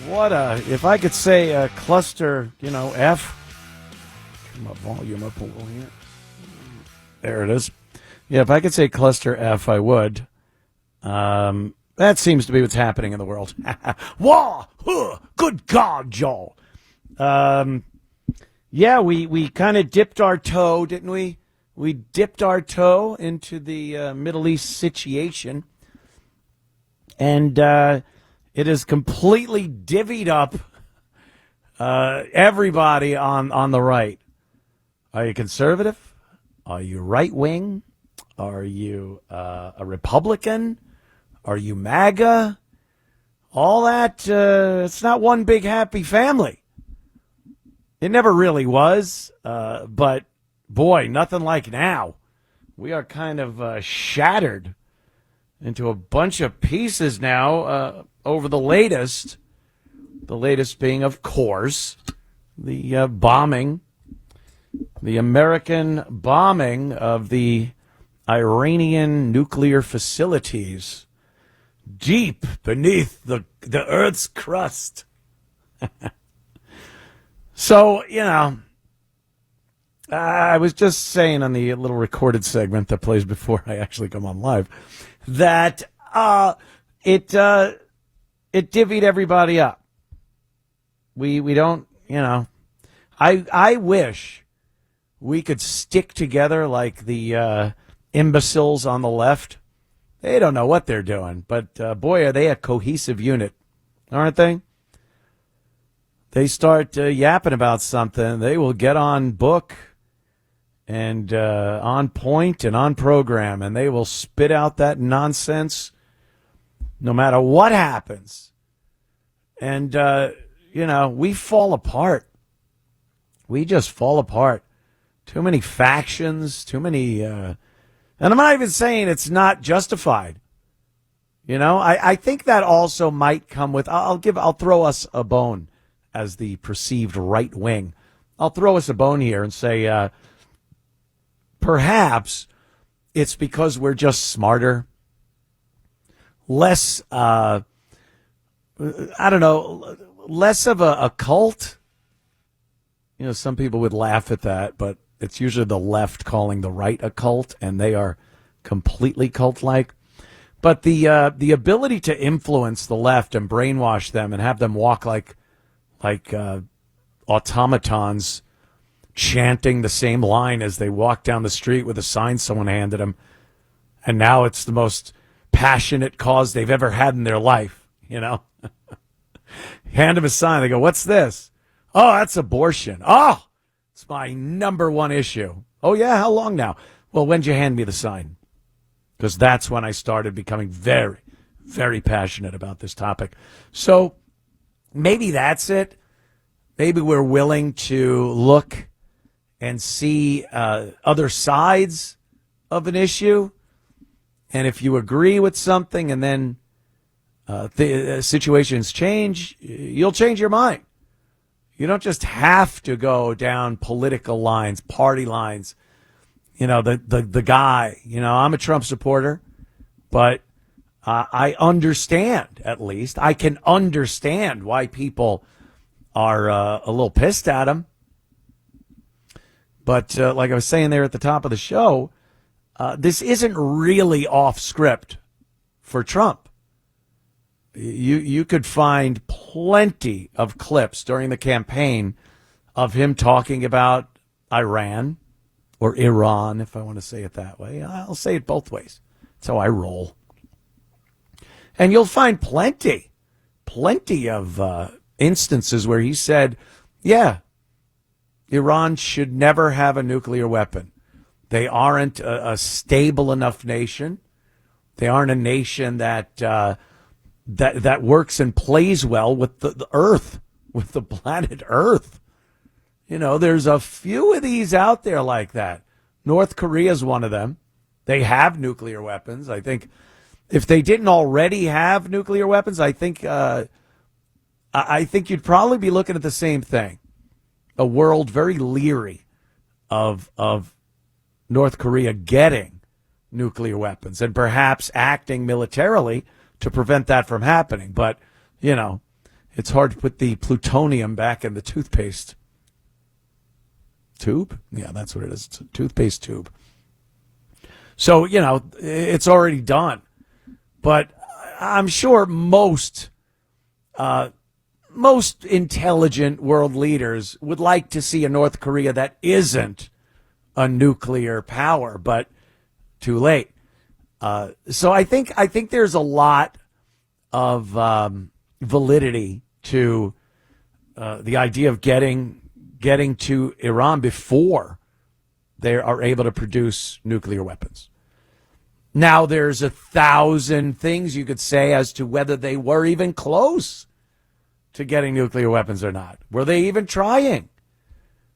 If I could say cluster, F. Turn my volume up a little here. There it is. Yeah, if I could say cluster F, I would. That seems to be what's happening in the world. Wah! Huh, good God, Joel. Yeah, we kind of dipped our toe, didn't we? We dipped our toe into the Middle East situation. And it has completely divvied up everybody on the right. Are you conservative? Are you right-wing? Are you a Republican? Are you MAGA? All that, it's not one big happy family. It never really was, but boy, nothing like now. We are kind of shattered into a bunch of pieces now over the latest being, of course, the bombing, the American bombing of the Iranian nuclear facilities deep beneath the Earth's crust. So, I was just saying on the little recorded segment that plays before I actually come on live that it divvied everybody up. We don't, I wish we could stick together like the imbeciles on the left. They don't know what they're doing, but boy, are they a cohesive unit, aren't they? They start yapping about something, they will get on book and on point and on program, and they will spit out that nonsense no matter what happens. And, we fall apart. We just fall apart. Too many factions, too many, and I'm not even saying it's not justified. I think that also might come with, I'll throw us a bone as the perceived right wing. I'll throw us a bone here and say, perhaps it's because we're just smarter, less, less of a cult. Some people would laugh at that, but it's usually the left calling the right a cult, and they are completely cult-like. But the ability to influence the left and brainwash them and have them walk like automatons, chanting the same line as they walk down the street with a sign someone handed them, and now it's the most passionate cause they've ever had in their life. Hand them a sign. They go, "What's this?" "Oh, that's abortion." "Oh, it's my number one issue." "Oh, yeah? How long now?" "Well, when'd you hand me the sign?" Because that's when I started becoming very, very passionate about this topic. So maybe that's it. Maybe we're willing to look and see other sides of an issue. And if you agree with something and then the situations change, you'll change your mind. You don't just have to go down political lines, party lines. The guy, I'm a Trump supporter, but I understand, at least. I can understand why people are a little pissed at him. But like I was saying there at the top of the show, this isn't really off script for Trump. You could find plenty of clips during the campaign of him talking about Iran or Iran, if I want to say it that way. I'll say it both ways. That's how I roll. And you'll find plenty of instances where he said, yeah, Iran should never have a nuclear weapon. They aren't a stable enough nation. They aren't a nation that works and plays well with the Earth, with the planet Earth. There's a few of these out there like that. North Korea is one of them. They have nuclear weapons. I think if they didn't already have nuclear weapons, I think you'd probably be looking at the same thing. A world very leery of North Korea getting nuclear weapons and perhaps acting militarily to prevent that from happening. But, it's hard to put the plutonium back in the toothpaste tube. Yeah, that's what it is. It's a toothpaste tube. So, it's already done. But I'm sure most intelligent world leaders would like to see a North Korea that isn't a nuclear power, but too late. So I think there's a lot of validity to the idea of getting to Iran before they are able to produce nuclear weapons. Now, there's 1,000 things you could say as to whether they were even close to getting nuclear weapons or not. Were they even trying?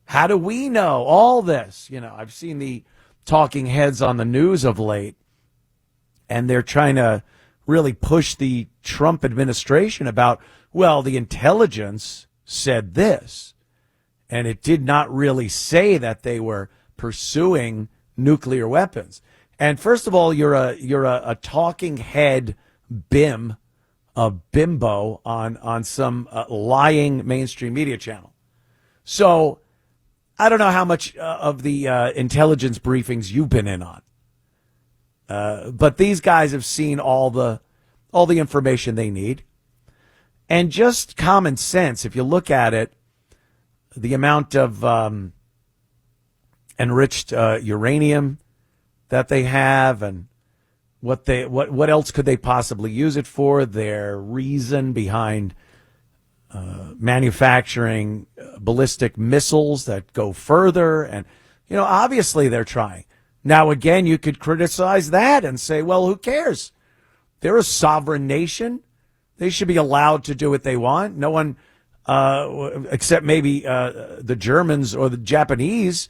How do we know all this? I've seen the talking heads on the news of late, and they're trying to really push the Trump administration about, well, the intelligence said this, and it did not really say that they were pursuing nuclear weapons. And first of all, you're a talking head bimbo on some lying mainstream media channel. So I don't know how much of the intelligence briefings you've been in on, but these guys have seen all the information they need, and just common sense. If you look at it, the amount of enriched uranium that they have, and what else could they possibly use it for? Their reason behind manufacturing ballistic missiles that go further, and obviously they're trying. Now again, you could criticize that and say, well, who cares? They're a sovereign nation. They should be allowed to do what they want. No one, except maybe the Germans or the Japanese,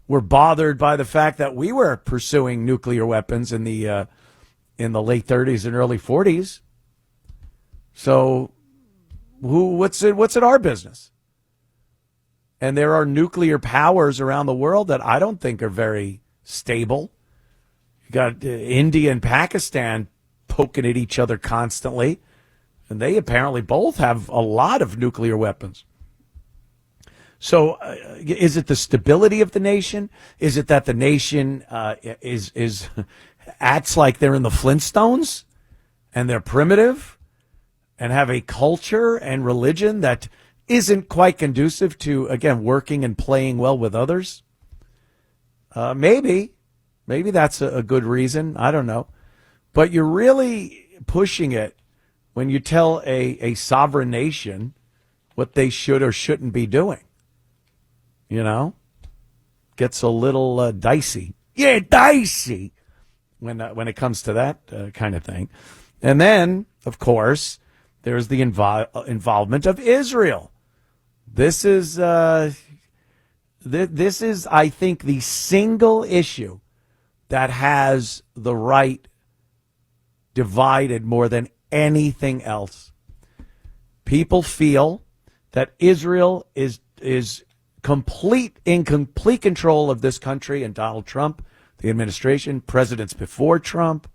were bothered by the fact that we were pursuing nuclear weapons in the late 30s and early 40s. So, what's it our business? And there are nuclear powers around the world that I don't think are very stable. You got India and Pakistan poking at each other constantly, and they apparently both have a lot of nuclear weapons. So is it the stability of the nation? Is it that the nation is acts like they're in the Flintstones and they're primitive and have a culture and religion that isn't quite conducive to, again, working and playing well with others? Maybe that's a good reason. I don't know. But you're really pushing it when you tell a sovereign nation what they should or shouldn't be doing. Gets a little dicey. Yeah, dicey when it comes to that kind of thing. And then, of course, there's the involvement of Israel. This is, I think, the single issue that has the right divided more than anything else. People feel that Israel is in complete control of this country, and Donald Trump, the administration, presidents before Trump,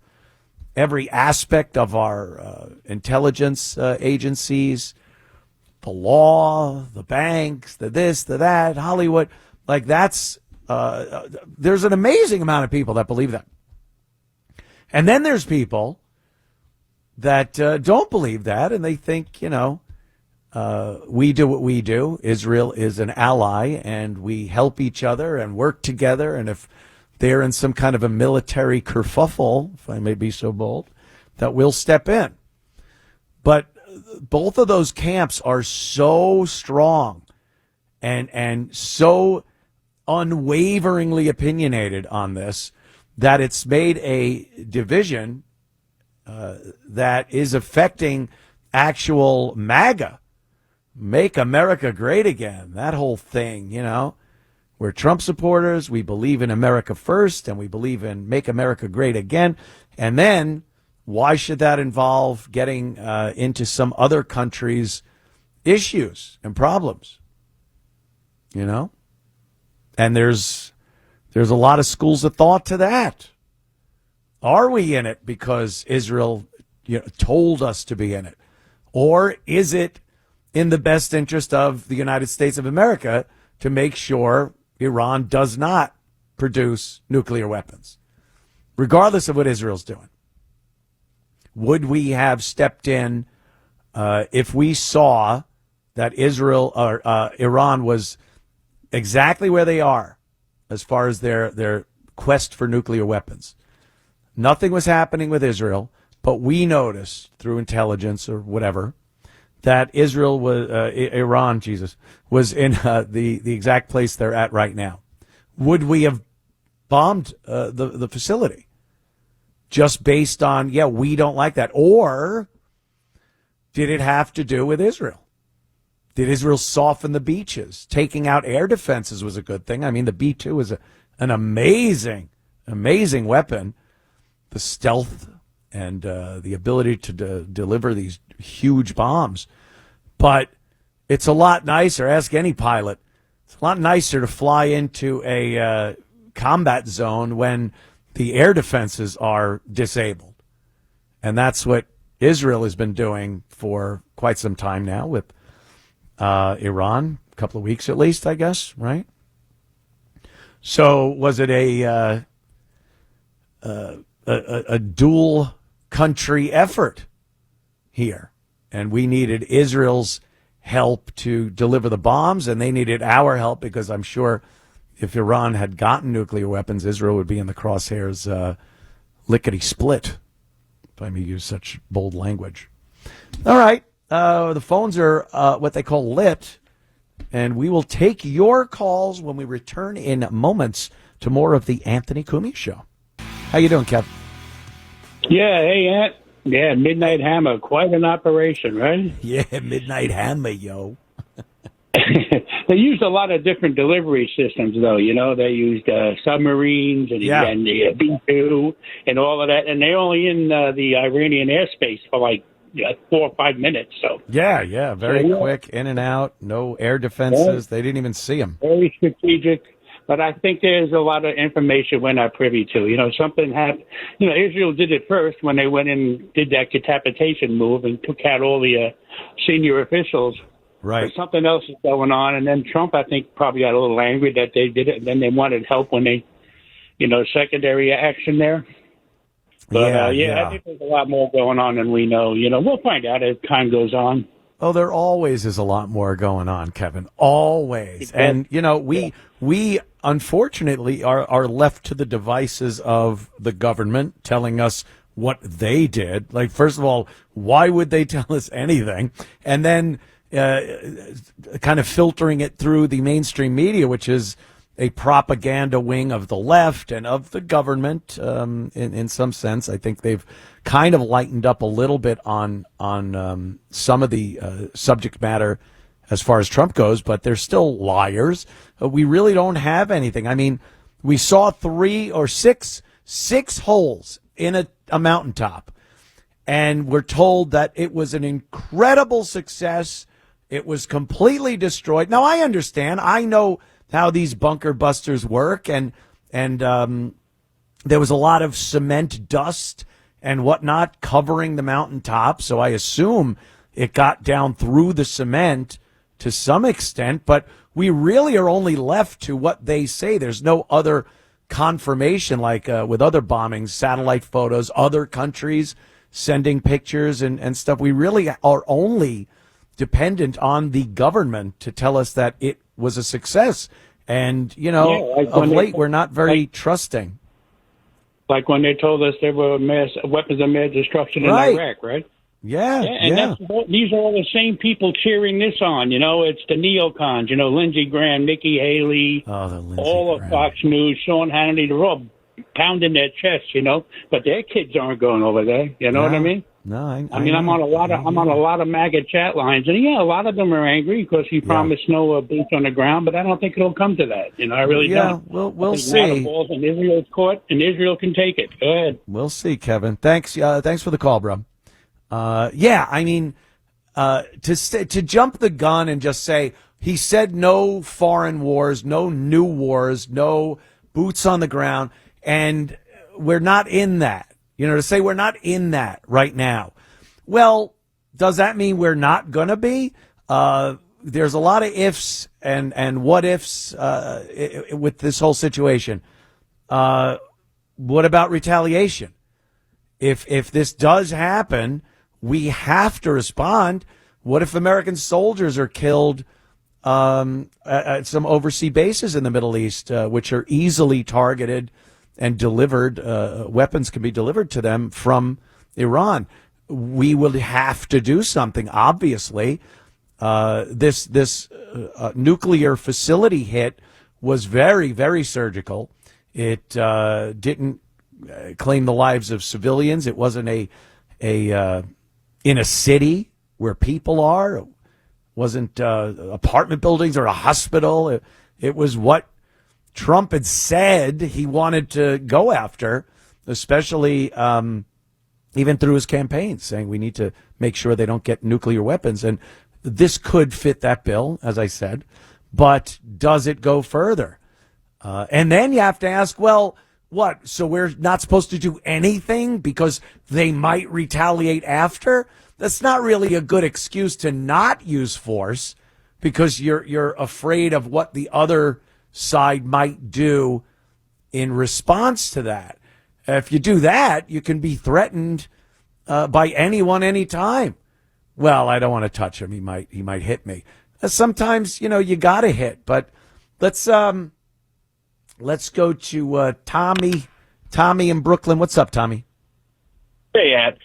every aspect of our intelligence agencies, the law, the banks, the this, the that, Hollywood. Like there's an amazing amount of people that believe that. And then there's people that don't believe that, and they think, we do what we do. Israel is an ally, and we help each other and work together. And if they're in some kind of a military kerfuffle, if I may be so bold, that we'll step in. But both of those camps are so strong and so unwaveringly opinionated on this that it's made a division that is affecting actual MAGA. Make America Great Again. That whole thing, We're Trump supporters. We believe in America first, and we believe in Make America Great Again. And then why should that involve getting into some other country's issues and problems? And there's a lot of schools of thought to that. Are we in it because Israel told us to be in it? Or is it in the best interest of the United States of America to make sure Iran does not produce nuclear weapons, regardless of what Israel's doing. Would we have stepped in if we saw that Israel or Iran was exactly where they are as far as their quest for nuclear weapons? Nothing was happening with Israel, but we noticed through intelligence or whatever that Israel was Iran, was in the exact place they're at right now. Would we have bombed the facility just based on, we don't like that? Or did it have to do with Israel? Did Israel soften the beaches? Taking out air defenses was a good thing. I mean, the B-2 was an amazing weapon. The stealth and the ability to deliver these huge bombs. But it's a lot nicer, ask any pilot, it's a lot nicer to fly into a combat zone when the air defenses are disabled. And that's what Israel has been doing for quite some time now with Iran, a couple of weeks at least, I guess, right? So was it a dual country effort here? And we needed Israel's help to deliver the bombs, and they needed our help because I'm sure if Iran had gotten nuclear weapons, Israel would be in the crosshairs lickety-split, if I may use such bold language. All right. The phones are what they call lit, and we will take your calls when we return in moments to more of the Anthony Cumia Show. How you doing, Kev? Yeah, hey, Ant. Yeah, Midnight Hammer, quite an operation, right? Yeah, Midnight Hammer, yo. They used a lot of different delivery systems, though. You know, they used submarines and the B-2 and all of that, and they're only in the Iranian airspace for like 4 or 5 minutes. So yeah, very quick, in and out, no air defenses. They didn't even see them. Very strategic. But I think there's a lot of information we're not privy to. You know, something happened. You know, Israel did it first when they went and did that decapitation move and took out all the senior officials. Right. But something else is going on. And then Trump, I think, probably got a little angry that they did it. And then they wanted help when they, secondary action there. But, I think there's a lot more going on than we know. You know, we'll find out as time goes on. Oh, there always is a lot more going on, Kevin. Always. And, we unfortunately are left to the devices of the government telling us what they did. Like, first of all, why would they tell us anything? And then kind of filtering it through the mainstream media, which is a propaganda wing of the left and of the government. In some sense, I think they've kind of lightened up a little bit on some of the subject matter as far as Trump goes, but they're still liars. We really don't have anything. I mean, we saw 3 or 6 holes in a mountaintop, and we're told that it was an incredible success. It was completely destroyed. Now, I understand. I know how these bunker busters work, and there was a lot of cement dust and whatnot covering the mountaintop, so I assume it got down through the cement to some extent, but we really are only left to what they say. There's no other confirmation like with other bombings, satellite photos, other countries sending pictures and stuff. We really are only dependent on the government to tell us that it was a success. And, of late, we're not very trusting. Like when they told us there were weapons of mass destruction in Iraq, right? Yeah. These are all the same people cheering this on. It's the neocons, Lindsey Graham, Nikki Haley, all of Fox News, Sean Hannity. They're all pounding their chests, but their kids aren't going over there. You know what I mean? No, I'm on a lot of MAGA chat lines, and a lot of them are angry because he promised no boots on the ground, but I don't think it'll come to that. I really don't. We'll see. The ball's in Israel's court, and Israel can take it. Go ahead. We'll see, Kevin. Thanks. Thanks for the call, bro. To jump the gun and just say he said no foreign wars, no new wars, no boots on the ground, and we're not in that. To say we're not in that right now. Well, does that mean we're not going to be? There's a lot of ifs and what ifs with this whole situation. What about retaliation? If this does happen, we have to respond. What if American soldiers are killed at some overseas bases in the Middle East, which are easily targeted and delivered? Weapons can be delivered to them from Iran. We will have to do something. Obviously, this nuclear facility hit was very, very surgical. It didn't claim the lives of civilians. It wasn't a in a city where people are. It wasn't apartment buildings or a hospital. It was what Trump had said he wanted to go after, especially even through his campaign, saying we need to make sure they don't get nuclear weapons. And this could fit that bill, as I said, but does it go further? And then you have to ask, well, what? So we're not supposed to do anything because they might retaliate after? That's not really a good excuse to not use force, because you're afraid of what the other side might do in response to that. If you do that, you can be threatened by anyone, anytime. Well, I don't want to touch him. He might hit me. Sometimes, you got to hit. But let's go to Tommy. Tommy in Brooklyn. What's up, Tommy? Hey, Ant.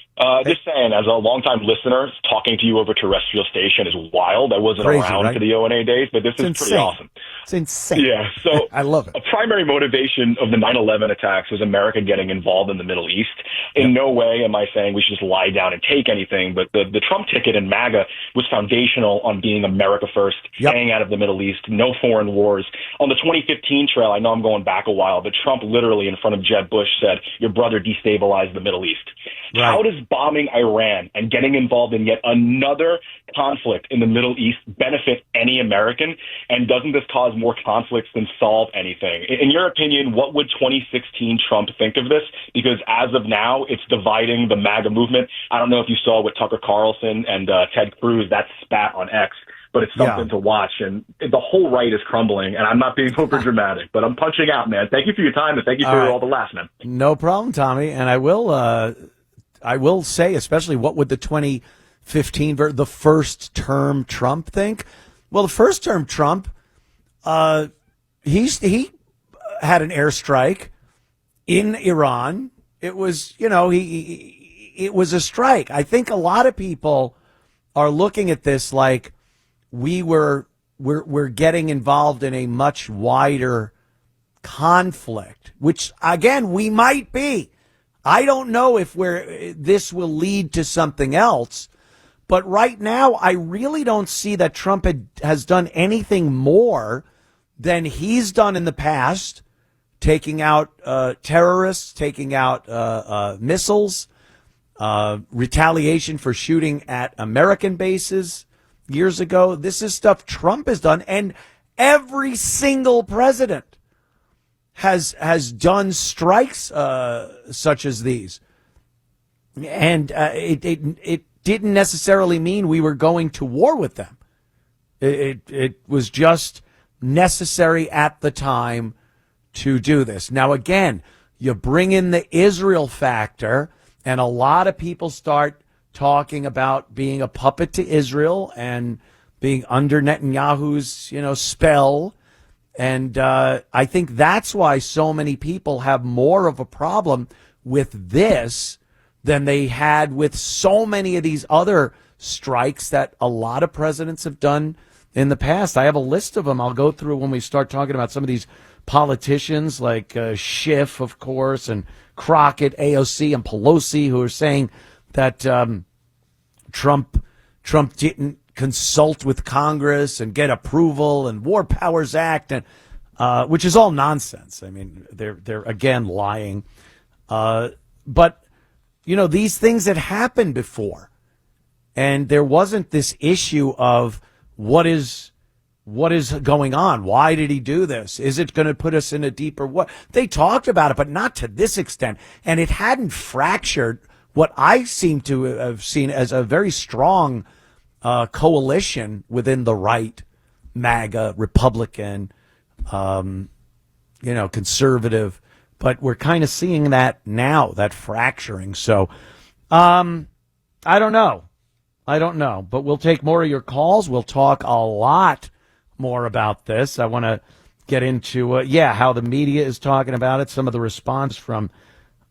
Just saying, as a longtime listener, talking to you over terrestrial station is wild. I wasn't Crazy, around right? for the ONA days, but this is insane. pretty awesome. It's insane. Yeah, so I love it. A primary motivation of the 9/11 attacks was America getting involved in the Middle East. In no way am I saying we should just lie down and take anything, but the Trump ticket in MAGA was foundational on being America first, staying out of the Middle East, no foreign wars. On the 2015 trail, I know I'm going back a while, but Trump literally in front of Jeb Bush said, your brother destabilized the Middle East. Right. How does bombing Iran and getting involved in yet another conflict in the Middle East benefit any American? And doesn't this cause more conflicts than solve anything? In your opinion, what would 2016 Trump think of this? Because as of now, it's dividing the MAGA movement. I don't know if you saw with Tucker Carlson and Ted Cruz, that spat on X, but it's something to watch. And the whole right is crumbling, and I'm not being over dramatic, but I'm punching out, man. Thank you for your time, and thank you for all the laughs, man. No problem, Tommy. And I will say, especially, what would the 2015, the first term Trump think? Well, the first term Trump, he had an airstrike in Iran. It was, it was a strike. I think a lot of people are looking at this like we're getting involved in a much wider conflict, which again we might be. I don't know if this will lead to something else, but right now I really don't see that Trump has done anything more than he's done in the past, taking out terrorists, taking out missiles, retaliation for shooting at American bases years ago. This is stuff Trump has done, and every single president has done strikes such as these, and it didn't necessarily mean we were going to war with them. It was just necessary at the time to do this. Now, again, you bring in the Israel factor, and a lot of people start talking about being a puppet to Israel and being under Netanyahu's, spell. And I think that's why so many people have more of a problem with this than they had with so many of these other strikes that a lot of presidents have done in the past. I have a list of them I'll go through when we start talking about some of these politicians like Schiff, of course, and Crockett, AOC, and Pelosi, who are saying that Trump didn't consult with Congress and get approval, and War Powers Act, and which is all nonsense. I mean, they're again lying. But these things had happened before, and there wasn't this issue of what is going on? Why did he do this? Is it going to put us in a deeper what? They talked about it, but not to this extent, and it hadn't fractured what I seem to have seen as a very strong coalition within the right, MAGA, Republican, conservative, but we're kind of seeing that now, that fracturing. So, I don't know, but we'll take more of your calls. We'll talk a lot more about this. I want to get into, how the media is talking about it. Some of the response from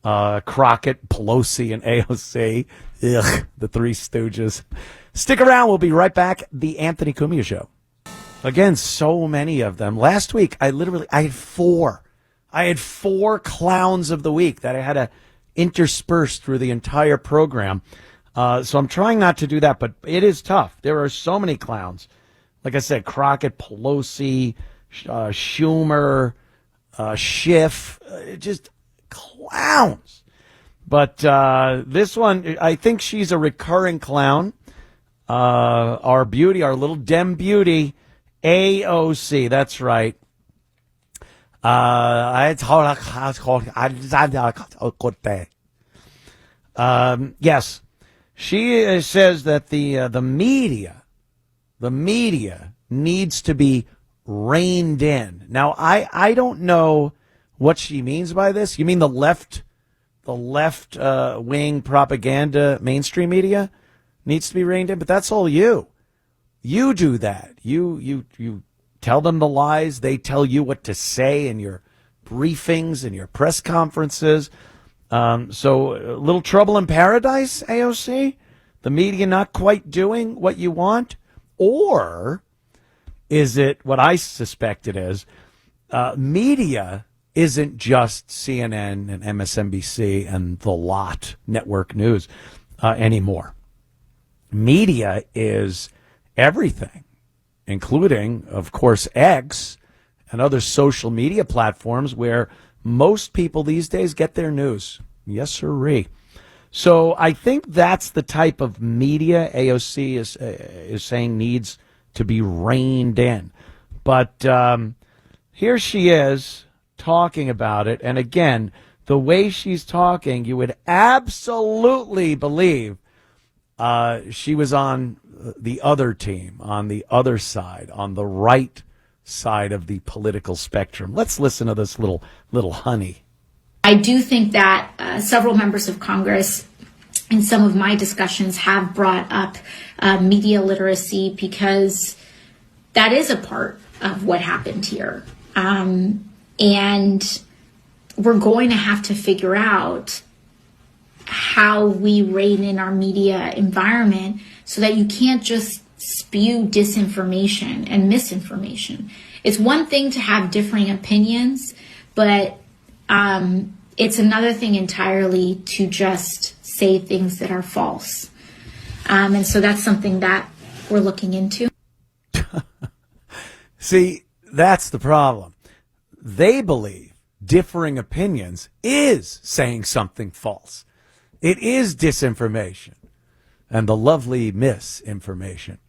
Crockett, Pelosi, and AOC. Ugh, the Three Stooges. Stick around. We'll be right back. The Anthony Cumia Show. Again, so many of them. Last week, I had four. I had 4 clowns of the week that I had to intersperse through the entire program. So I'm trying not to do that, but it is tough. There are so many clowns. Like I said, Crockett, Pelosi, Schumer, Schiff, just clowns. But this one, I think she's a recurring clown. Our beauty, our little Dem beauty, AOC. That's right. Yes, she says that the media needs to be reined in. Now, I don't know what she means by this. You mean the left wing propaganda mainstream media needs to be reined in? But that's all you. You do that. You tell them the lies. They tell you what to say in your briefings and your press conferences. So a little trouble in paradise, AOC? The media not quite doing what you want? Or is it what I suspect it is? Media isn't just CNN and MSNBC and the lot, network news, anymore. Media is everything, including, of course, X and other social media platforms where most people these days get their news. Yes, sirree. So I think that's the type of media AOC is saying needs to be reined in. But here she is talking about it. And again, the way she's talking, you would absolutely believe she was on the other team, on the other side, on the right side of the political spectrum. Let's listen to this little honey. I do think that several members of Congress in some of my discussions have brought up media literacy because that is a part of what happened here. And we're going to have to figure out how we rein in our media environment so that you can't just spew disinformation and misinformation. It's one thing to have differing opinions, but it's another thing entirely to just say things that are false. And so that's something that we're looking into. See, that's the problem. They believe differing opinions is saying something false. It is disinformation and the lovely misinformation.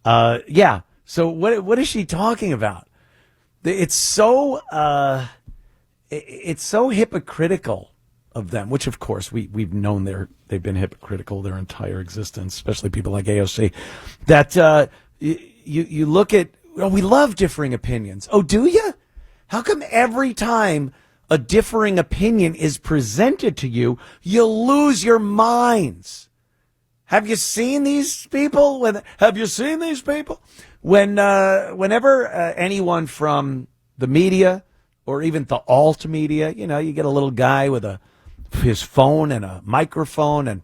So what is she talking about? It's so hypocritical of them, which of course we've known they've been hypocritical their entire existence, especially people like AOC. That you look at, we love differing opinions. Oh, do you? How come every time a differing opinion is presented to you, you lose your minds? Have you seen these people? Whenever anyone from the media or even the alt media, you get a little guy with his phone and a microphone, and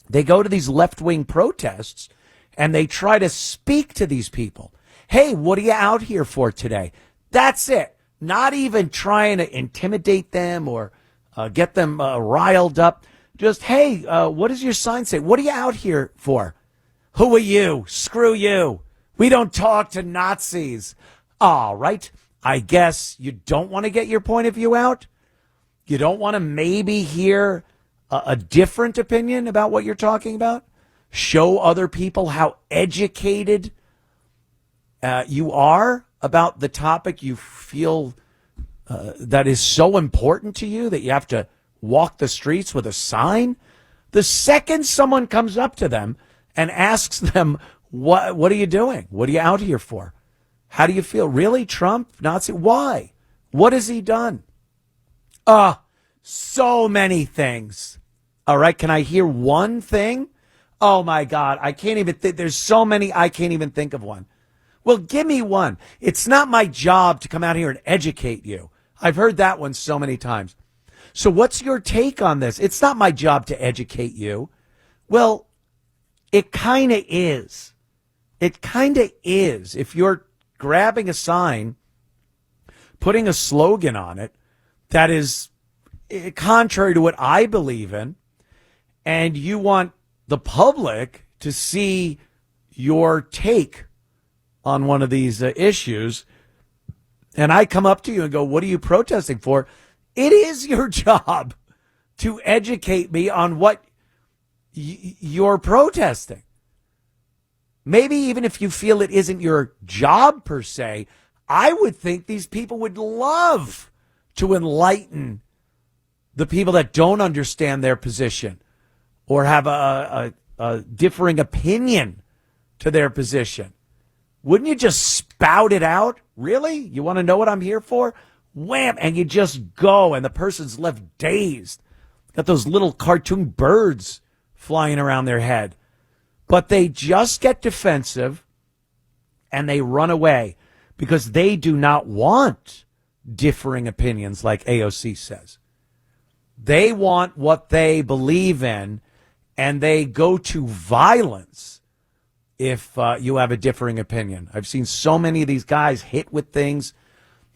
they go to these left-wing protests and they try to speak to these people. Hey, what are you out here for today? That's it. Not even trying to intimidate them or get them riled up. Just, hey, what does your sign say? What are you out here for? Who are you? Screw you. We don't talk to Nazis. All right. I guess you don't want to get your point of view out? You don't want to maybe hear a different opinion about what you're talking about? Show other people how educated you are about the topic you feel that is so important to you that you have to walk the streets with a sign? The second someone comes up to them and asks them What are you doing? What are you out here for? How do you feel? Really, Trump? Nazi? Why? What has he done? So many things. All right, can I hear one thing? Oh, my God, I can't even think. There's so many, I can't even think of one. Well, give me one. It's not my job to come out here and educate you. I've heard that one so many times. So what's your take on this? It's not my job to educate you. Well, it kind of is. It kind of is. If you're grabbing a sign, putting a slogan on it that is contrary to what I believe in, and you want the public to see your take on one of these issues, and I come up to you and go, what are you protesting for? It is your job to educate me on what you're protesting. Maybe even if you feel it isn't your job per se, I would think these people would love to enlighten the people that don't understand their position or have a differing opinion to their position. Wouldn't you just spout it out? Really? You want to know what I'm here for? Wham! And you just go, and the person's left dazed. Got those little cartoon birds flying around their head. But they just get defensive, and they run away because they do not want differing opinions like AOC says. They want what they believe in, and they go to violence if you have a differing opinion. I've seen so many of these guys hit with things.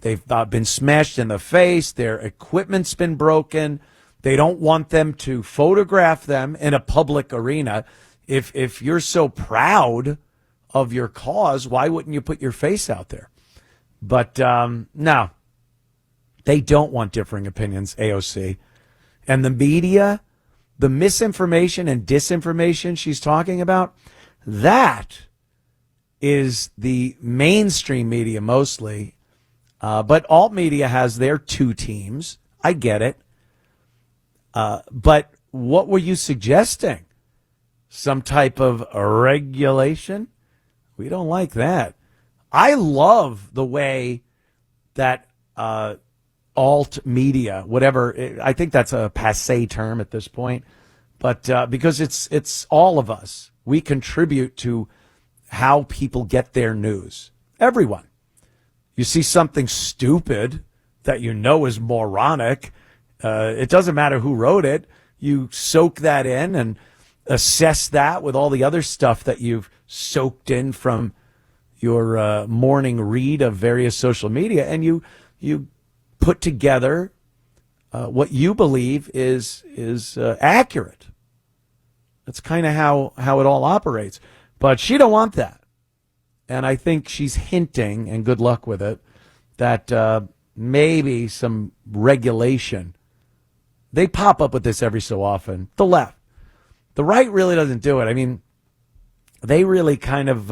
They've been smashed in the face. Their equipment's been broken. They don't want them to photograph them in a public arena. If you're so proud of your cause, why wouldn't you put your face out there? But no, they don't want differing opinions, AOC. And the media, the misinformation and disinformation she's talking about, that is the mainstream media mostly. But alt media has their two teams. I get it. But what were you suggesting? Some type of regulation? We don't like that. I love the way that alt media, whatever, I think that's a passé term at this point, but because it's all of us. We contribute to how people get their news. Everyone. You see something stupid that you know is moronic, it doesn't matter who wrote it. You soak that in and assess that with all the other stuff that you've soaked in from your morning read of various social media, and you put together what you believe is accurate. That's kind of how it all operates. But she don't want that. And I think she's hinting, and good luck with it, that maybe some regulation. They pop up with this every so often. The left. The right really doesn't do it. I mean, they really kind of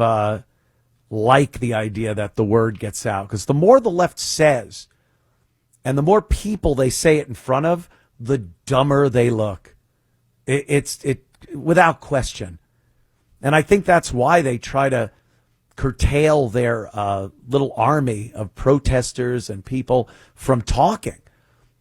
like the idea that the word gets out. Because the more the left says, and the more people they say it in front of, the dumber they look. It's without question. And I think that's why they try to curtail their little army of protesters and people from talking.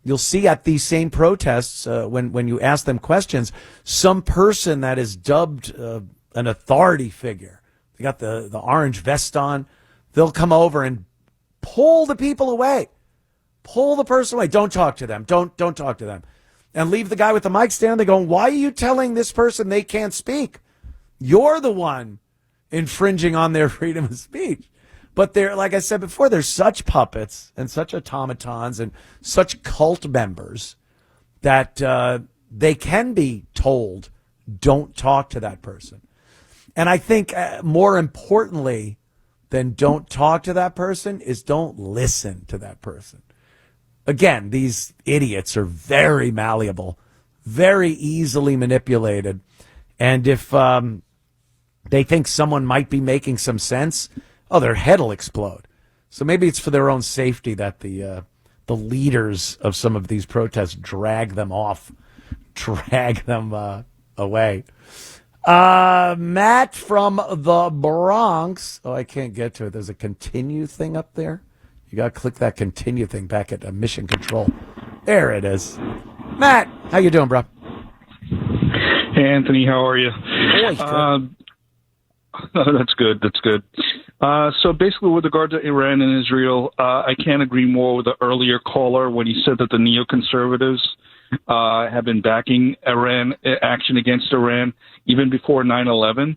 You'll see at these same protests, when you ask them questions, some person that is dubbed an authority figure, they got the orange vest on, they'll come over and pull the people away. Pull the person away. Don't talk to them. Don't talk to them. And leave the guy with the mic stand. They're going, why are you telling this person they can't speak? You're the one infringing on their freedom of speech. But they're, like I said before, they're such puppets and such automatons and such cult members that they can be told, don't talk to that person. And I think more importantly than don't talk to that person is don't listen to that person. Again, these idiots are very malleable, very easily manipulated. And if they think someone might be making some sense, their head will explode. So maybe it's for their own safety that the leaders of some of these protests drag them away. Matt from the Bronx. Oh, I can't get to it. There's a continue thing up there. You got to click that continue thing back at Mission Control. There it is. Matt, how you doing, bro? Hey, Anthony, how are you? That's good. That's good. So basically, with regard to Iran and Israel, I can't agree more with the earlier caller when he said that the neoconservatives have been backing Iran action against Iran even before 9/11.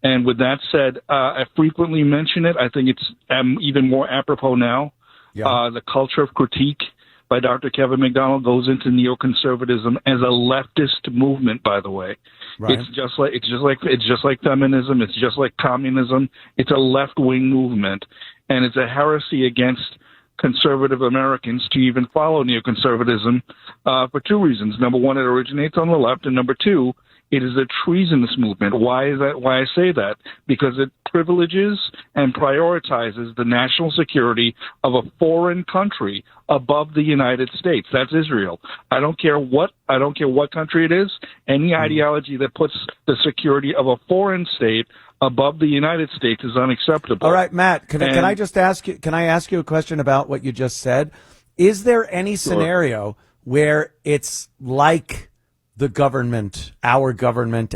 And with that said, I frequently mention it. I think it's even more apropos now. Yeah. The culture of critique by Dr. Kevin McDonald goes into neoconservatism as a leftist movement, by the way. Right. It's just like feminism, it's just like communism. It's a left-wing movement, and it's a heresy against conservative Americans to even follow neoconservatism for two reasons. Number one, it originates on the left, and number two, it is a treasonous movement. Why is that? Why I say that? Because it privileges and prioritizes the national security of a foreign country above the United States. That's Israel. I don't care what country it is. Any ideology that puts the security of a foreign state above the United States is unacceptable. All right, Matt, can I just ask you, can I ask you a question about what you just said? Is there any scenario where it's like the government, our government,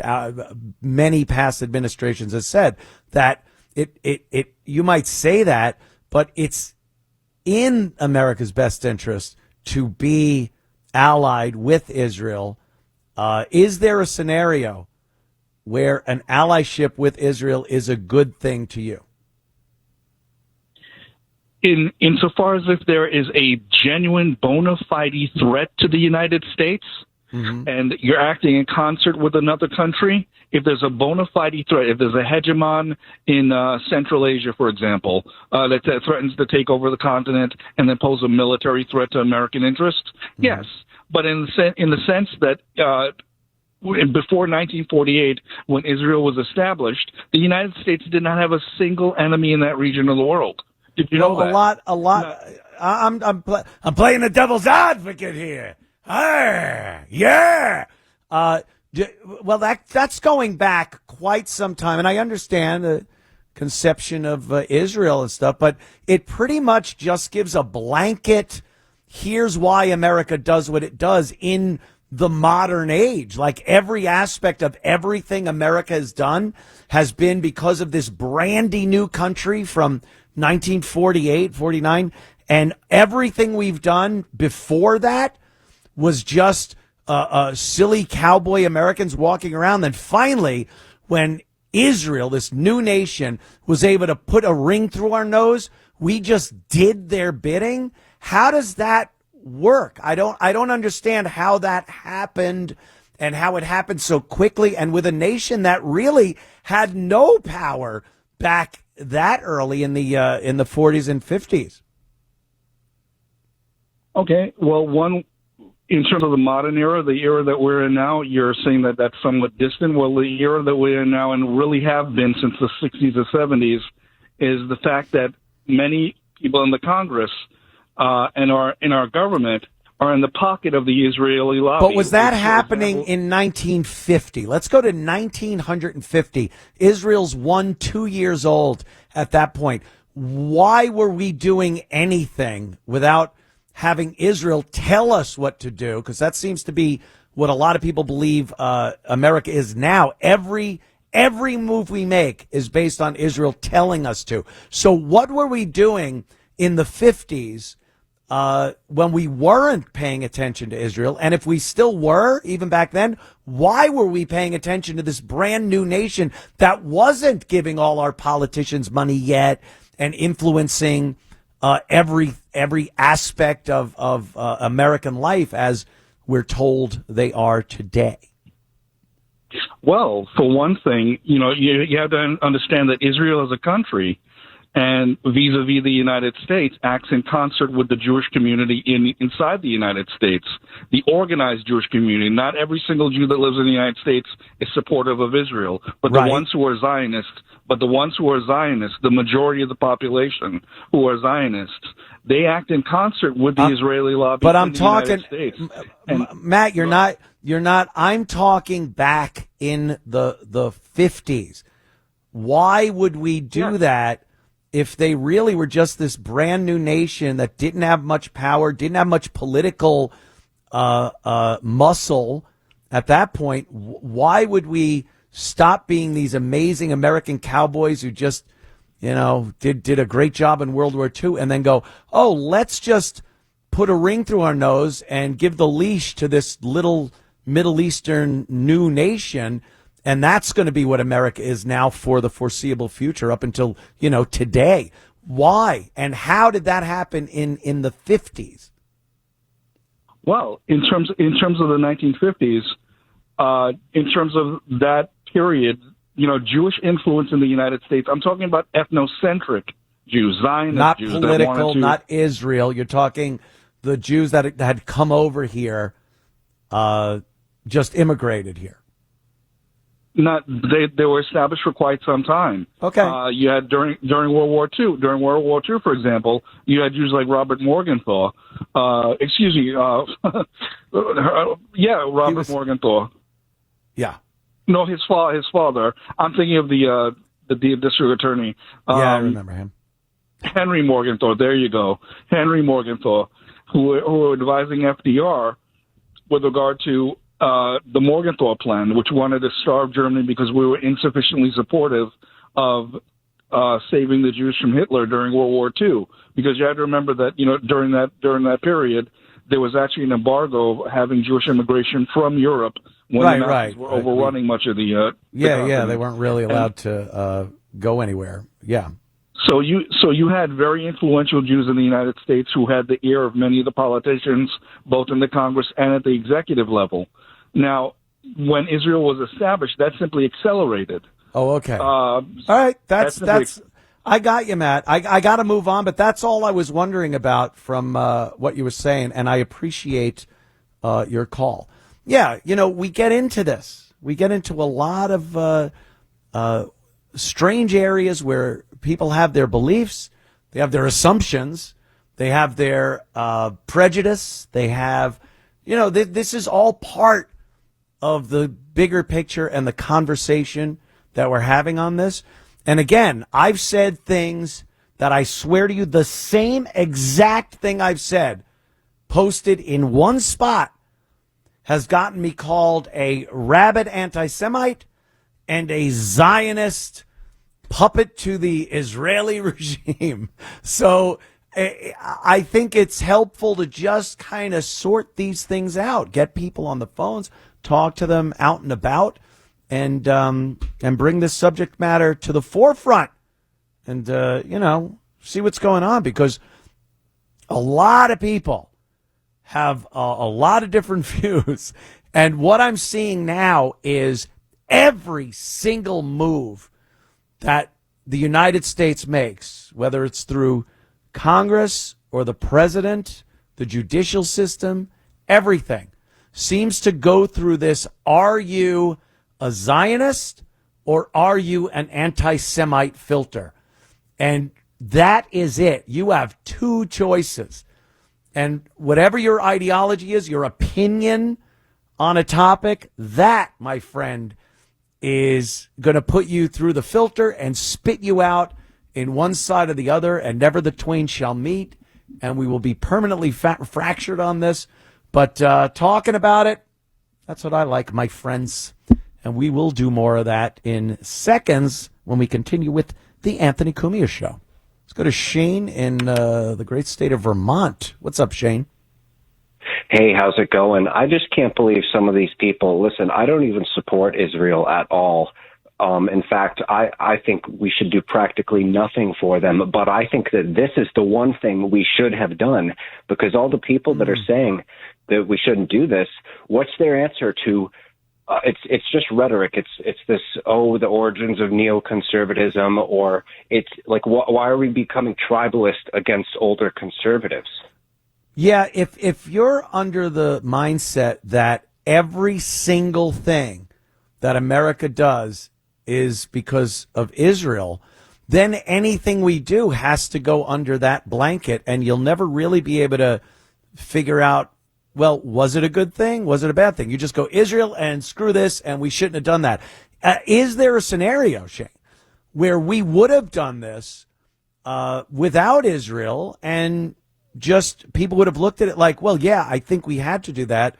many past administrations has said that you might say that, but it's in America's best interest to be allied with Israel? Is there a scenario where an allyship with Israel is a good thing to you? Insofar as if there is a genuine bona fide threat to the United States, and you're acting in concert with another country, if there's a bona fide threat, if there's a hegemon in Central Asia, for example, that threatens to take over the continent and then pose a military threat to American interests, yes. But in the sense that before 1948, when Israel was established, the United States did not have a single enemy in that region of the world. Did you know that? A lot. No. I'm playing the devil's advocate here. Yeah. Well, that's going back quite some time, and I understand the conception of Israel and stuff, but it pretty much just gives a blanket. Here's why America does what it does in the modern age. Like every aspect of everything America has done has been because of this brandy new country from 1948, 49, and everything we've done before that was just silly cowboy Americans walking around. Then finally, when Israel, this new nation, was able to put a ring through our nose, we just did their bidding. How does that work? I don't understand how that happened and how it happened so quickly and with a nation that really had no power back that early in the 40s and 50s. Okay, well, in terms of the modern era, the era that we're in now, you're saying that that's somewhat distant. Well, the era that we're in now and really have been since the 60s or 70s is the fact that many people in the Congress and in our government are in the pocket of the Israeli lobby. But was that happening in 1950? Let's go to 1950. Israel's 2 years old at that point. Why were we doing anything without having Israel tell us what to do? Because that seems to be what a lot of people believe America is now. Every move we make is based on Israel telling us to. So what were we doing in the 50s when we weren't paying attention to Israel? And if we still were, even back then, why were we paying attention to this brand new nation that wasn't giving all our politicians money yet and influencing every aspect of American life as we're told they are today? Well, for one thing, you have to understand that Israel as a country and vis-a-vis the United States acts in concert with the Jewish community inside the United States, the organized Jewish community. Not every single Jew that lives in the United States is supportive of Israel, but the ones who are Zionists, the majority of the population who are Zionists, they act in concert with the Israeli lobby. But I'm in the talking, United States. And, Matt, you're not. I'm talking back in the 50s. Why would we do that if they really were just this brand new nation that didn't have much power, didn't have much political muscle at that point? Why would we stop being these amazing American cowboys who just, did a great job in World War II and then go, oh, let's just put a ring through our nose and give the leash to this little Middle Eastern new nation? And that's going to be what America is now for the foreseeable future up until, today. Why? And how did that happen in the 50s? Well, in terms of the 1950s, in terms of that period, Jewish influence in the United States, I'm talking about ethnocentric Jews, Zionist not Jews. Not political, that wanted to, not Israel. You're talking the Jews that had come over here, just immigrated here. They were established for quite some time. Okay. You had during World War II. During World War II, for example, you had Jews like Robert Morgenthau. Robert Morgenthau. Yeah. No, his father. I'm thinking of the district attorney. I remember him. Henry Morgenthau. There you go. Henry Morgenthau, who were advising FDR with regard to the Morgenthau Plan, which wanted to starve Germany because we were insufficiently supportive of saving the Jews from Hitler during World War II. Because you had to remember that during that period, there was actually an embargo having Jewish immigration from Europe when the Nazis were overrunning much of the they weren't really allowed to go anywhere. Yeah. So you had very influential Jews in the United States who had the ear of many of the politicians, both in the Congress and at the executive level. Now, when Israel was established, that simply accelerated. Oh, okay. All right. That's. I got you, Matt. I got to move on, but that's all I was wondering about from what you were saying, and I appreciate your call. Yeah, we get into this. We get into a lot of strange areas where people have their beliefs, they have their assumptions, they have their prejudice, they have, this is all part of the bigger picture and the conversation that we're having on this. And again, I've said things that I swear to you, the same exact thing I've said, posted in one spot, has gotten me called a rabid anti-Semite and a Zionist puppet to the Israeli regime. So I think it's helpful to just kind of sort these things out, get people on the phones, talk to them out and about, and bring this subject matter to the forefront, and see what's going on, because a lot of people have a lot of different views, and what I'm seeing now is every single move that the United States makes, whether it's through Congress or the president, the judicial system, everything seems to go through this: are you a Zionist or are you an anti-Semite filter? And that is it. You have two choices. And whatever your ideology is, your opinion on a topic, that, my friend, is going to put you through the filter and spit you out in one side or the other, and never the twain shall meet. And we will be permanently fractured on this. But talking about it, that's what I like, my friends. And we will do more of that in seconds when we continue with the Anthony Cumia Show. Let's go to Shane in the great state of Vermont. What's up, Shane? Hey, how's it going? I just can't believe some of these people. Listen, I don't even support Israel at all. In fact, I think we should do practically nothing for them. But I think that this is the one thing we should have done, because all the people that are saying that we shouldn't do this, what's their answer to it's just rhetoric. It's this, the origins of neoconservatism, or it's like, why are we becoming tribalist against older conservatives? Yeah, if you're under the mindset that every single thing that America does is because of Israel, then anything we do has to go under that blanket, and you'll never really be able to figure out, well, was it a good thing? Was it a bad thing? You just go Israel and screw this, and we shouldn't have done that. Is there a scenario, Shane, where we would have done this without Israel, and just people would have looked at it like, well, yeah, I think we had to do that.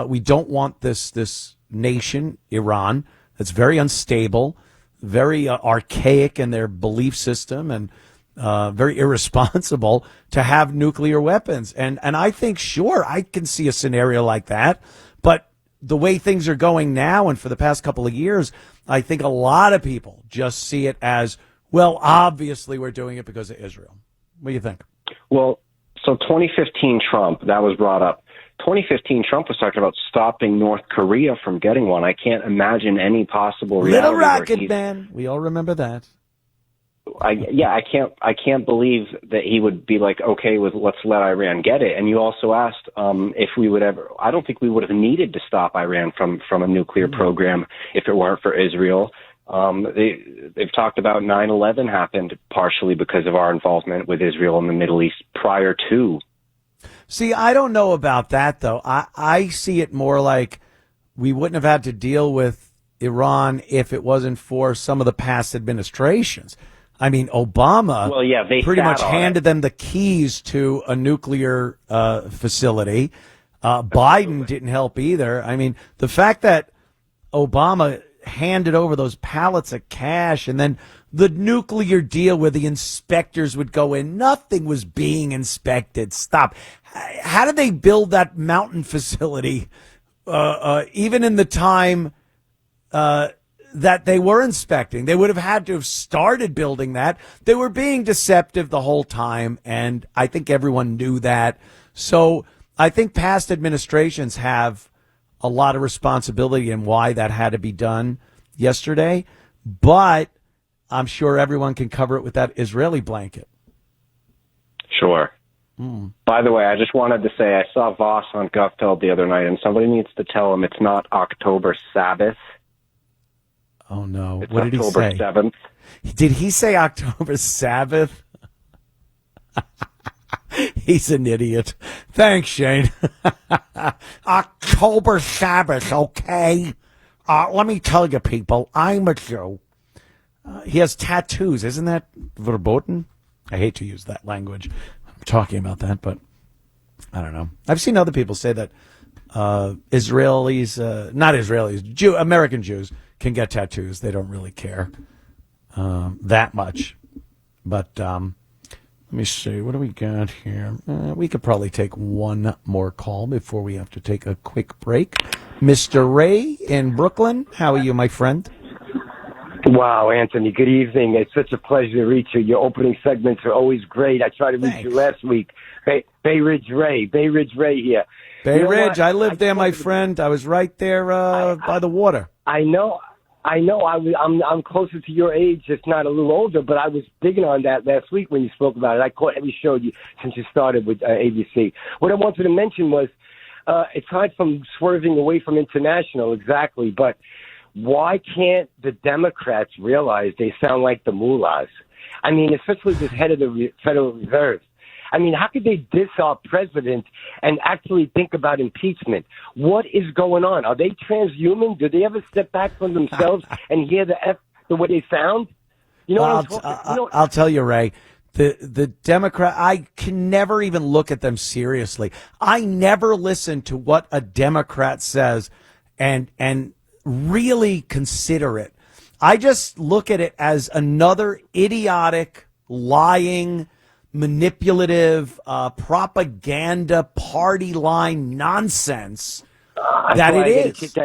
We don't want this nation, Iran, that's very unstable, very archaic in their belief system, and very irresponsible to have nuclear weapons. And I think, sure, I can see a scenario like that. But the way things are going now, and for the past couple of years, I think a lot of people just see it as, well, obviously we're doing it because of Israel. What do you think? Well, so 2015 Trump, that was brought up. 2015 Trump was talking about stopping North Korea from getting one. I can't imagine any possible reality. Little Rocket Man. We all remember that. I can't believe that he would be like, okay, let's let Iran get it. And you also asked if we would ever. I don't think we would have needed to stop Iran from a nuclear program if it weren't for Israel. They've talked about 9/11 happened partially because of our involvement with Israel in the Middle East prior to. See, I don't know about that, though. I see it more like we wouldn't have had to deal with Iran if it wasn't for some of the past administrations. I mean, Obama they pretty much handed them the keys to a nuclear facility. Biden didn't help either. I mean, the fact that Obama handed over those pallets of cash, and then the nuclear deal where the inspectors would go in, nothing was being inspected. Stop. How did they build that mountain facility even in the time that they were inspecting? They would have had to have started building that. They were being deceptive the whole time, and I think everyone knew that. So I think past administrations have a lot of responsibility in why that had to be done yesterday, but I'm sure everyone can cover it with that Israeli blanket. Sure. By the way, I just wanted to say I saw Voss on Gutfeld the other night, and somebody needs to tell him it's not October Sabbath. Oh, no. It's what did October he say? 7th. Did he say October Sabbath? He's an idiot. Thanks, Shane. October Sabbath, okay? Let me tell you, people, I'm a Jew. He has tattoos. Isn't that verboten? I hate to use that language. I'm talking about that, but I don't know. I've seen other people say that Israelis, not Israelis, American Jews can get tattoos. They don't really care that much. But let me see. What do we got here? We could probably take one more call before we have to take a quick break. Mr. Ray in Brooklyn, how are you, my friend? Wow, Anthony, good evening. It's such a pleasure to reach you. Your opening segments are always great. I tried to reach you last week. Bay Ridge Ray here. Bay Ridge, I lived there, my friend. I was right there by the water. I know. I'm closer to your age, if not a little older, but I was digging on that last week when you spoke about it. I caught every show since you started with ABC. What I wanted to mention was, aside from swerving away from international, exactly, but why can't the Democrats realize they sound like the mullahs? I mean, especially this head of the Federal Reserve. I mean, how could they diss our president and actually think about impeachment? What is going on? Are they transhuman? Do they ever step back from themselves and hear the way they sound? You know what I'm talking? I'll tell you, Ray. The Democrat, I can never even look at them seriously. I never listen to what a Democrat says and really consider it. I just look at it as another idiotic, lying, manipulative, propaganda, party line nonsense that it is.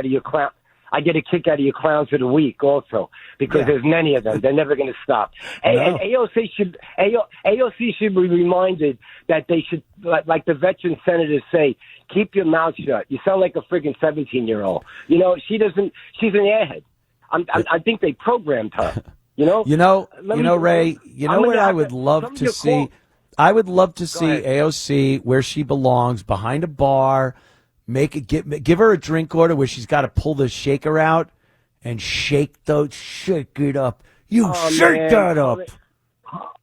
I get a kick out of your clowns of the week also, because there's many of them. They're never going to stop. And AOC should be reminded that they should, like the veteran senators say, Keep your mouth shut. You sound like a friggin' 17-year-old. You know, she's an airhead. I think they programmed her. You know, Ray. You know what I would love to see? I would love to see AOC where she belongs, behind a bar. Give her a drink order where she's got to pull the shaker out and shake it up. Shake that up.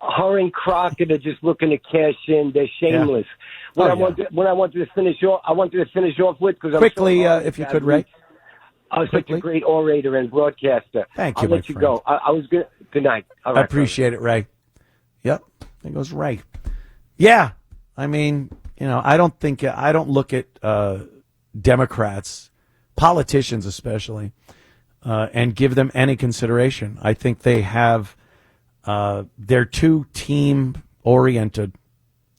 Her and Crockett are just looking to cash in. They're shameless. Yeah. What I wanted to finish off with, because quickly, if you could, Ray. Such a great orator and broadcaster. Thank you. I'll let you go. I was good. Good night. All right, I appreciate it, Ray. Yep, there goes Ray. Yeah, I mean, I don't look at Democrats, politicians especially, and give them any consideration. I think they have. They're too team oriented.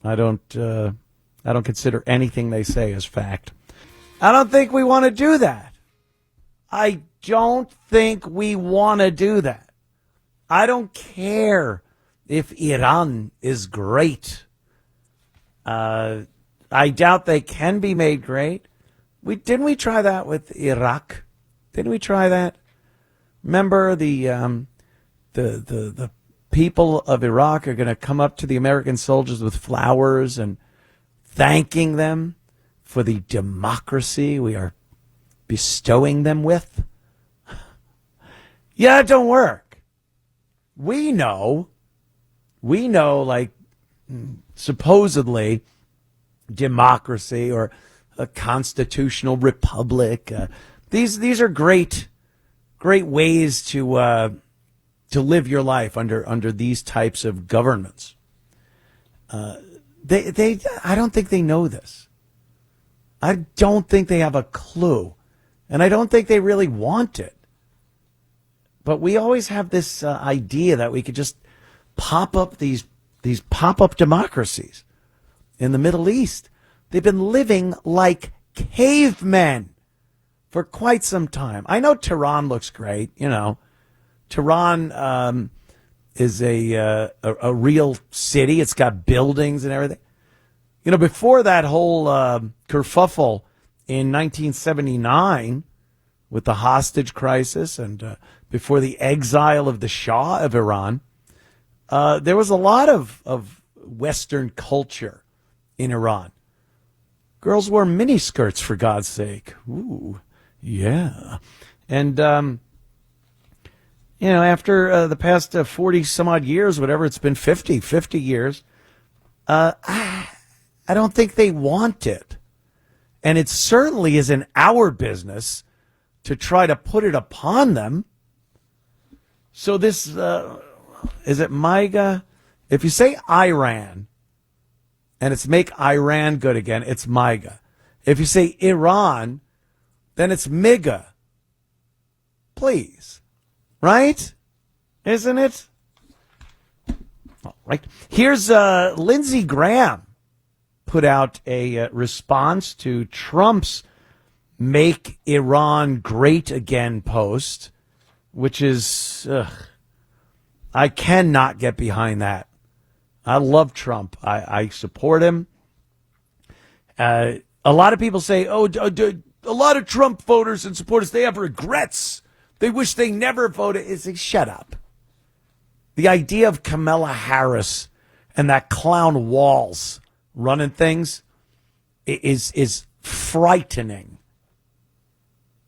I don't consider anything they say as fact. I don't think we want to do that. I don't think we want to do that. I don't care if Iran is great. I doubt they can be made great. Didn't we try that with Iraq? Didn't we try that? Remember the people of Iraq are going to come up to the American soldiers with flowers and thanking them for the democracy we are bestowing them with. Yeah, it don't work. We know, like, supposedly democracy or a constitutional republic. These are great ways to live your life under these types of governments. I don't think they know this. I don't think they have a clue, and I don't think they really want it. But we always have this idea that we could just pop up these pop-up democracies in the Middle East. They've been living like cavemen for quite some time. I know Tehran looks great, Tehran is a real city. It's got buildings and everything. Before that whole kerfuffle in 1979 with the hostage crisis and before the exile of the Shah of Iran, there was a lot of Western culture in Iran. Girls wore miniskirts, for God's sake. Ooh, yeah. And after the past 40 some odd years, whatever it's been, 50 years, I don't think they want it. And it certainly isn't our business to try to put it upon them. So this, is it MAGA? If you say Iran and it's make Iran good again, it's MAGA. If you say Iran, then it's MIGA. Please. Right? Isn't it? All right. Here's Lindsey Graham put out a response to Trump's Make Iran Great Again post, which is, I cannot get behind that. I love Trump. I support him. A lot of people say, a lot of Trump voters and supporters, they have regrets. They wish they never voted. Shut up. The idea of Kamala Harris and that clown Walz running things is frightening.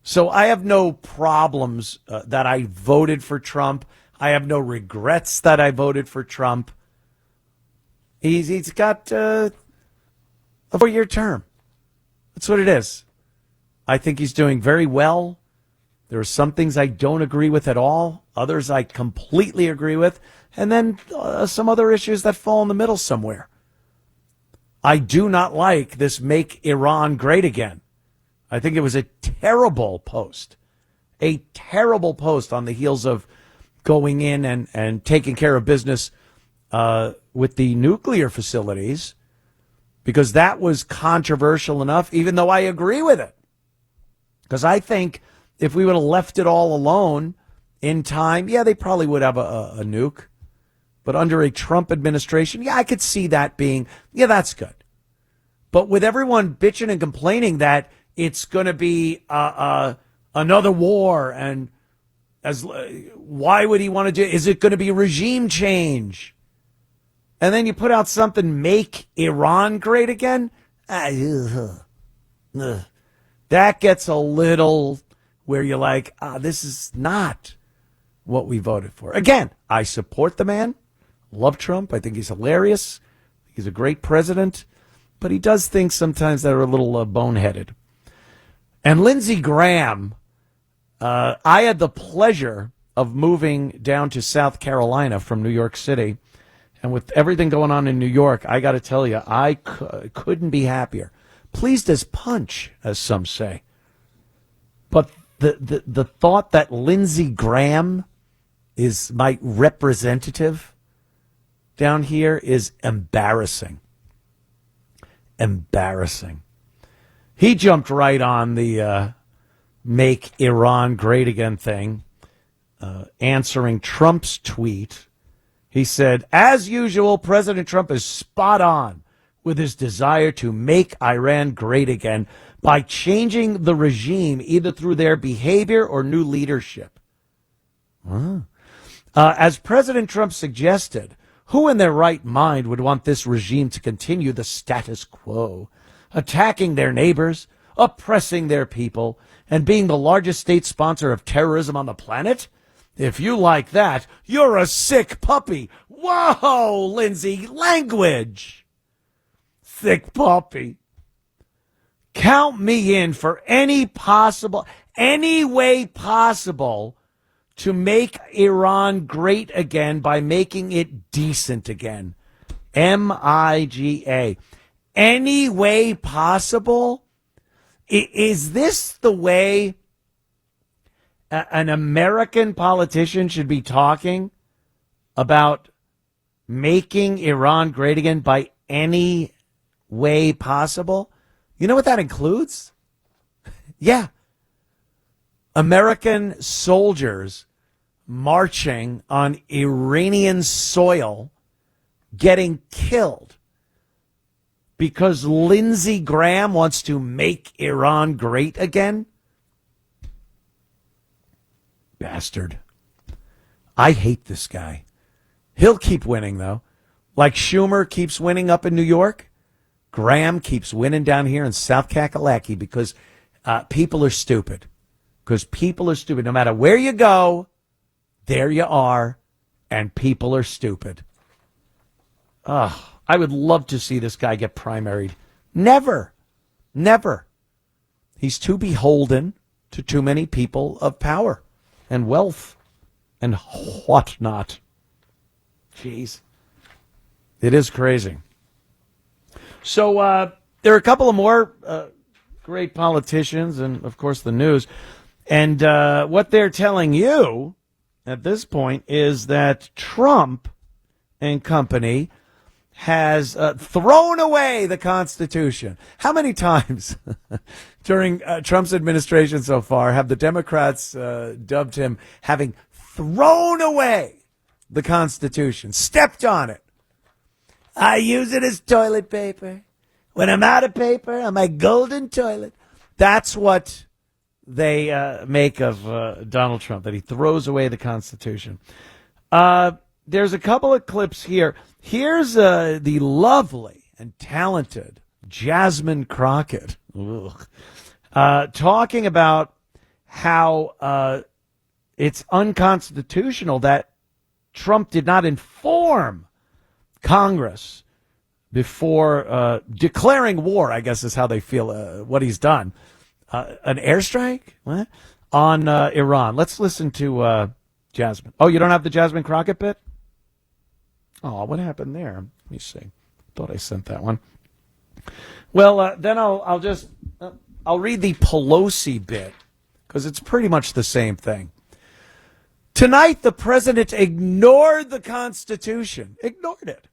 So I have no problems that I voted for Trump. I have no regrets that I voted for Trump. He's got a 4-year term. That's what it is. I think he's doing very well. There are some things I don't agree with at all. Others I completely agree with. And then some other issues that fall in the middle somewhere. I do not like this Make Iran Great Again. I think it was a terrible post. A terrible post on the heels of going in and taking care of business with the nuclear facilities, because that was controversial enough, even though I agree with it. Because I think if we would have left it all alone in time, yeah, they probably would have a nuke. But under a Trump administration, yeah, I could see that being, yeah, that's good. But with everyone bitching and complaining that it's going to be another war, and why would he want to do? Is it going to be regime change? And then you put out something, make Iran great again. That gets a little where you're like, this is not what we voted for. Again, I support the man. Love Trump. I think he's hilarious. He's a great president. But he does things sometimes that are a little boneheaded. And Lindsey Graham, I had the pleasure of moving down to South Carolina from New York City. And with everything going on in New York, I got to tell you, I couldn't be happier. Pleased as punch, as some say. But the thought that Lindsey Graham is my representative down here is embarrassing. Embarrassing. He jumped right on the make Iran great again thing, answering Trump's tweet. He said, as usual, President Trump is spot on with his desire to make Iran great again by changing the regime either through their behavior or new leadership. As President Trump suggested, who in their right mind would want this regime to continue the status quo, attacking their neighbors, oppressing their people, and being the largest state sponsor of terrorism on the planet? If you like that, you're a sick puppy. Whoa, Lindsay, language. Sick puppy. Count me in for any way possible to make Iran great again by making it decent again. MIGA. Any way possible? Is this the way an American politician should be talking about making Iran great again by any way possible? You know what that includes? Yeah. American soldiers marching on Iranian soil getting killed because Lindsey Graham wants to make Iran great again? Bastard. I hate this guy. He'll keep winning, though. Like Schumer keeps winning up in New York, Graham keeps winning down here in South Kakalaki because people are stupid. Because people are stupid. No matter where you go, there you are, and people are stupid. I would love to see this guy get primaried. Never. Never. He's too beholden to too many people of power and wealth and whatnot. Jeez. It is crazy. So there are a couple of more great politicians and, of course, the news. And what they're telling you at this point is that Trump and company has thrown away the Constitution. How many times during Trump's administration so far have the Democrats dubbed him having thrown away the Constitution, stepped on it? I use it as toilet paper. When I'm out of paper, on my golden toilet. That's what they make of Donald Trump, that he throws away the Constitution. There's a couple of clips here. Here's the lovely and talented Jasmine Crockett talking about how it's unconstitutional that Trump did not inform Congress before declaring war, I guess is how they feel, what he's done. An airstrike on Iran. Let's listen to Jasmine. Oh, you don't have the Jasmine Crockett bit? Oh, what happened there? Let me see. Thought I sent that one. Well, then I'll just I'll read the Pelosi bit because it's pretty much the same thing. Tonight, the president ignored the Constitution, ignored it,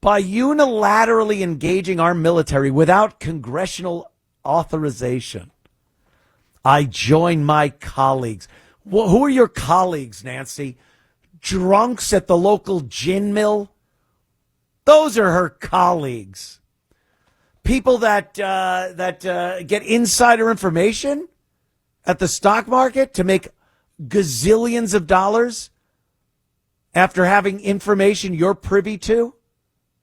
by unilaterally engaging our military without congressional authorization. I join my colleagues. Well, who are your colleagues, Nancy? Drunks at the local gin mill? Those are her colleagues. People that get insider information at the stock market to make gazillions of dollars after having information you're privy to?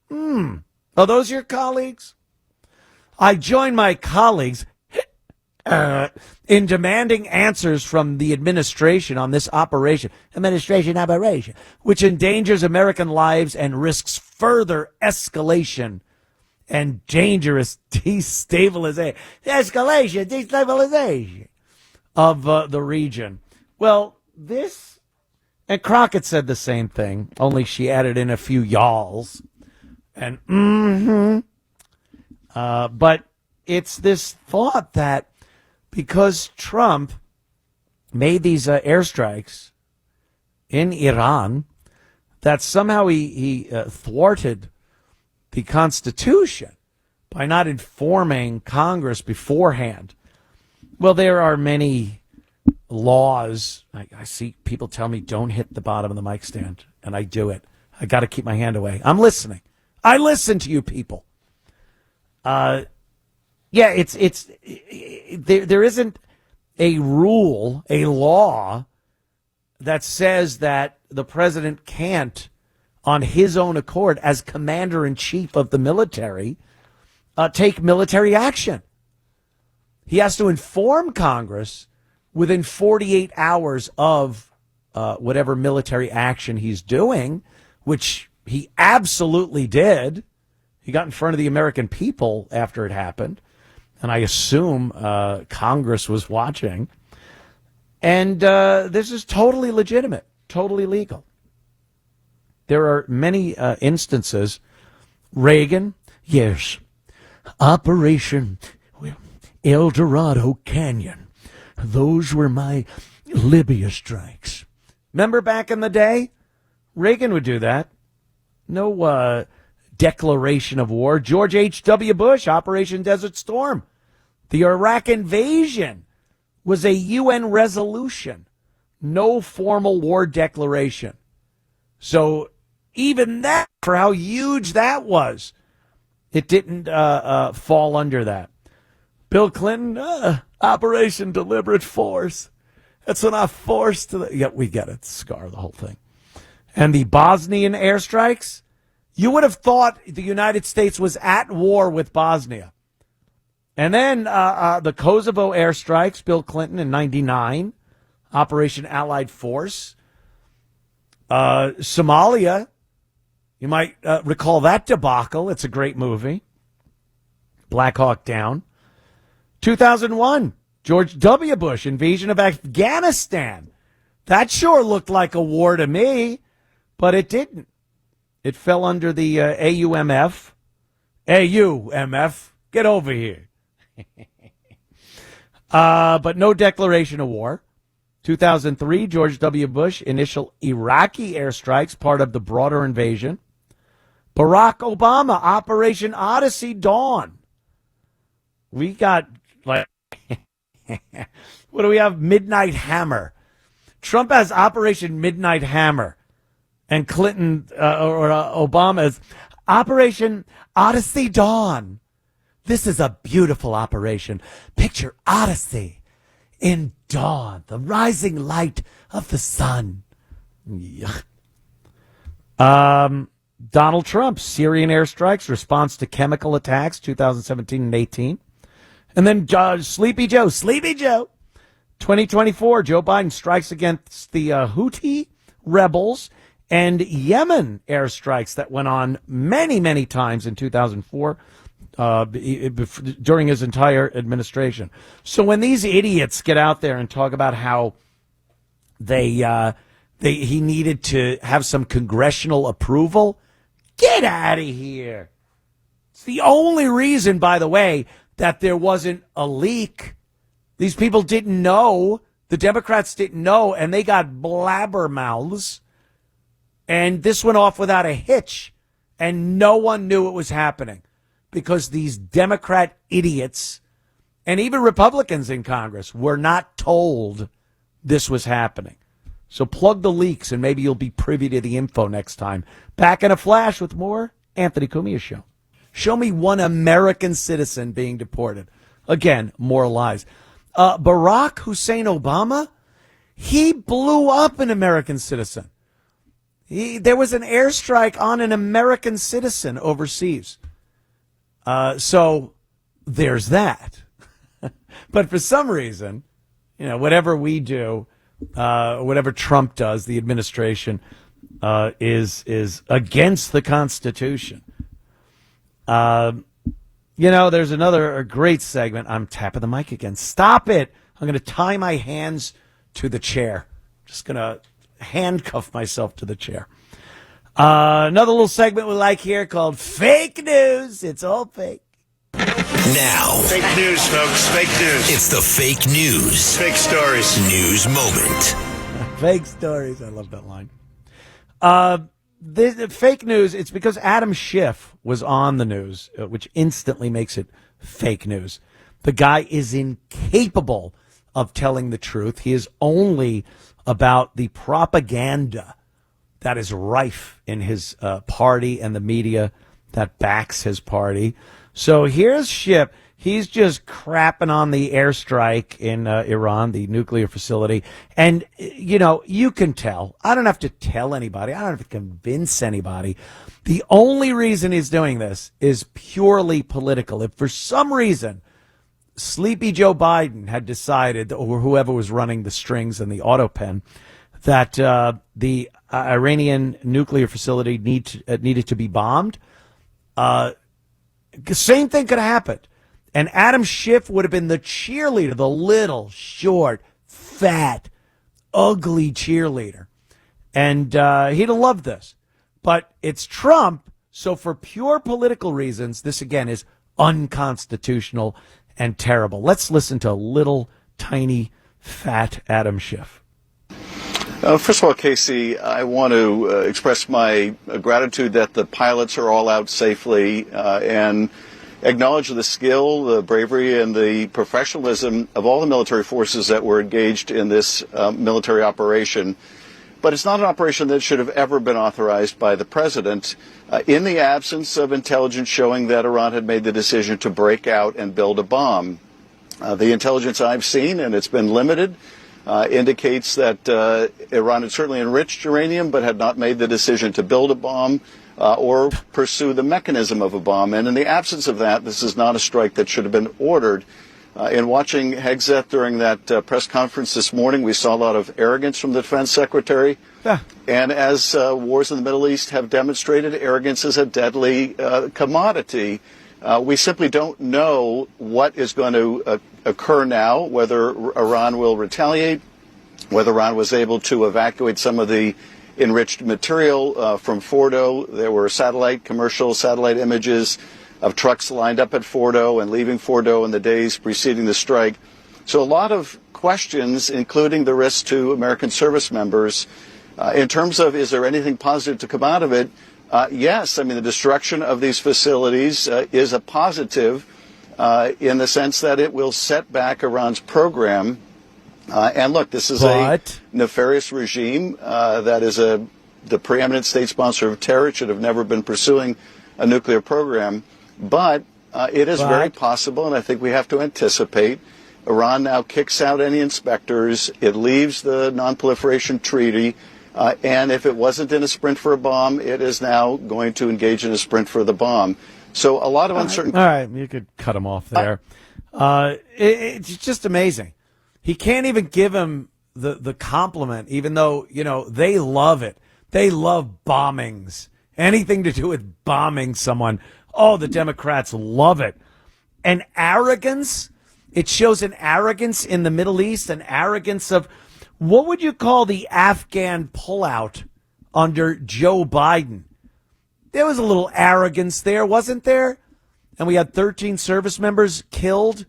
Are those your colleagues? I join my colleagues in demanding answers from the administration on this operation, which endangers American lives and risks further escalation and dangerous destabilization of the region. Well, this, and Crockett said the same thing, only she added in a few y'alls. And but it's this thought that because Trump made these airstrikes in Iran, that somehow he thwarted the Constitution by not informing Congress beforehand. Well, there are many laws. I see people tell me don't hit the bottom of the mic stand, and I do it. I got to keep my hand away. I'm listening. I listen to you people. There isn't a rule, a law that says that the president can't, on his own accord, as commander-in-chief of the military, take military action. He has to inform Congress within 48 hours of whatever military action he's doing, which he absolutely did. He got in front of the American people after it happened, and I assume Congress was watching. And this is totally legitimate, totally legal. There are many instances. Reagan, yes, Operation El Dorado Canyon. Those were my Libya strikes. Remember back in the day? Reagan would do that. No declaration of war. George H.W. Bush, Operation Desert Storm. The Iraq invasion was a UN resolution. No formal war declaration. So even that, for how huge that was, it didn't fall under that. Bill Clinton, Operation Deliberate Force. That's when I forced to... Yeah, we get it. Scar the whole thing. And the Bosnian airstrikes, you would have thought the United States was at war with Bosnia. And then the Kosovo airstrikes, Bill Clinton in 99, Operation Allied Force. Somalia, you might recall that debacle. It's a great movie. Black Hawk Down. 2001, George W. Bush, invasion of Afghanistan. That sure looked like a war to me, but it didn't. It fell under the AUMF. AUMF, get over here. But no declaration of war. 2003, George W. Bush, initial Iraqi airstrikes, part of the broader invasion. Barack Obama, Operation Odyssey Dawn. We got, like, what do we have? Midnight Hammer. Trump has Operation Midnight Hammer. And Clinton or Obama's Operation Odyssey Dawn. This is a beautiful operation. Picture Odyssey in dawn, the rising light of the sun. Yuck. Donald Trump, Syrian airstrikes, response to chemical attacks, 2017 and 18. And then Sleepy Joe, 2024, Joe Biden strikes against the Houthi rebels and Yemen airstrikes that went on many, many times in 2004 during his entire administration. So when these idiots get out there and talk about how he needed to have some congressional approval, get out of here. It's the only reason, by the way, that there wasn't a leak. These people didn't know. The Democrats didn't know, and they got blabbermouths. And this went off without a hitch, and no one knew it was happening because these Democrat idiots and even Republicans in Congress were not told this was happening. So plug the leaks, and maybe you'll be privy to the info next time. Back in a flash with more Anthony Cumia Show. Show me one American citizen being deported. Again, more lies. Barack Hussein Obama, he blew up an American citizen. There was an airstrike on an American citizen overseas. So there's that. But for some reason, whatever we do, whatever Trump does, the administration is against the Constitution. There's a great segment. I'm tapping the mic again. Stop it. I'm going to tie my hands to the chair. Just going to handcuff myself to the chair. Another little segment we like here called Fake News. It's all fake. Now. Fake news, folks. Fake news. It's the fake news. Fake stories. News moment. Fake stories. I love that line. The fake news, it's because Adam Schiff was on the news, which instantly makes it fake news. The guy is incapable of telling the truth. He is only about the propaganda that is rife in his party and the media that backs his party. So here's Schiff. He's just crapping on the airstrike in Iran, the nuclear facility. And, you can tell. I don't have to tell anybody. I don't have to convince anybody. The only reason he's doing this is purely political. If for some reason Sleepy Joe Biden had decided, or whoever was running the strings and the auto pen, that the Iranian nuclear facility needed to be bombed, the same thing could have happened. And Adam Schiff would have been the cheerleader, the little, short, fat, ugly cheerleader. And he'd have loved this. But it's Trump, so for pure political reasons, this again is unconstitutional and terrible. Let's listen to little, tiny, fat Adam Schiff. First of all, Casey, I want to express my gratitude that the pilots are all out safely and acknowledge the skill, the bravery, and the professionalism of all the military forces that were engaged in this military operation. But it's not an operation that should have ever been authorized by the president in the absence of intelligence showing that Iran had made the decision to break out and build a bomb. The intelligence I've seen, and it's been limited, indicates that Iran had certainly enriched uranium but had not made the decision to build a bomb or pursue the mechanism of a bomb. And in the absence of that, this is not a strike that should have been ordered. In watching Hegseth during that press conference this morning, we saw a lot of arrogance from the defense secretary. Yeah. And as wars in the Middle East have demonstrated, arrogance is a deadly commodity. We simply don't know what is going to occur now, whether Iran will retaliate, whether Iran was able to evacuate some of the enriched material from Fordo. There were commercial satellite images of trucks lined up at Fordo and leaving Fordo in the days preceding the strike. So a lot of questions, including the risk to American service members. In terms of, is there anything positive to come out of it? Yes. I mean, the destruction of these facilities is a positive in the sense that it will set back Iran's program. And look, this is a nefarious regime that is the preeminent state sponsor of terror. It should have never been pursuing a nuclear program. But it is very possible, and I think we have to anticipate, Iran now kicks out any inspectors. It leaves the non-proliferation treaty. And if it wasn't in a sprint for a bomb, it is now going to engage in a sprint for the bomb. So a lot of uncertainty. All right, you could cut him off there. It's just amazing. He can't even give him the compliment, even though, they love it. They love bombings. Anything to do with bombing someone. Oh, the Democrats love it. And arrogance. It shows an arrogance in the Middle East, an arrogance of, what would you call the Afghan pullout under Joe Biden? There was a little arrogance there, wasn't there? And we had 13 service members killed.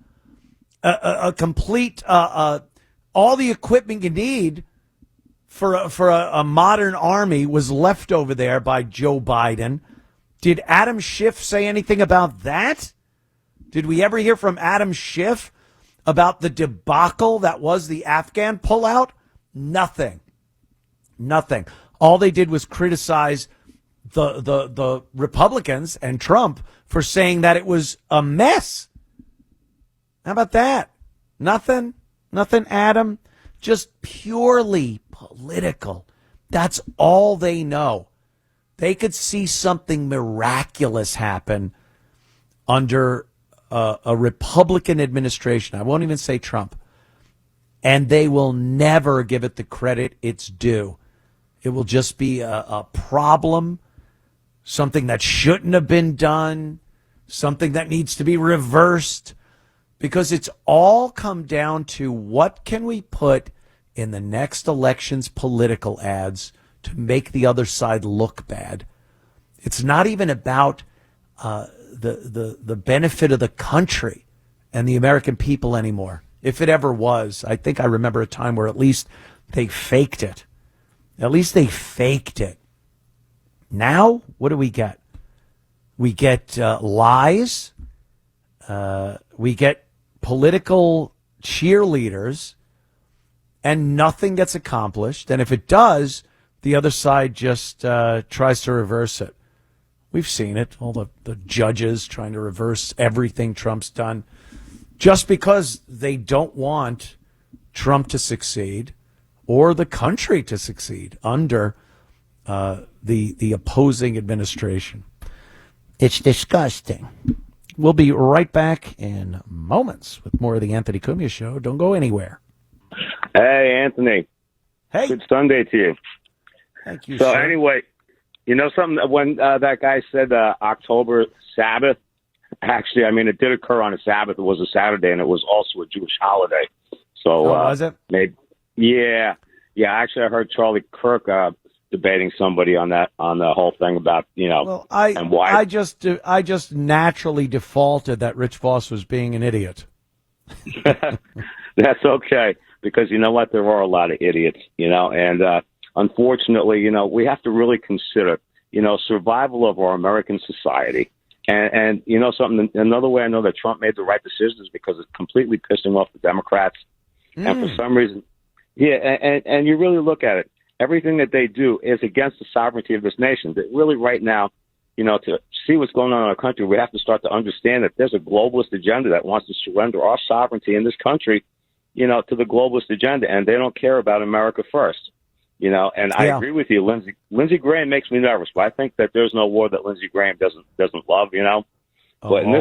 A complete, all the equipment you need for a modern army was left over there by Joe Biden. Did Adam Schiff say anything about that? Did we ever hear from Adam Schiff about the debacle that was the Afghan pullout? Nothing. All they did was criticize the Republicans and Trump for saying that it was a mess. How about that? Nothing, Adam. Just purely political. That's all they know. They could see something miraculous happen under a Republican administration. I won't even say Trump. And they will never give it the credit it's due. It will just be a problem, something that shouldn't have been done, something that needs to be reversed, because it's all come down to what can we put in the next election's political ads to make the other side look bad. It's not even about the benefit of the country and the American people anymore. If it ever was, I think I remember a time where at least they faked it. At least they faked it. Now, what do we get? We get lies. We get political cheerleaders, and nothing gets accomplished. And if it does, the other side just tries to reverse it. We've seen it. All the judges trying to reverse everything Trump's done just because they don't want Trump to succeed or the country to succeed under the opposing administration. It's disgusting. We'll be right back in moments with more of the Anthony Cumia Show. Don't go anywhere. Hey, Anthony. Hey. Good Sunday to you. Thank you, So sir. anyway, you know something? When that guy said October Sabbath, actually, I mean, it did occur on a Sabbath. It was a Saturday, and it was also a Jewish holiday. So was it? Maybe, yeah. Actually, I heard Charlie Kirk debating somebody on the whole thing about Well, and why. I just naturally defaulted that Rich Voss was being an idiot. That's okay, because you know what? There are a lot of idiots, and unfortunately, we have to really consider, survival of our American society. And something, another way I know that Trump made the right decision is because it's completely pissing off the Democrats. And for some reason, and you really look at it, everything that they do is against the sovereignty of this nation. That really right now, to see what's going on in our country, we have to start to understand that there's a globalist agenda that wants to surrender our sovereignty in this country, to the globalist agenda, and they don't care about America first. And I agree with you. Lindsey Graham makes me nervous, but I think that there's no war that Lindsey Graham doesn't love, But in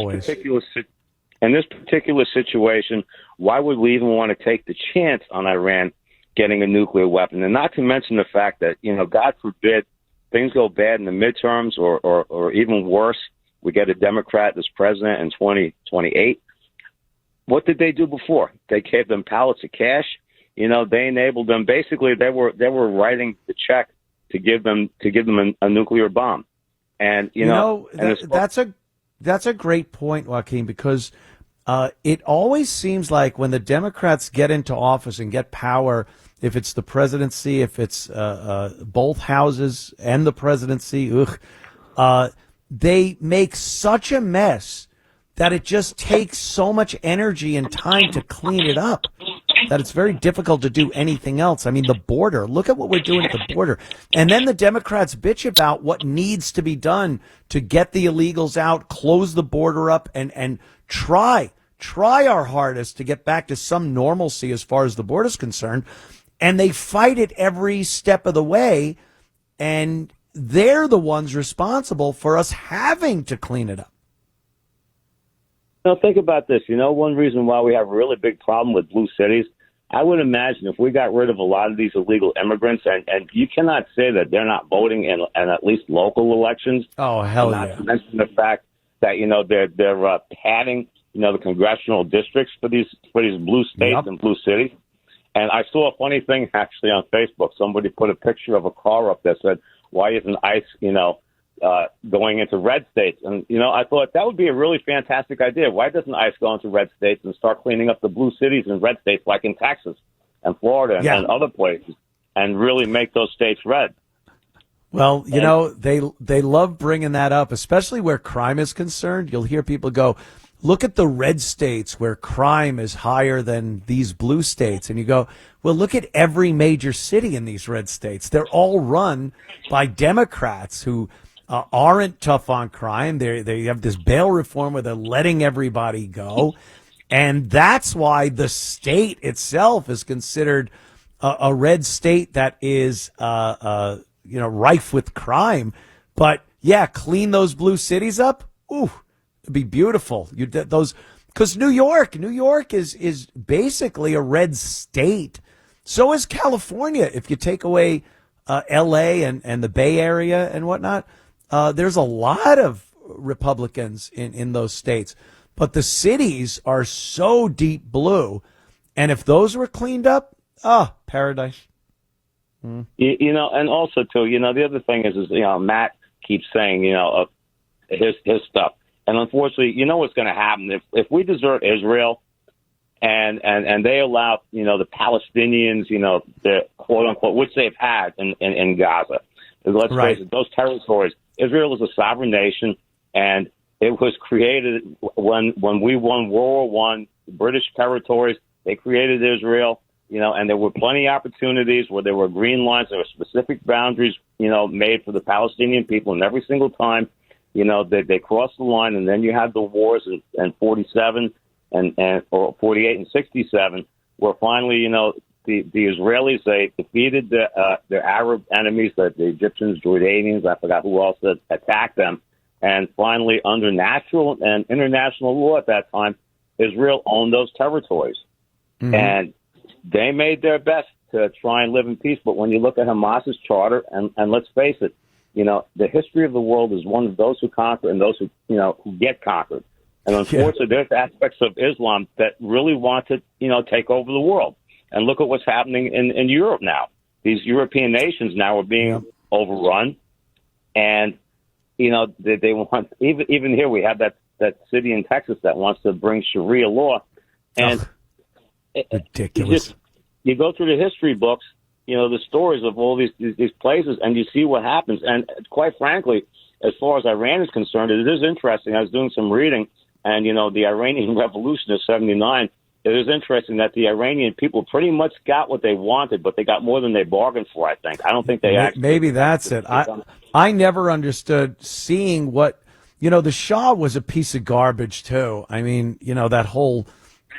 this particular situation, why would we even want to take the chance on Iran getting a nuclear weapon? And not to mention the fact that, God forbid, things go bad in the midterms or even worse, we get a Democrat as president in 2028. What did they do before? They gave them pallets of cash. They enabled them. Basically, they were writing the check to give them a nuclear bomb. And that's a great point, Joaquin, because it always seems like when the Democrats get into office and get power, if it's the presidency, if it's both houses and the presidency, they make such a mess that it just takes so much energy and time to clean it up that it's very difficult to do anything else. I mean, the border, look at what we're doing at the border. And then the Democrats bitch about what needs to be done to get the illegals out, close the border up, and try our hardest to get back to some normalcy as far as the border is concerned. And they fight it every step of the way, and they're the ones responsible for us having to clean it up. Think about this. One reason why we have a really big problem with blue cities, I would imagine if we got rid of a lot of these illegal immigrants, and you cannot say that they're not voting in at least local elections. Oh, hell not yeah. To mention the fact that, they're padding, the congressional districts for these blue states and blue cities. And I saw a funny thing actually on Facebook. Somebody put a picture of a car up that said, why isn't ICE, going into red states? And, I thought that would be a really fantastic idea. Why doesn't ICE go into red states and start cleaning up the blue cities in red states like in Texas and Florida and other places and really make those states red? Well, they love bringing that up, especially where crime is concerned. You'll hear people go, look at the red states where crime is higher than these blue states. And you go, well, look at every major city in these red states. They're all run by Democrats who aren't tough on crime. They have this bail reform where they're letting everybody go. And that's why the state itself is considered a red state that is, rife with crime. But yeah, clean those blue cities up. Ooh, it'd be beautiful. Because New York is basically a red state. So is California. If you take away L.A. and the Bay Area and whatnot, there's a lot of Republicans in those states. But the cities are so deep blue. And if those were cleaned up, paradise. And also, too, the other thing is Matt keeps saying, his stuff. And unfortunately, what's going to happen if we desert Israel and they allow, the Palestinians, the quote unquote, which they've had in Gaza. Let's face it, those territories, Israel is a sovereign nation, and it was created when we won World War I, British territories, they created Israel, and there were plenty of opportunities where there were green lines, there were specific boundaries, made for the Palestinian people, and every single time, they crossed the line, and then you had the wars in 47 or 48 and 67, where finally, the Israelis, they defeated their Arab enemies, the Egyptians, Jordanians, I forgot who else that attacked them. And finally, under natural and international law at that time, Israel owned those territories. Mm-hmm. And they made their best to try and live in peace. But when you look at Hamas's charter, and let's face it, the history of the world is one of those who conquer and those who get conquered. And unfortunately, there's aspects of Islam that really want to, take over the world. And look at what's happening in Europe now. These European nations now are being overrun. And, they want, even here we have that city in Texas that wants to bring Sharia law. And ridiculous. You go through the history books, the stories of all these places, and you see what happens. And quite frankly, as far as Iran is concerned, it is interesting. I was doing some reading, and, the Iranian Revolution of 79, it is interesting that the Iranian people pretty much got what they wanted, but they got more than they bargained for, I think. I don't think they actually... Maybe that's it. I never understood seeing what... the Shah was a piece of garbage, too. I mean, that whole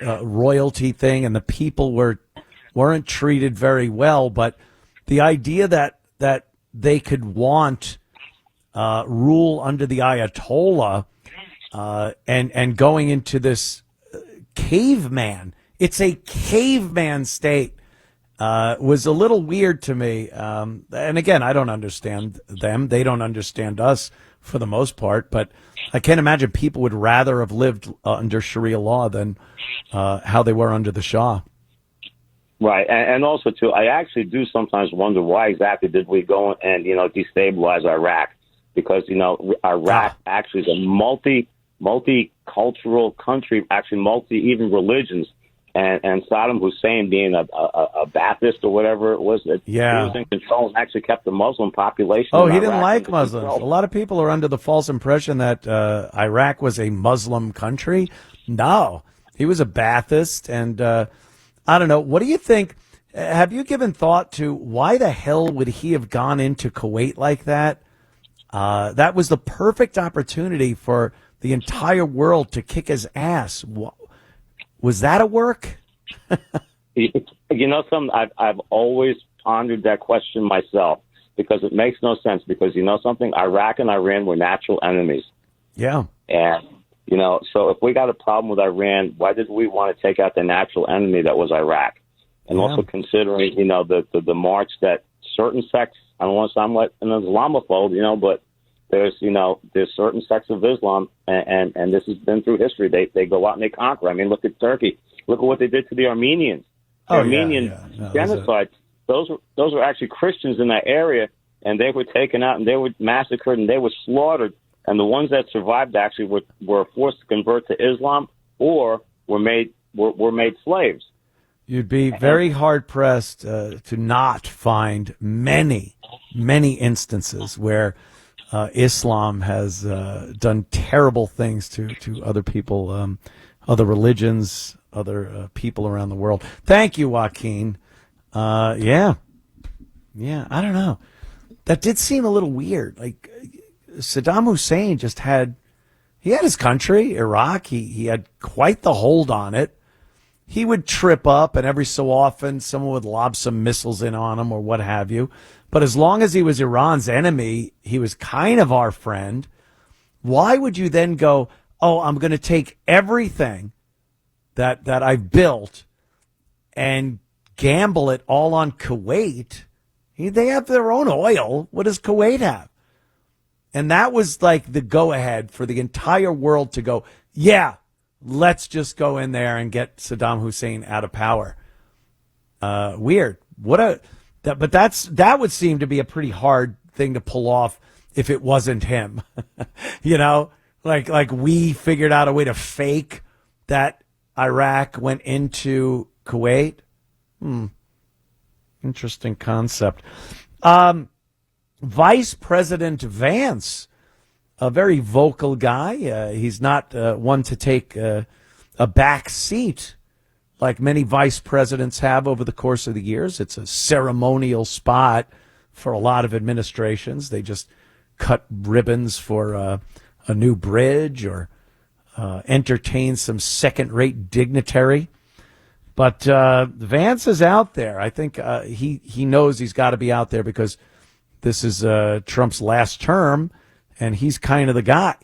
royalty thing, and the people weren't treated very well, but the idea that they could want rule under the Ayatollah and going into this caveman, it's a caveman state, was a little weird to me. And again, I don't understand them. They don't understand us for the most part, but I can't imagine people would rather have lived under Sharia law than how they were under the Shah. Right. And also, too, I actually do sometimes wonder why exactly did we go and, destabilize Iraq? Because, Iraq actually is a multicultural country, actually even religions. And Saddam Hussein being a Baptist or whatever it was, he was in control and actually kept the Muslim population. Oh, he didn't like Muslims. A lot of people are under the false impression that Iraq was a Muslim country. No, he was a Baptist. And I don't know. What do you think? Have you given thought to why the hell would he have gone into Kuwait like that? That was the perfect opportunity for the entire world to kick his ass. Was that a work? Something I've always pondered that question myself, because it makes no sense. Because something, Iraq and Iran were natural enemies. Yeah. And so if we got a problem with Iran, why did we want to take out the natural enemy that was Iraq? And also considering the march that certain sects, I don't want to sound like an Islamophobe, but there's certain sects of Islam, and this has been through history. They go out and they conquer. I mean, look at Turkey. Look at what they did to the Armenians. Armenian genocide. Those were actually Christians in that area, and they were taken out and they were massacred and they were slaughtered. And the ones that survived actually were forced to convert to Islam or were made slaves. You'd be very hard pressed to not find many instances where Islam has done terrible things to other people, other religions, other people around the world. Thank you, Joaquin. Yeah, I don't know. That did seem a little weird. Like, Saddam Hussein he had his country, Iraq. He had quite the hold on it. He would trip up, and every so often someone would lob some missiles in on him or what have you. But as long as he was Iran's enemy, he was kind of our friend. Why would you then go, oh, I'm going to take everything that I've built and gamble it all on Kuwait? They have their own oil. What does Kuwait have? And that was like the go-ahead for the entire world to go, yeah, let's just go in there and get Saddam Hussein out of power. Weird. But that would seem to be a pretty hard thing to pull off if it wasn't him. You know, like we figured out a way to fake that Iraq went into Kuwait. Interesting concept. Vice President Vance, a very vocal guy. He's not one to take a back seat like many vice presidents have over the course of the years. It's a ceremonial spot for a lot of administrations. They just cut ribbons for a new bridge or entertain some second-rate dignitary. But Vance is out there. I think he knows he's got to be out there because this is Trump's last term, and he's kind of the guy.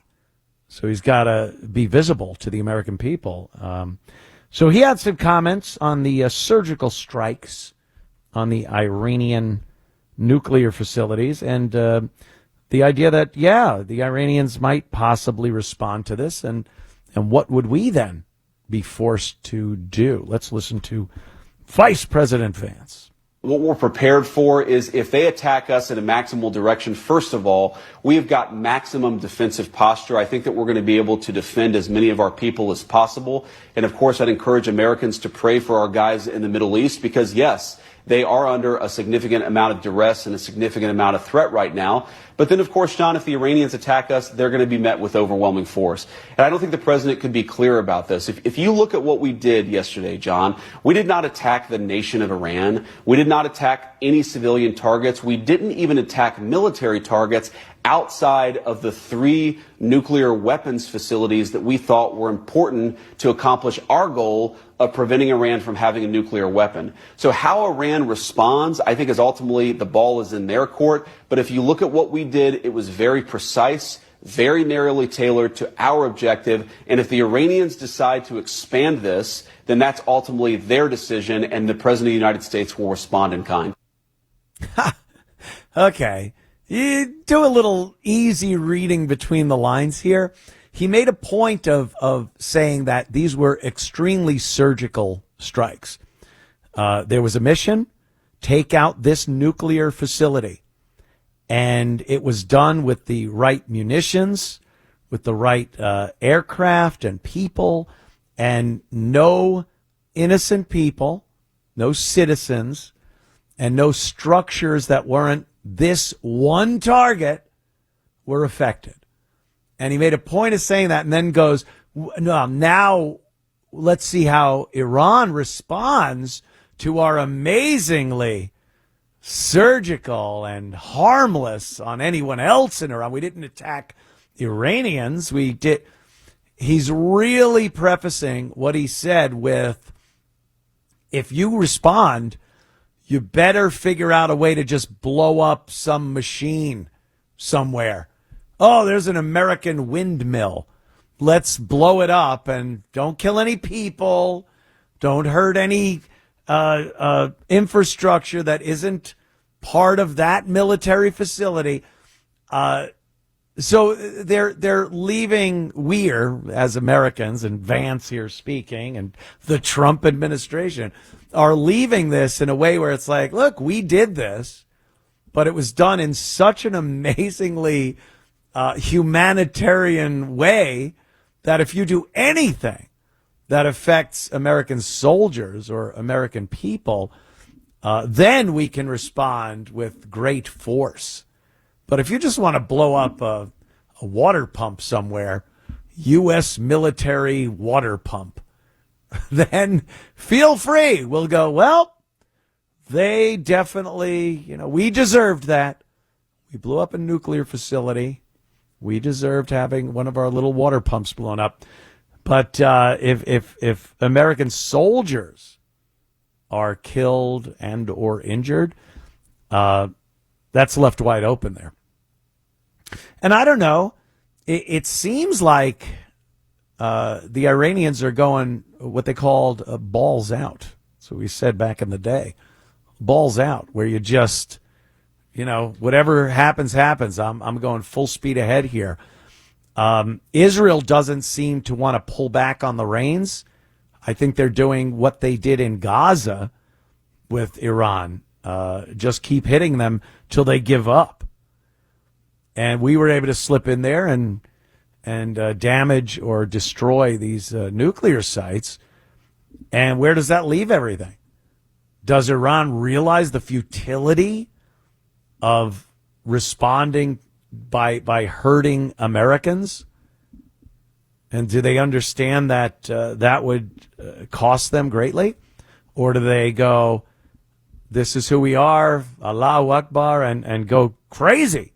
So he's got to be visible to the American people. So he had some comments on the surgical strikes on the Iranian nuclear facilities and the idea that, yeah, the Iranians might possibly respond to this. And what would we then be forced to do? Let's listen to Vice President Vance. What we're prepared for is if they attack us in a maximal direction, first of all, we have got maximum defensive posture. I think that we're going to be able to defend as many of our people as possible. And of course, I'd encourage Americans to pray for our guys in the Middle East because, yes, they are under a significant amount of duress and a significant amount of threat right now. But then, of course, John, if the Iranians attack us, they're going to be met with overwhelming force. And I don't think the president could be clear about this. If you look at what we did yesterday, John, we did not attack the nation of Iran. We did not attack any civilian targets. We didn't even attack military targets outside of the 3 nuclear weapons facilities that we thought were important to accomplish our goal of preventing Iran from having a nuclear weapon. So how Iran responds, I think, is ultimately the ball is in their court. But if you look at what we did, it was very precise, very narrowly tailored to our objective. And if the Iranians decide to expand this, then that's ultimately their decision, and the President of the United States will respond in kind. Okay. You do a little easy reading between the lines here. He made a point of saying that these were extremely surgical strikes. There was a mission, take out this nuclear facility. And it was done with the right munitions, with the right aircraft and people, and no innocent people, no citizens, and no structures that weren't this one target were affected. And he made a point of saying that and then goes, no, now let's see how Iran responds to our amazingly surgical and harmless on anyone else in Iran. We didn't attack Iranians. We did. He's really prefacing what he said with, if you respond, you better figure out a way to just blow up some machine somewhere. Oh, there's an American windmill. Let's blow it up and don't kill any people. Don't hurt any infrastructure that isn't part of that military facility. So they're leaving, as Americans, and Vance here speaking, and the Trump administration are leaving this in a way where it's like, look, we did this, but it was done in such an amazingly humanitarian way that if you do anything that affects American soldiers or American people, then we can respond with great force. But if you just want to blow up a water pump somewhere, U.S. military water pump, then feel free. We'll go, well, they definitely, we deserved that. We blew up a nuclear facility. We deserved having one of our little water pumps blown up. But if American soldiers are killed and or injured, that's left wide open there. And I don't know. It seems like the Iranians are going what they called balls out. So we said back in the day, balls out, where you just, whatever happens, happens. I'm going full speed ahead here. Israel doesn't seem to want to pull back on the reins. I think they're doing what they did in Gaza with Iran. Just keep hitting them till they give up. And we were able to slip in there and damage or destroy these nuclear sites. And where does that leave everything? Does Iran realize the futility of responding by hurting Americans? And do they understand that that would cost them greatly? Or do they go, this is who we are, Allahu Akbar, and go crazy?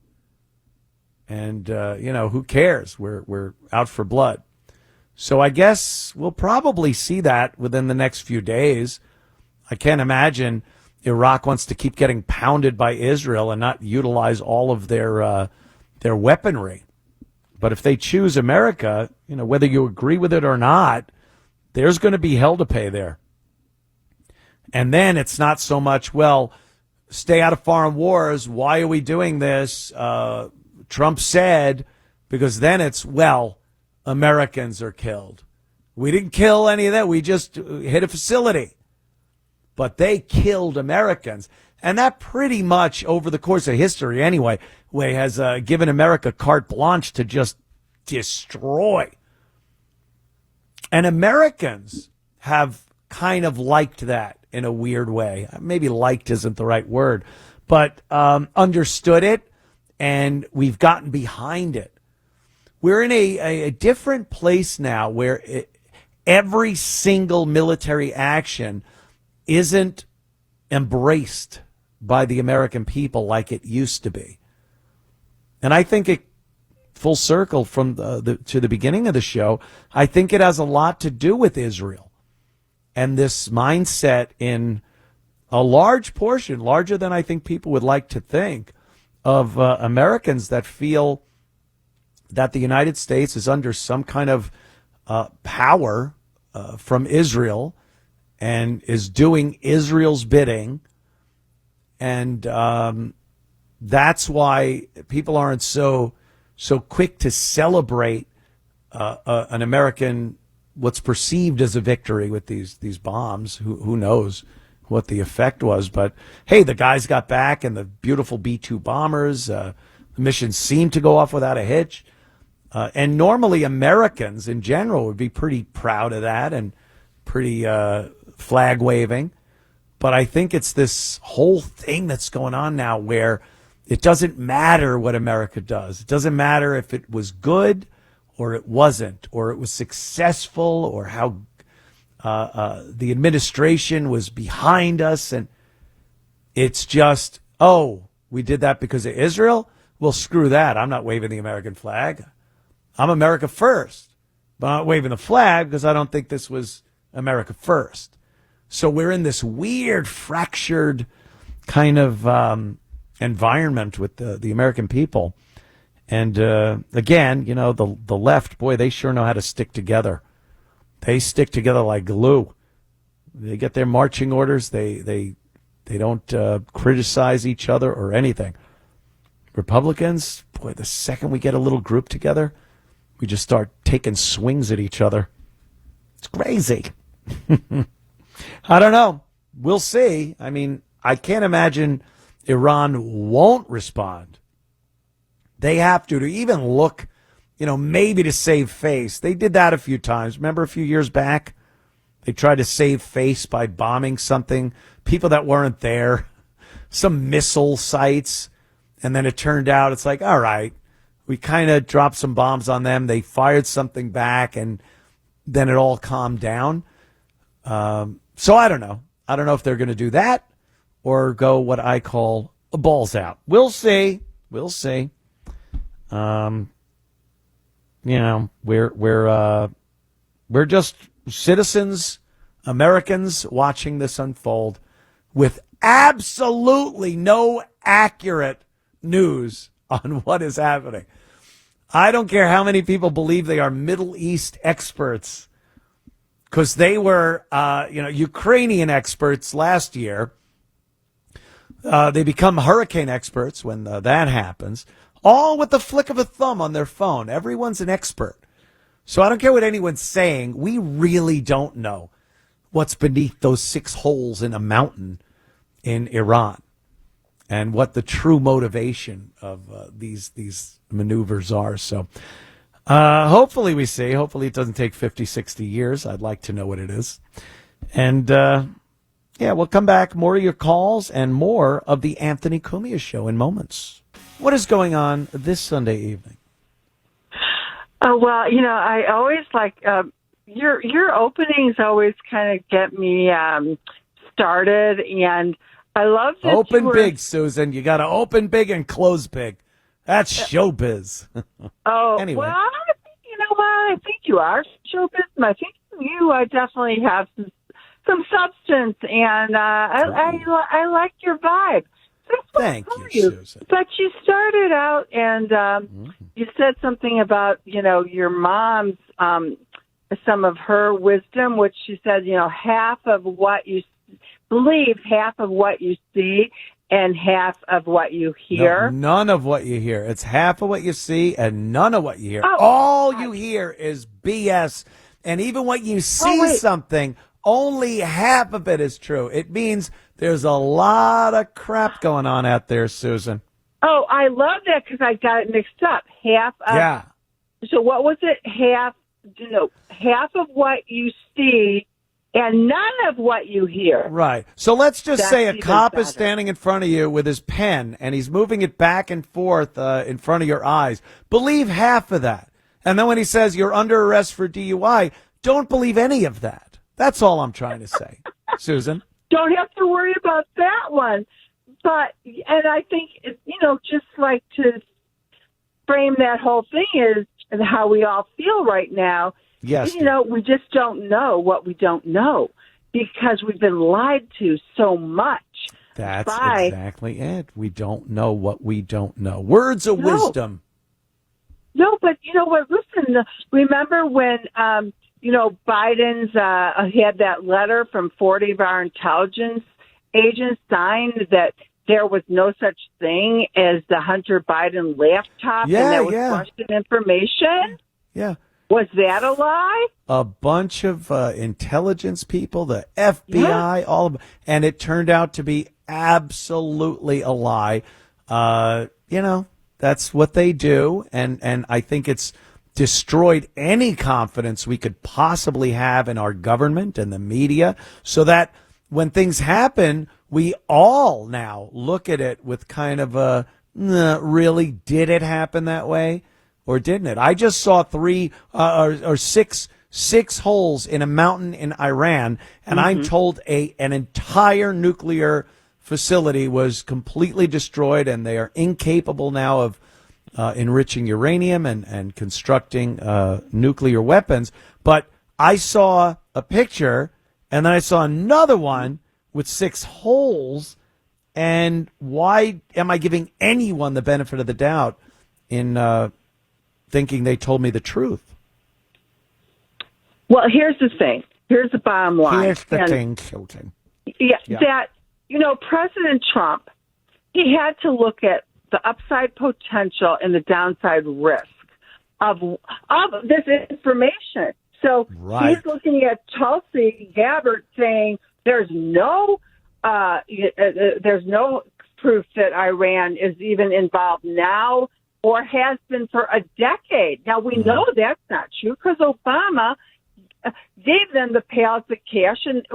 And, who cares? We're out for blood. So I guess we'll probably see that within the next few days. I can't imagine Iraq wants to keep getting pounded by Israel and not utilize all of their weaponry. But if they choose America, whether you agree with it or not, there's going to be hell to pay there. And then it's not so much, well, stay out of foreign wars. Why are we doing this? Trump said, because then it's, well, Americans are killed. We didn't kill any of that. We just hit a facility. But they killed Americans. And that pretty much, over the course of history anyway, has given America carte blanche to just destroy. And Americans have kind of liked that in a weird way. Maybe liked isn't the right word, but understood it. And we've gotten behind it. We're in a different place now where every single military action isn't embraced by the American people like it used to be. And I think it, full circle from to the beginning of the show, I think it has a lot to do with Israel and this mindset in a large portion, larger than I think people would like to think, of Americans that feel that the United States is under some kind of power from Israel and is doing Israel's bidding. And that's why people aren't so quick to celebrate an American, what's perceived as a victory with these bombs. Who knows what the effect was? But hey, the guys got back in the beautiful B-2 bombers. The mission seemed to go off without a hitch. And normally Americans in general would be pretty proud of that and pretty flag waving. But I think it's this whole thing that's going on now where it doesn't matter what America does. It doesn't matter if it was good or it wasn't, or it was successful, or how the administration was behind us. And it's just, oh, we did that because of Israel? Well, screw that. I'm not waving the American flag. I'm America first. But I'm not waving the flag because I don't think this was America first. So we're in this weird, fractured kind of environment with the American people. And again, the left, boy, they sure know how to stick together. They stick together like glue. They get their marching orders. They don't criticize each other or anything. Republicans, boy, the second we get a little group together, we just start taking swings at each other. It's crazy. I don't know. We'll see. I mean, I can't imagine Iran won't respond. They have to even look, maybe to save face. They did that a few times. Remember a few years back? They tried to save face by bombing something, people that weren't there, some missile sites. And then it turned out it's like, all right, we kind of dropped some bombs on them. They fired something back, and then it all calmed down. So I don't know. I don't know if they're going to do that or go what I call balls out. We'll see. We'll see. we're just citizens, Americans watching this unfold with absolutely no accurate news on what is happening. I don't care how many people believe they are Middle East experts, because they were, Ukrainian experts last year. They become hurricane experts when that happens, all with the flick of a thumb on their phone. Everyone's an expert. So I don't care what anyone's saying. We really don't know what's beneath those 6 holes in a mountain in Iran and what the true motivation of these maneuvers are. So hopefully we see. Hopefully it doesn't take 50, 60 years. I'd like to know what it is. And we'll come back. More of your calls and more of the Anthony Cumia Show in moments. What is going on this Sunday evening? Well, I always like your openings always kind of get me started, and I love that Open big, Susan. You got to open big and close big. That's showbiz. Anyway. Well, you know what? I think you are showbiz. I think you definitely have some substance, and I like your vibe. Thank you, Susan. But you started out, and you said something about your mom's some of her wisdom, which she said half of what you believe, half of what you see, and half of what you hear. No, none of what you hear. It's half of what you see and none of what you hear. Oh, all you hear is BS. And even when you see something, only half of it is true. It means there's a lot of crap going on out there, Susan. Oh, I love that because I got it mixed up. Half of, yeah. So what was it? Half of what you see and none of what you hear. Right. So let's just say a cop better. is standing in front of you with his pen and he's moving it back and forth in front of your eyes. Believe half of that. And then when he says you're under arrest for DUI, don't believe any of that. That's all I'm trying to say, Susan. Don't have to worry about that one. But, and I think, just like to frame that whole thing is how we all feel right now. Yes. We just don't know what we don't know because we've been lied to so much. That's exactly it. We don't know what we don't know. Words of wisdom. No, but you know what? Listen, remember when, Biden's had that letter from 40 of our intelligence agents signed that there was no such thing as the Hunter Biden laptop and that was Russian information? Yeah. Was that a lie? A bunch of intelligence people, the FBI, all of them, and it turned out to be absolutely a lie. That's what they do, and I think it's destroyed any confidence we could possibly have in our government and the media, so that when things happen, we all now look at it with kind of a, really, did it happen that way? Or didn't it? I just saw 6 holes in a mountain in Iran, and I'm told an entire nuclear facility was completely destroyed, and they are incapable now of enriching uranium and constructing nuclear weapons. But I saw a picture, and then I saw another one with 6 holes, and why am I giving anyone the benefit of the doubt in thinking they told me the truth? Well, here's the thing. Here's the bottom line. Here's the thing, Hilton. That, President Trump, he had to look at the upside potential and the downside risk of this information. So he's looking at Tulsi Gabbard saying there's no proof that Iran is even involved now or has been for a decade. Now, we know that's not true because Obama gave them the pallets of cash, and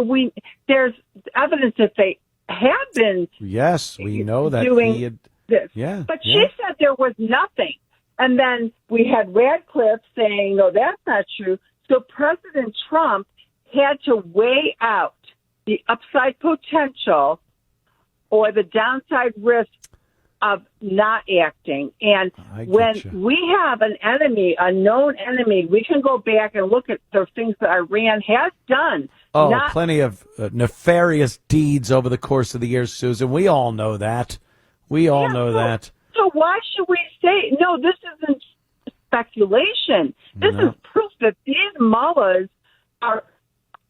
there's evidence that they have been. Yes, we know that doing he had, this. But she said there was nothing. And then we had Radcliffe saying, no, that's not true. So President Trump had to weigh out the upside potential or the downside risk of not acting. And when we have an enemy, a known enemy, we can go back and look at the things that Iran has done. Oh, plenty of nefarious deeds over the course of the years, Susan. We all know that. We all know that. So why should we say, no, this isn't speculation. This is proof that these mullahs are,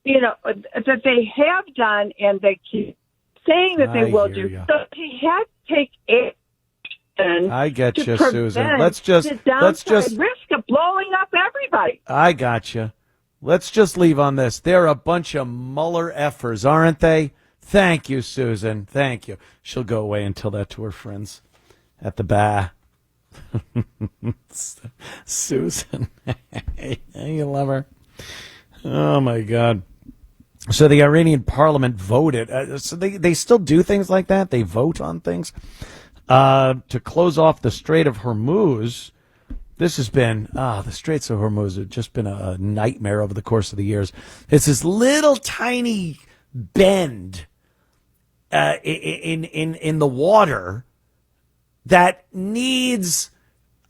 that they have done and they keep saying that they will do. So he had to take action. I get you, Susan. Let's just risk of blowing up everybody. I got you. Let's just leave on this. They're a bunch of Mueller effers, aren't they? Thank you, Susan. Thank you. She'll go away and tell that to her friends at the bar. Susan. You love her. Oh, my God. So the Iranian parliament voted. So they still do things like that? They vote on things? To close off the Strait of Hormuz. This has been, the Straits of Hormuz have just been a nightmare over the course of the years. It's this little tiny bend in the water that needs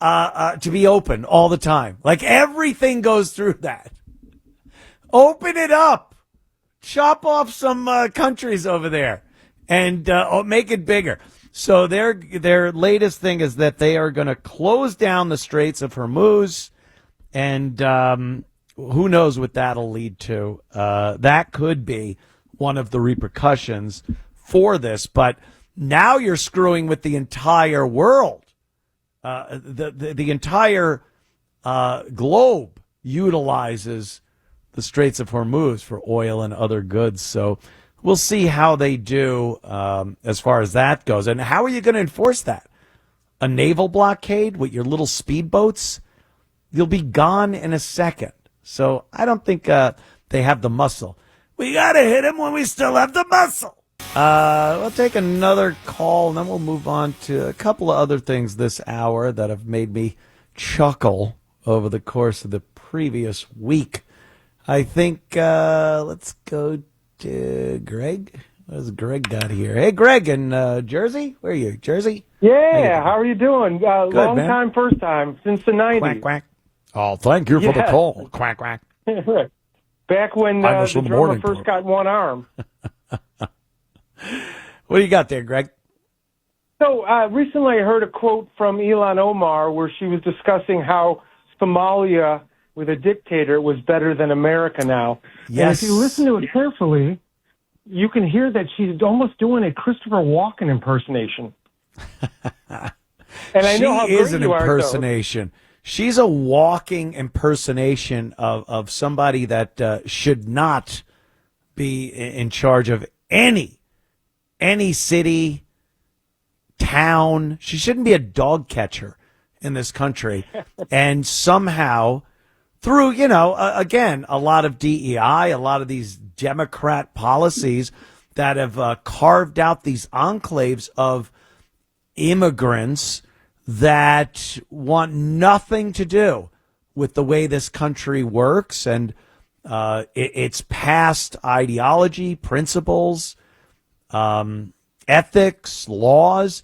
to be open all the time. Like everything goes through that. Open it up. Chop off some countries over there and make it bigger. So their latest thing is that they are going to close down the Straits of Hormuz, and who knows what that'll lead to. That could be one of the repercussions for this. But now you're screwing with the entire world. The entire globe utilizes the Straits of Hormuz for oil and other goods. So we'll see how they do as far as that goes. And how are you going to enforce that? A naval blockade with your little speedboats? You'll be gone in a second. So I don't think they have the muscle. We got to hit them when we still have the muscle. We'll take another call, and then we'll move on to a couple of other things this hour that have made me chuckle over the course of the previous week. I think let's go to Greg. What has Greg got here? Hey, Greg in Jersey. Where are you? Jersey? Yeah. How are you doing? Good, long man. time, first time since the 90s. Quack, quack. Oh, thank you for the call. Quack, quack. Back when the drummer first got one arm. What do you got there, Greg? So recently I heard a quote from Ilhan Omar where she was discussing how Somalia with a dictator was better than America now. Yes. And if you listen to it carefully, you can hear that she's almost doing a Christopher Walken impersonation. And I know how great you are, impersonation. She's a walking impersonation of somebody that should not be in charge of any city, town. She shouldn't be a dog catcher in this country. And somehow, through, again, a lot of DEI, a lot of these Democrat policies that have carved out these enclaves of immigrants that want nothing to do with the way this country works and its past ideology, principles, ethics, laws.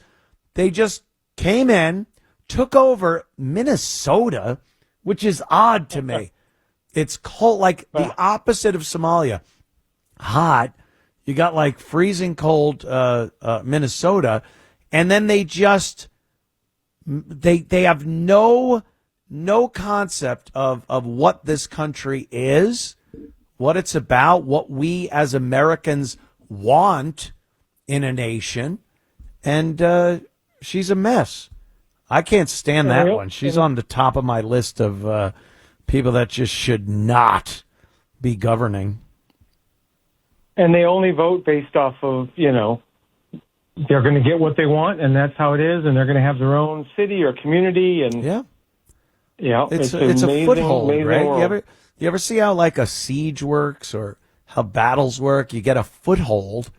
They just came in, took over Minnesota, which is odd to me. It's cold, like the opposite of Somalia. Hot. You got like freezing cold Minnesota, and then they just they have no concept of what this country is, what it's about, what we as Americans want in a nation, and she's a mess. I can't stand that one. She's on the top of my list of people that just should not be governing. And they only vote based off of, they're going to get what they want, and that's how it is, and they're going to have their own city or community. And it's amazing, a foothold, amazing right? world. You ever see how like a siege works or how battles work? You get a foothold,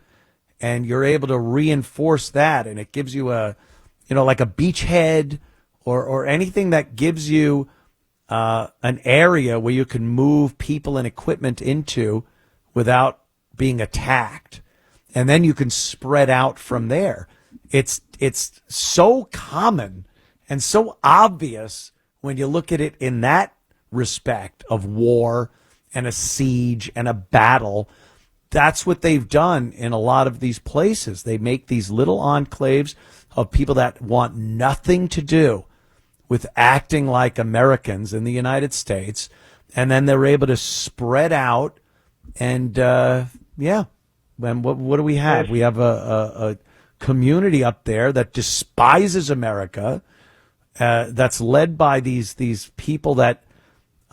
and you're able to reinforce that, and it gives you like a beachhead or anything that gives you an area where you can move people and equipment into without being attacked. And then you can spread out from there. It's so common and so obvious when you look at it in that respect of war and a siege and a battle. That's what they've done in a lot of these places. They make these little enclaves of people that want nothing to do with acting like Americans in the United States, and then they're able to spread out. And what do we have? We have a community up there that despises America, that's led by these people that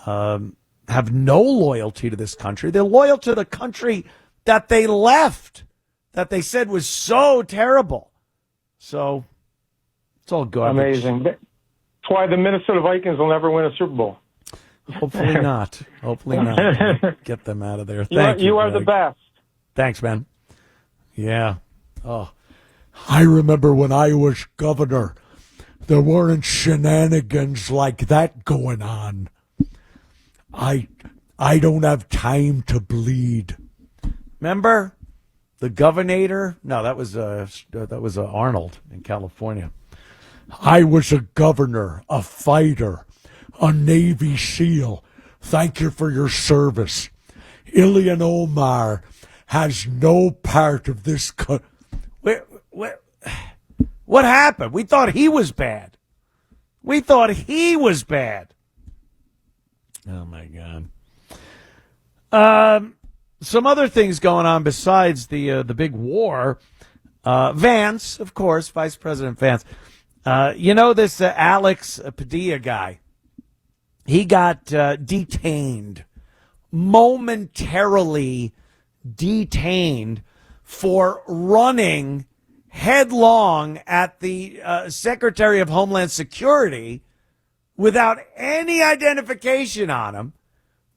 have no loyalty to this country. They're loyal to the country that they left, that they said was so terrible. So it's all garbage. Amazing. That's why the Minnesota Vikings will never win a Super Bowl. Hopefully not. Hopefully not. Get them out of there. Thank you. You are the best. Thanks, man. Yeah. Oh, I remember when I was governor, there weren't shenanigans like that going on. I don't have time to bleed. Remember the governor? No, that was Arnold in California. I was a governor, a fighter, a Navy SEAL. Thank you for your service. Ilhan Omar has no part of this. What happened? We thought he was bad. Oh, my God. Some other things going on besides the big war. Vance, of course, Vice President Vance. This Alex Padilla guy. He got detained, momentarily detained for running headlong at the Secretary of Homeland Security without any identification on him.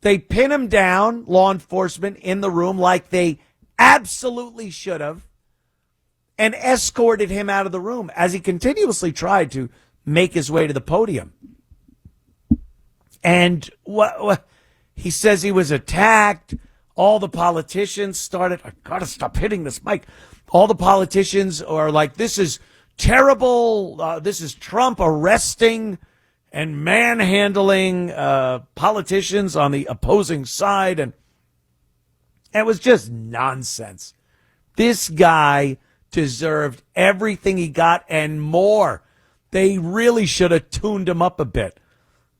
They pin him down, law enforcement in the room, like they absolutely should have, and escorted him out of the room as he continuously tried to make his way to the podium. And what he says he was attacked. All the politicians started, I got to stop hitting this mic. All the politicians are like, this is terrible. This is Trump arresting and manhandling politicians on the opposing side. And it was just nonsense. This guy deserved everything he got and more. They really should have tuned him up a bit.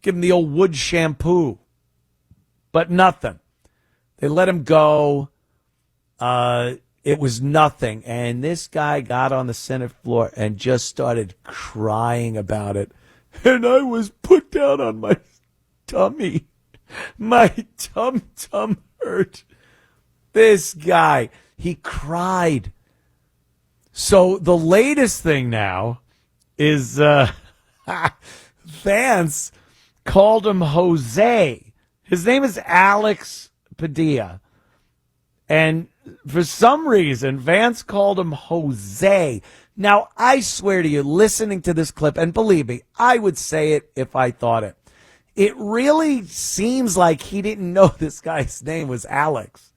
Give him the old wood shampoo. But nothing. They let him go. It was nothing. And this guy got on the Senate floor and just started crying about it. And I was put down on my tummy. My tum hurt. This guy, he cried. So the latest thing now is Vance called him Jose. His name is Alex Padilla. And for some reason, Vance called him Jose. Now, I swear to you, listening to this clip, and believe me, I would say it if I thought it. It really seems like he didn't know this guy's name was Alex.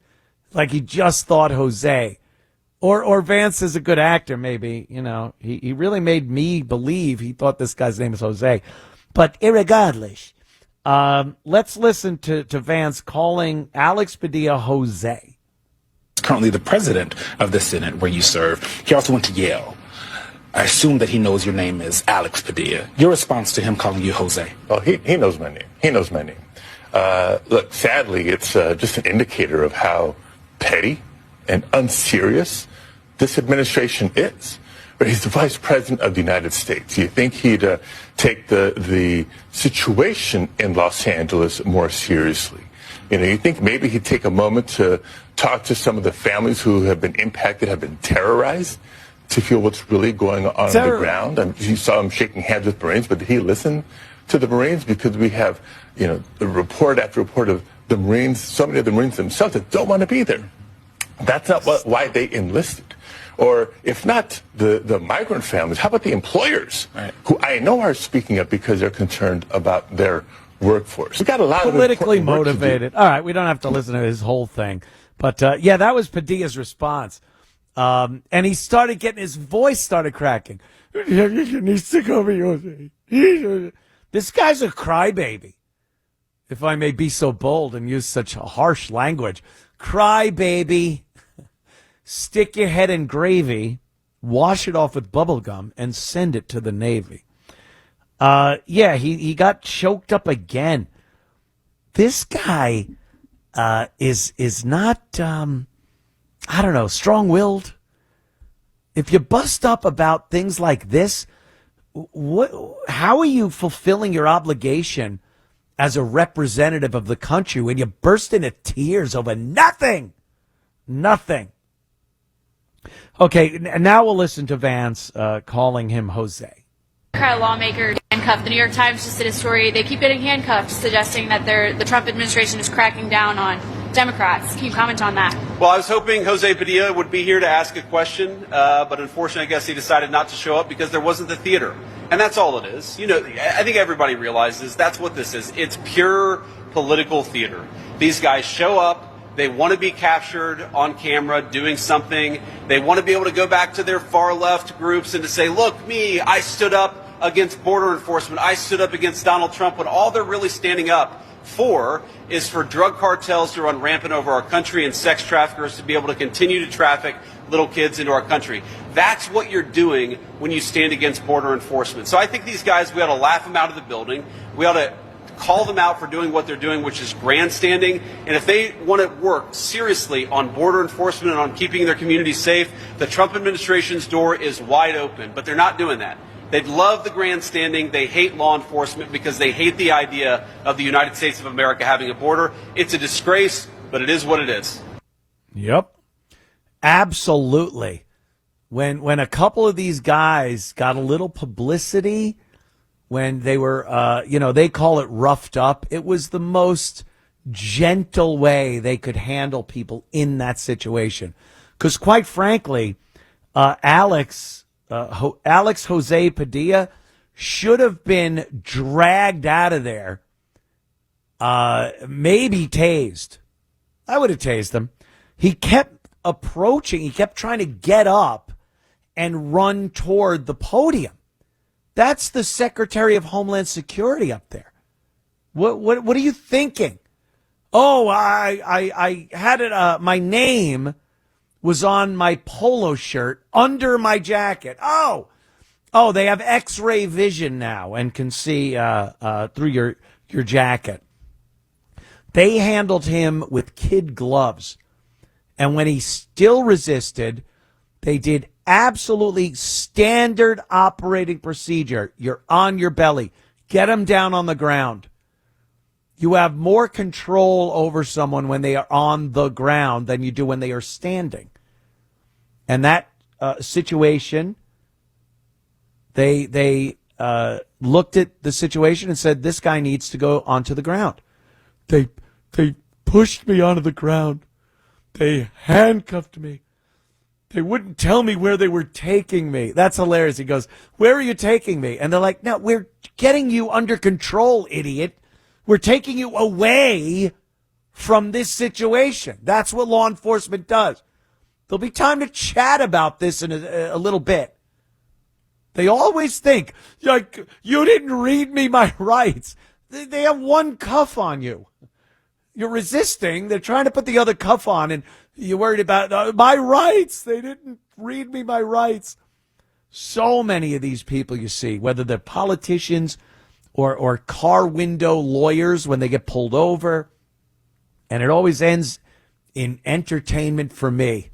Like he just thought Jose. Or Vance is a good actor, maybe. He really made me believe he thought this guy's name was Jose. But irregardless, let's listen to Vance calling Alex Padilla Jose. Currently the president of the Senate where you serve. He also went to Yale. I assume that he knows your name is Alex Padilla. Your response to him calling you Jose? Oh, he knows my name. Look, sadly, it's just an indicator of how petty and unserious this administration is. But he's the vice president of the United States. You think he'd take the situation in Los Angeles more seriously? You think maybe he'd take a moment to talk to some of the families who have been impacted, have been terrorized, to feel what's really going on the ground. You saw him shaking hands with Marines, but did he listen to the Marines? Because we have, report after report of the Marines, so many of the Marines themselves that don't want to be there. That's not why they enlisted. Or if not the migrant families, how about the employers, who I know are speaking up because they're concerned about their workforce? We got a lot politically of politically motivated. All right, we don't have to listen to his whole thing. But, that was Padilla's response. And he started getting, his voice started cracking. This guy's a crybaby, if I may be so bold and use such harsh language. Crybaby. Stick your head in gravy, wash it off with bubble gum, and send it to the Navy. He got choked up again. This guy is not, I don't know, strong-willed. If you bust up about things like this, how are you fulfilling your obligation as a representative of the country when you burst into tears over nothing? Nothing. Okay, now we'll listen to Vance calling him Jose. Democrat lawmaker handcuffed. The New York Times just did a story. They keep getting handcuffed, suggesting that the Trump administration is cracking down on Democrats. Can you comment on that? Well, I was hoping Jose Padilla would be here to ask a question, but unfortunately, I guess he decided not to show up because there wasn't the theater. And that's all it is. You know, I think everybody realizes that's what this is. It's pure political theater. These guys show up. They want to be captured on camera doing something. They want to be able to go back to their far left groups and to say, look, me, I stood up against border enforcement. I stood up against Donald Trump. When all they're really standing up for is for drug cartels to run rampant over our country and sex traffickers to be able to continue to traffic little kids into our country. That's what you're doing when you stand against border enforcement. So I think these guys, we ought to laugh them out of the building. We ought to call them out for doing what they're doing, which is grandstanding. And if they want to work seriously on border enforcement and on keeping their communities safe, the Trump administration's door is wide open. But they're not doing that. They love the grandstanding. They hate law enforcement because they hate the idea of the United States of America having a border. It's a disgrace, but it is what it is. Yep. Absolutely. When a couple of these guys got a little publicity, when they were, they call it roughed up, it was the most gentle way they could handle people in that situation. Because quite frankly, Alex Jose Padilla should have been dragged out of there, maybe tased. I would have tased him. He kept approaching. He kept trying to get up and run toward the podium. That's the Secretary of Homeland Security up there. What are you thinking? Oh, I had it. My name was on my polo shirt under my jacket. Oh, they have X-ray vision now and can see through your jacket. They handled him with kid gloves, and when he still resisted, they did absolutely standard operating procedure. You're on your belly. Get him down on the ground. You have more control over someone when they are on the ground than you do when they are standing. And that situation, they looked at the situation and said, this guy needs to go onto the ground. They pushed me onto the ground. They handcuffed me. They wouldn't tell me where they were taking me. That's hilarious. He goes, where are you taking me? And they're like, no, we're getting you under control, idiot. We're taking you away from this situation. That's what law enforcement does. There'll be time to chat about this in a little bit. They always think, like, you didn't read me my rights. They have one cuff on you. You're resisting. They're trying to put the other cuff on, and you're worried about my rights. They didn't read me my rights. So many of these people you see, whether they're politicians or car window lawyers when they get pulled over, and it always ends in entertainment for me.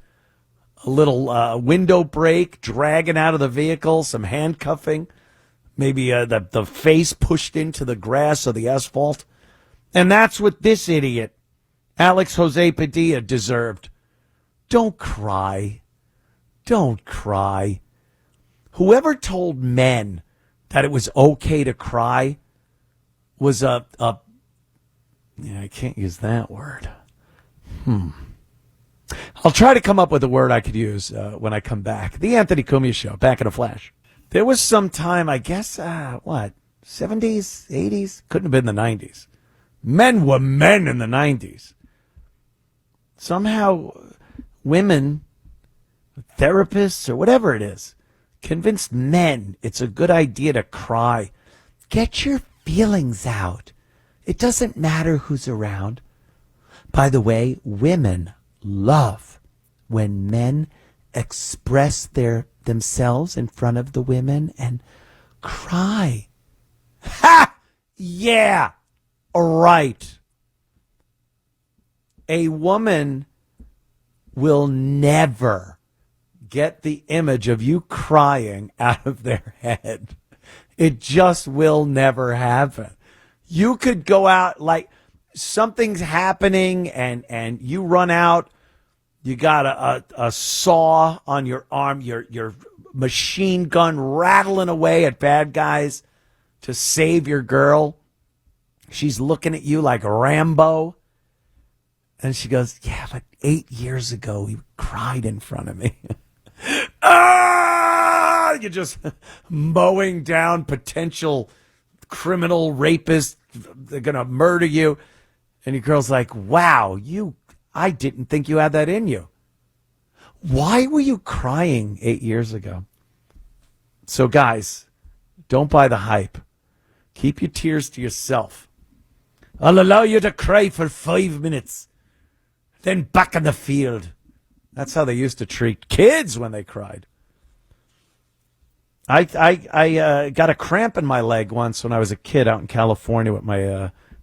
A little window break, dragging out of the vehicle, some handcuffing, maybe the face pushed into the grass or the asphalt. And that's what this idiot, Alex Jose Padilla, deserved. Don't cry. Don't cry. Whoever told men that it was okay to cry was I can't use that word. I'll try to come up with a word I could use when I come back. The Anthony Cumia Show, back in a flash. There was some time, I guess, 70s, 80s? Couldn't have been the 90s. Men were men in the 90s. Somehow women therapists or whatever it is, convince men it's a good idea to cry. Get your feelings out. It doesn't matter who's around. By the way, women love when men express themselves in front of the women and cry. Ha! Yeah! Right. A woman will never get the image of you crying out of their head. It just will never happen. You could go out like something's happening and you run out. You got a saw on your arm, your machine gun rattling away at bad guys to save your girl. She's looking at you like Rambo. And she goes, yeah, but 8 years ago, he cried in front of me. You're just mowing down potential criminal rapists. They're going to murder you. And your girl's like, wow, I didn't think you had that in you. Why were you crying 8 years ago? So, guys, don't buy the hype. Keep your tears to yourself. I'll allow you to cry for 5 minutes. Then back in the field. That's how they used to treat kids when they cried. I got a cramp in my leg once when I was a kid out in California with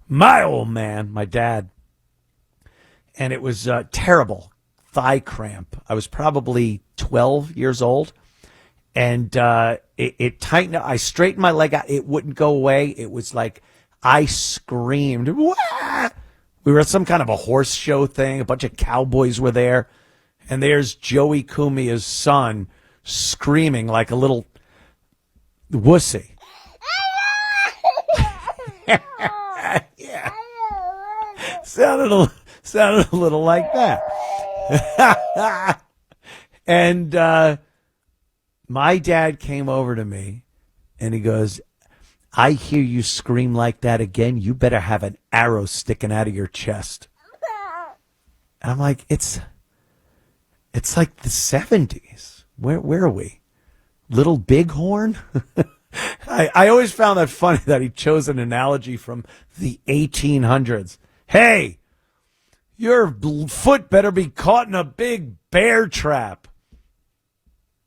my old man, my dad. And it was terrible. Thigh cramp. I was probably 12 years old. And it tightened up. I straightened my leg out. It wouldn't go away. It was like I screamed. Wah! We were at some kind of a horse show thing. A bunch of cowboys were there. And there's Joey Cumia's son screaming like a little wussy. Yeah. Sounded a little like that. And my dad came over to me and he goes, I hear you scream like that again. You better have an arrow sticking out of your chest. And I'm like, it's like the 70s. Where are we? Little Bighorn? I always found that funny that he chose an analogy from the 1800s. Hey, your foot better be caught in a big bear trap.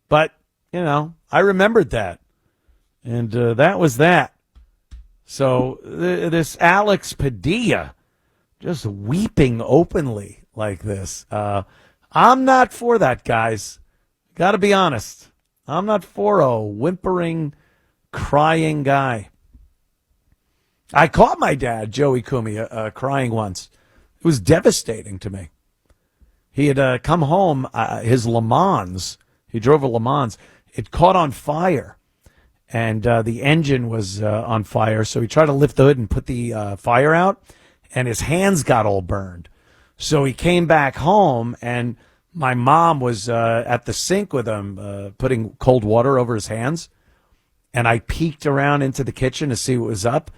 But, I remembered that. And that was that. So this Alex Padilla just weeping openly like this. I'm not for that, guys. Got to be honest. I'm not for a whimpering, crying guy. I caught my dad, Joey Cumia, crying once. It was devastating to me. He had come home, his Le Mans, he drove a Le Mans. It caught on fire, and the engine was on fire, so he tried to lift the hood and put the fire out, and his hands got all burned. So he came back home, and my mom was at the sink with him, putting cold water over his hands. And I peeked around into the kitchen to see what was up.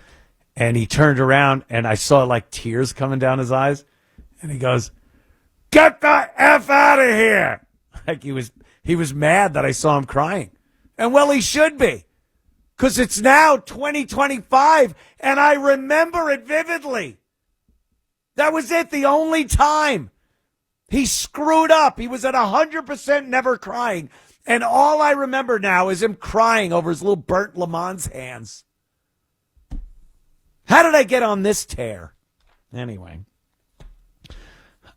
And he turned around, and I saw like tears coming down his eyes. And he goes, "Get the F out of here!" Like he was mad that I saw him crying. And well, he should be, because it's now 2025, and I remember it vividly. That was it, the only time. He screwed up. He was at 100% never crying. And all I remember now is him crying over his little burnt Le Mans hands. How did I get on this tear? Anyway.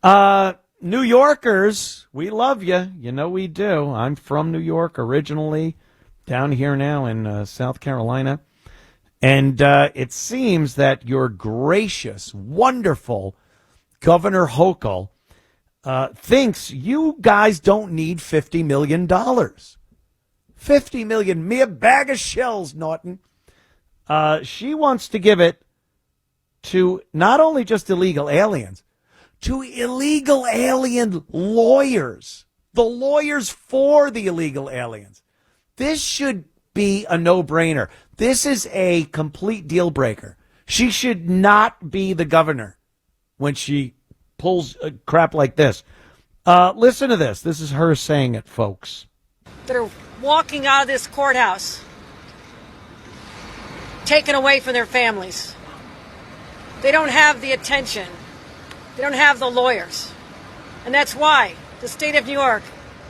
New Yorkers, we love you. You know we do. I'm from New York originally, down here now in South Carolina. And it seems that your gracious, wonderful Governor Hochul thinks you guys don't need $50 million. $50 million, mere bag of shells, Norton. She wants to give it to not only just illegal aliens, to illegal alien lawyers, the lawyers for the illegal aliens. This should be a no-brainer. This is a complete deal breaker. She should not be the governor when she pulls crap like this. Listen to this. This is her saying it, folks. That are walking out of this courthouse, taken away from their families. They don't have the attention. They don't have the lawyers. And that's why the state of New York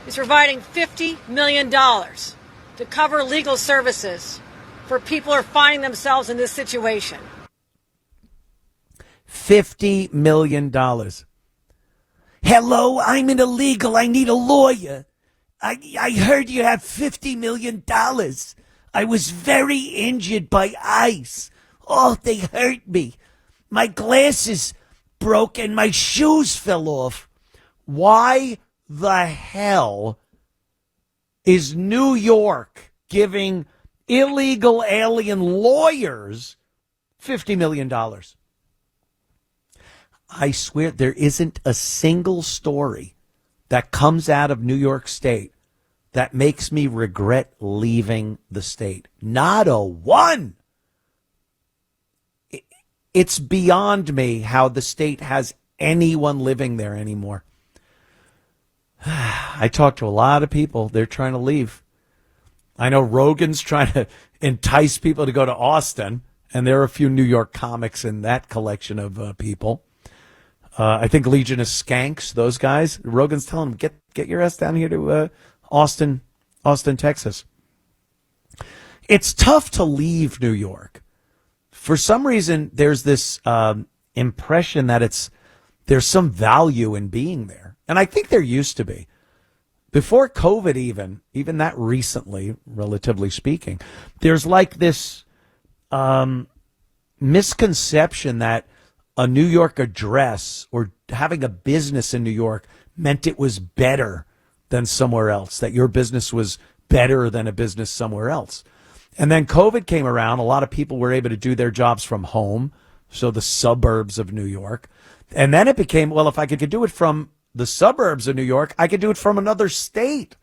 is providing $50 million to cover legal services for people who are finding themselves in this situation. $50 million. Hello, I'm an illegal. I need a lawyer. I heard you have $50 million. I was very injured by ice. Oh, they hurt me. My glasses broke and my shoes fell off. Why the hell is New York giving illegal alien lawyers $50 million? I swear there isn't a single story that comes out of New York State that makes me regret leaving the state. Not a one. It's beyond me how the state has anyone living there anymore. I talk to a lot of people. They're trying to leave. I know Rogan's trying to entice people to go to Austin, and there are a few New York comics in that collection of people. I think Legion of Skanks, those guys. Rogan's telling them, get your ass down here to Austin, Texas. It's tough to leave New York. For some reason, there's this impression that there's some value in being there. And I think there used to be. Before COVID even that recently, relatively speaking, there's like this misconception that a New York address or having a business in New York meant it was better than somewhere else, that your business was better than a business somewhere else. And then COVID came around. A lot of people were able to do their jobs from home, so the suburbs of New York. And then it became, well, if I could do it from the suburbs of New York, I could do it from another state.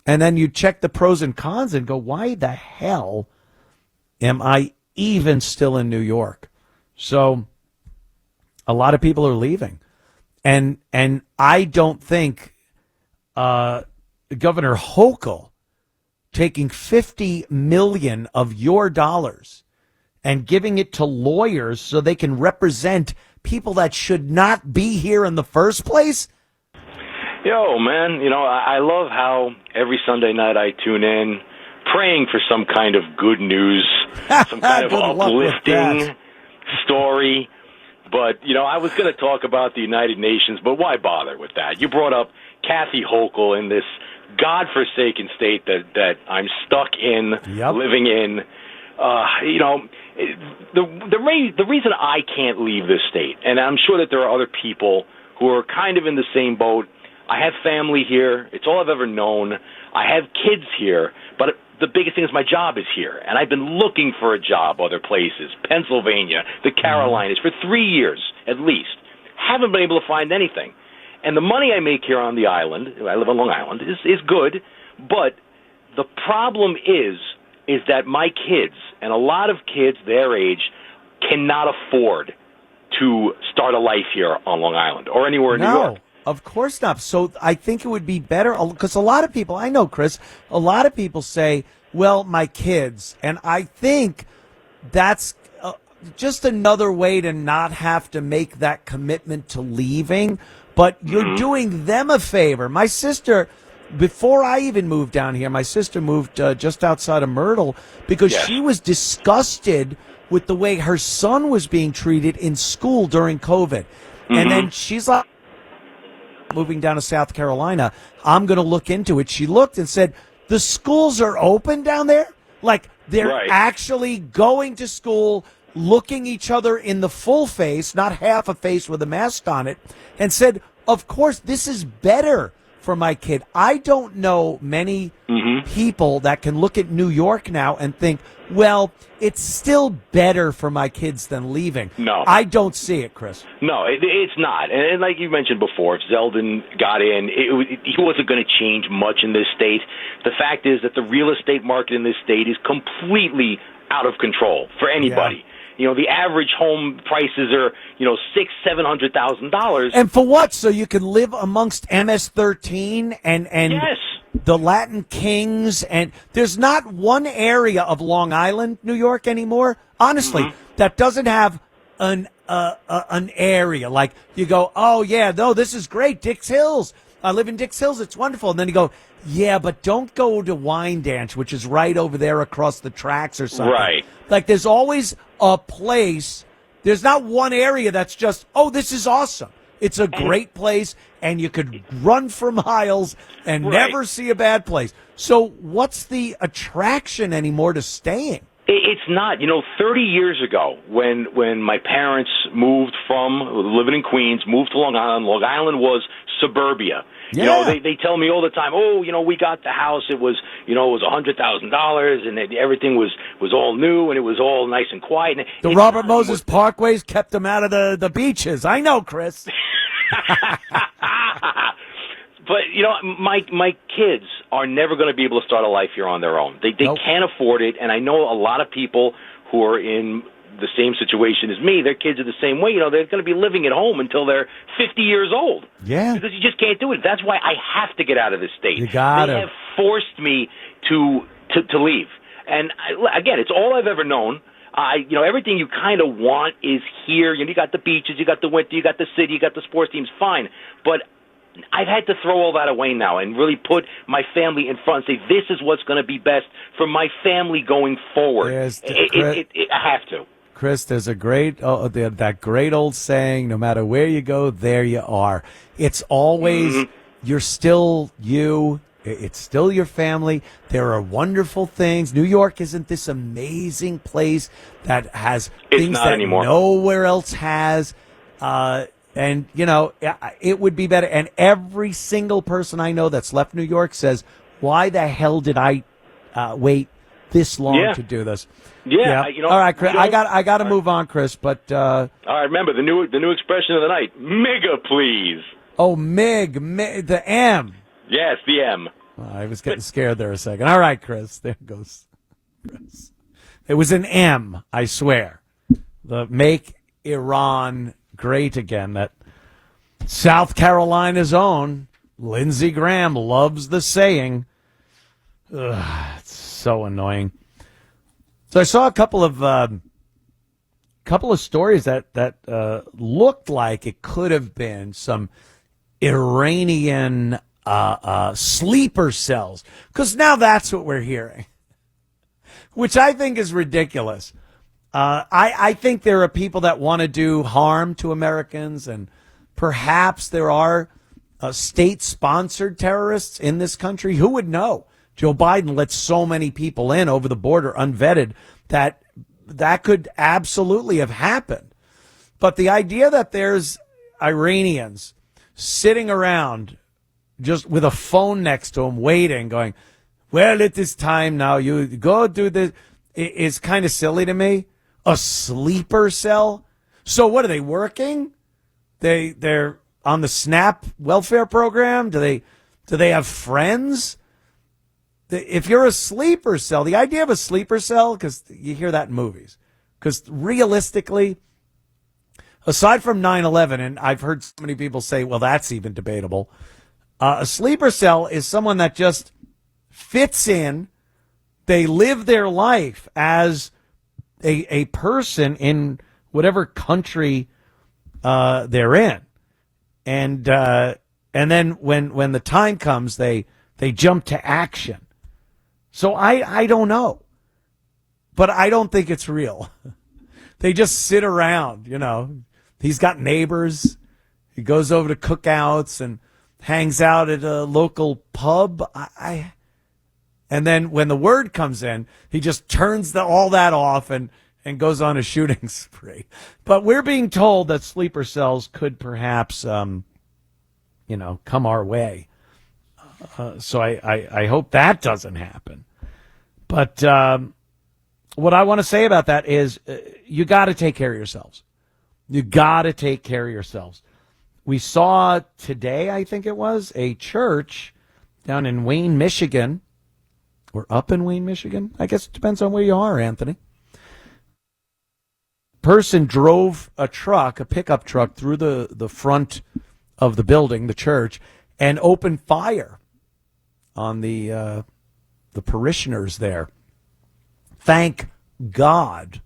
And then you check the pros and cons and go, why the hell am I even still in New York? So a lot of people are leaving. And I don't think Governor Hochul taking $50 million of your dollars and giving it to lawyers so they can represent people that should not be here in the first place. Yo, man, I love how every Sunday night I tune in praying for some kind of good news, some kind of uplifting story. But, I was going to talk about the United Nations, but why bother with that? You brought up Kathy Hochul in this godforsaken state that I'm stuck in, living in. The reason I can't leave this state, and I'm sure that there are other people who are kind of in the same boat. I have family here. It's all I've ever known. I have kids here, but the biggest thing is my job is here, and I've been looking for a job other places, Pennsylvania, the Carolinas, for 3 years at least. Haven't been able to find anything. And the money I make here on the island, I live on Long Island, is good, but the problem is that my kids, and a lot of kids their age, cannot afford to start a life here on Long Island or anywhere in New York. Of course not. So I think it would be better, because a lot of people, I know, Chris, a lot of people say, well, my kids. And I think that's just another way to not have to make that commitment to leaving. But you're doing them a favor. My sister, before I even moved down here, my sister moved just outside of Myrtle because she was disgusted with the way her son was being treated in school during COVID. And then she's like, moving down to South Carolina, I'm going to look into it. She looked and said, the schools are open down there? Like, they're actually going to school, looking each other in the full face, not half a face with a mask on it, and said, of course, this is better for my kid. I don't know many people that can look at New York now and think, well, it's still better for my kids than leaving. No. I don't see it, Chris. No, it's not. And like you mentioned before, if Zeldin got in, he wasn't going to change much in this state. The fact is that the real estate market in this state is completely out of control for anybody. the average home prices are, $600,000-$700,000. And for what? So you can live amongst MS-13 and yes. the Latin Kings, and there's not one area of Long Island, New York anymore, honestly, that doesn't have an area like you go, oh yeah, no, this is great, Dix Hills. I live in Dix Hills, it's wonderful. And then you go, yeah, but don't go to Wine Dance, which is right over there across the tracks or something. Right. Like there's always a place. There's not one area that's just, oh, this is awesome. It's a great place, and you could run for miles and never see a bad place. So what's the attraction anymore to staying? It's not. 30 years ago, when my parents moved from living in Queens, moved to Long Island was suburbia. Yeah. They tell me all the time, we got the house. It was $100,000, and everything was all new, and it was all nice and quiet. And the Robert Moses Parkways kept them out of the beaches. I know, Chris. But my kids are never going to be able to start a life here on their own. They can't afford it, and I know a lot of people who are in the same situation as me. Their kids are the same way. They're going to be living at home until they're 50 years old. Yeah, because you just can't do it. That's why I have to get out of this state. You got They have forced me to leave, and again, it's all I've ever known. Everything you kind of want is here. You got the beaches, you got the winter, you got the city, you got the sports teams. Fine, but I've had to throw all that away now and really put my family in front and say, this is what's going to be best for my family going forward. I have to. Chris, there's that great old saying, no matter where you go, there you are. It's always, you're still you. It's still your family. There are wonderful things. New York isn't this amazing place that has things that anymore. Nowhere else has. And, it would be better. And every single person I know that's left New York says, why the hell did I wait this long to do this? Yeah. All right, Chris, I got to move on, Chris. But all right, remember the new expression of the night: mega, please. Oh, Mig, the M. Yes, the M. I was getting scared there a second. All right, Chris, there goes Chris. It was an M, I swear. The Make Iran Great Again. That South Carolina's own Lindsey Graham loves the saying. Ugh, it's so annoying. So I saw a couple of stories that looked like it could have been some Iranian sleeper cells, because now that's what we're hearing, which I think is ridiculous. I think there are people that want to do harm to Americans, and perhaps there are state-sponsored terrorists in this country. Who would know? Joe Biden let so many people in over the border unvetted that could absolutely have happened. But the idea that there's Iranians sitting around just with a phone next to them waiting, going, well, it is time now, you go do this, is kind of silly to me. A sleeper cell? So what, are they working? They're on the SNAP welfare program? Do they have friends? If you're a sleeper cell, the idea of a sleeper cell, because you hear that in movies, because realistically, aside from 9/11, and I've heard so many people say, well, that's even debatable, a sleeper cell is someone that just fits in. They live their life as a person in whatever country they're in, and then when the time comes, they jump to action. So I don't know, but I don't think it's real. They just sit around, He's got neighbors. He goes over to cookouts and hangs out at a local pub. And then when the word comes in, he just turns all that off and goes on a shooting spree. But we're being told that sleeper cells could perhaps, come our way. So I hope that doesn't happen. But what I want to say about that is you got to take care of yourselves. You got to take care of yourselves. We saw today, I think it was, a church down in Wayne, Michigan, or up in Wayne, Michigan. I guess it depends on where you are, Anthony. person drove a pickup truck, through the front of the building, the church, and opened fire on the parishioners there. Thank God,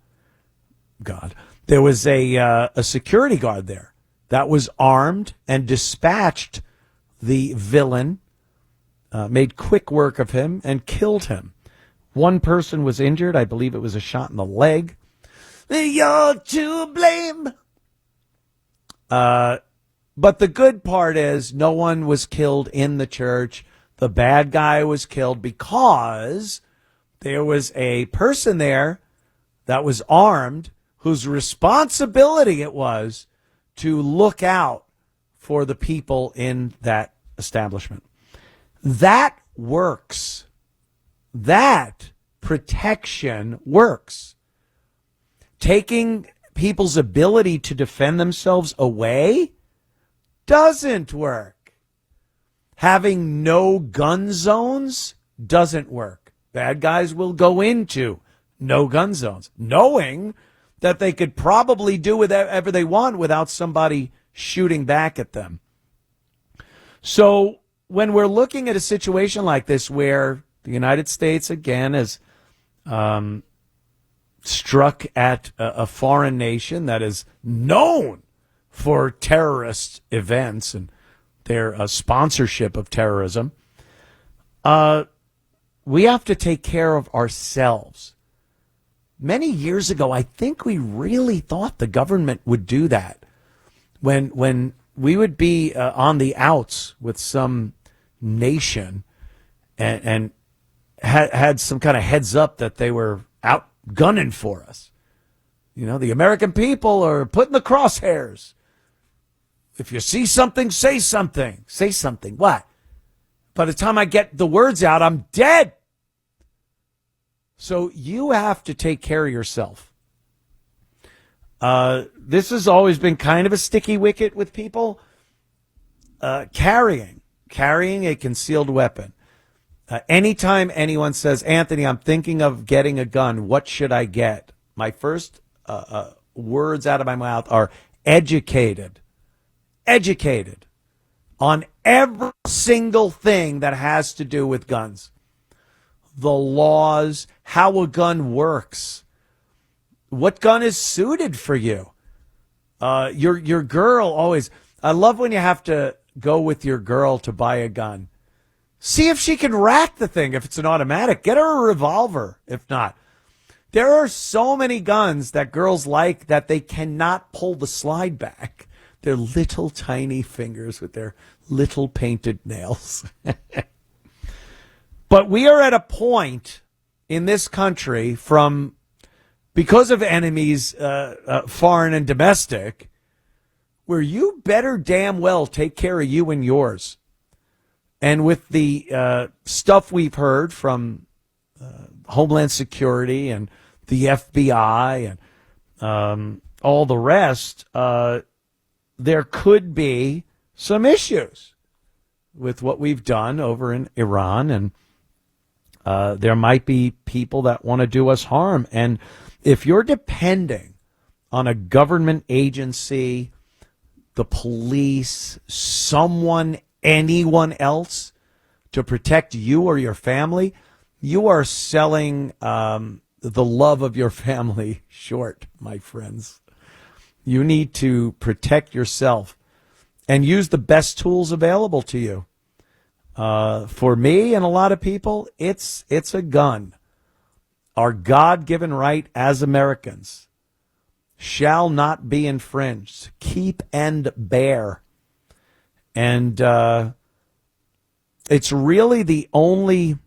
there was a security guard there that was armed and dispatched the villain, made quick work of him, and killed him. One person was injured. I believe it was a shot in the leg. You're to blame. But the good part is no one was killed in the church. The bad guy was killed because there was a person there that was armed whose responsibility it was to look out for the people in that establishment. That works. That protection works. Taking people's ability to defend themselves away doesn't work. Having no gun zones doesn't work. Bad guys will go into no gun zones, knowing that they could probably do whatever they want without somebody shooting back at them. So when we're looking at a situation like this where the United States, again, has struck at a foreign nation that is known for terrorist events and their sponsorship of terrorism, we have to take care of ourselves. Many years ago, I think we really thought the government would do that. When we would be on the outs with some nation and had some kind of heads up that they were out gunning for us. You know, the American people are put in the crosshairs. If you see something, say something. Say something. What? By the time I get the words out, I'm dead. So you have to take care of yourself. This has always been kind of a sticky wicket with people. Carrying a concealed weapon. Anytime anyone says, Anthony, I'm thinking of getting a gun, what should I get? My first words out of my mouth are educated. Educated on every single thing that has to do with guns. The laws, how a gun works, what gun is suited for you. Your girl always, I love when you have to go with your girl to buy a gun. See if she can rack the thing. If it's an automatic, get her a revolver. If not, there are so many guns that girls like that they cannot pull the slide back. Their little tiny fingers with their little painted nails. But we are at a point in this country because of enemies, foreign and domestic, where you better damn well take care of you and yours. And with the stuff we've heard from Homeland Security and the FBI and all the rest, there could be some issues with what we've done over in Iran. And there might be people that want to do us harm. And if you're depending on a government agency, the police, anyone else to protect you or your family, you are selling the love of your family short, my friends. You need to protect yourself and use the best tools available to you. For me and a lot of people, it's a gun. Our God-given right as Americans shall not be infringed. Keep and bear. And it's really the only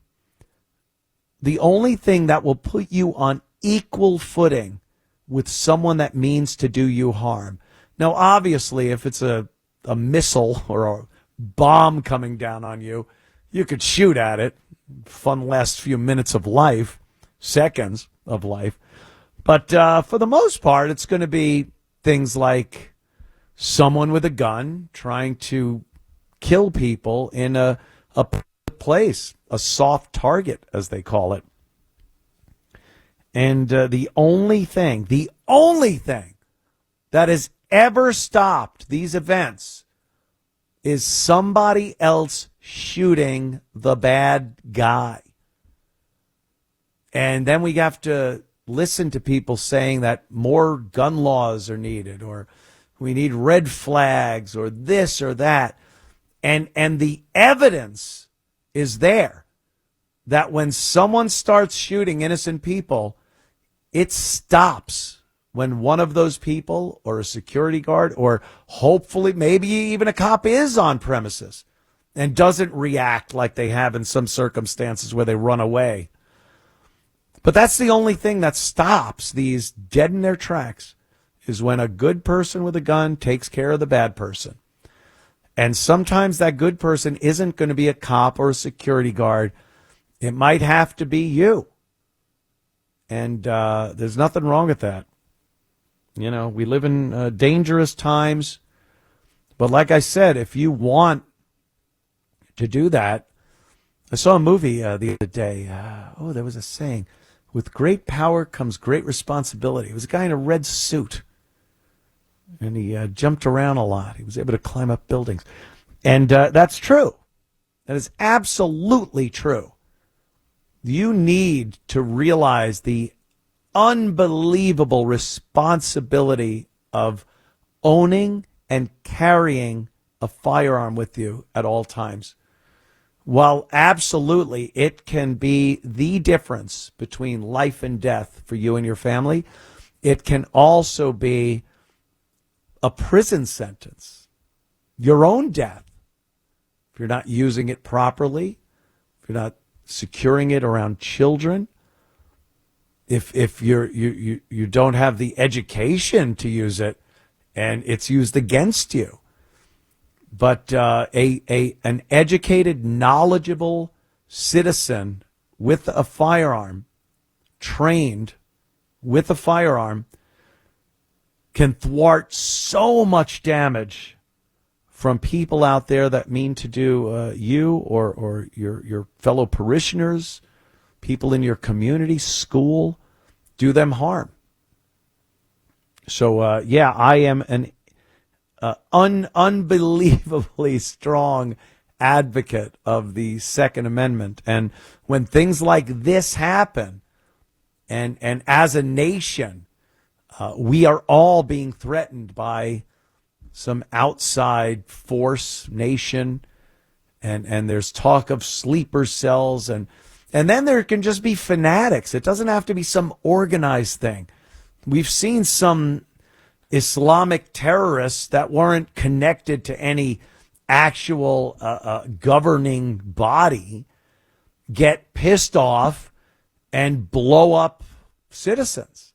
thing that will put you on equal footing with someone that means to do you harm. Now, obviously, if it's a missile or a bomb coming down on you, you could shoot at it. Fun last few minutes of life, seconds of life. But for the most part, it's going to be things like someone with a gun trying to kill people in a place, a soft target, as they call it. And the only only thing that has ever stopped these events is somebody else shooting the bad guy. And then we have to listen to people saying that more gun laws are needed, or we need red flags, or this or that. And the evidence is there that when someone starts shooting innocent people, it stops when one of those people, or a security guard, or hopefully maybe even a cop, is on premises and doesn't react like they have in some circumstances where they run away. But that's the only thing that stops these dead in their tracks, is when a good person with a gun takes care of the bad person. And sometimes that good person isn't going to be a cop or a security guard. It might have to be you. And there's nothing wrong with that. You know, we live in dangerous times. But like I said, if you want to do that, I saw a movie the other day. There was a saying, with great power comes great responsibility. It was a guy in a red suit. And he jumped around a lot. He was able to climb up buildings. And that's true. That is absolutely true. You need to realize the unbelievable responsibility of owning and carrying a firearm with you at all times. While absolutely it can be the difference between life and death for you and your family, it can also be a prison sentence, your own death, if you're not using it properly, if you're not securing it around children, if you don't have the education to use it, and it's used against you. But an educated, knowledgeable citizen with a firearm, trained with a firearm, can thwart so much damage from people out there that mean to do you or your fellow parishioners, people in your community, school, do them harm. So, I am an unbelievably strong advocate of the Second Amendment. And when things like this happen, and as a nation, we are all being threatened by some outside force, nation, and there's talk of sleeper cells, and then there can just be fanatics. It doesn't have to be some organized thing. We've seen some Islamic terrorists that weren't connected to any actual governing body get pissed off and blow up citizens.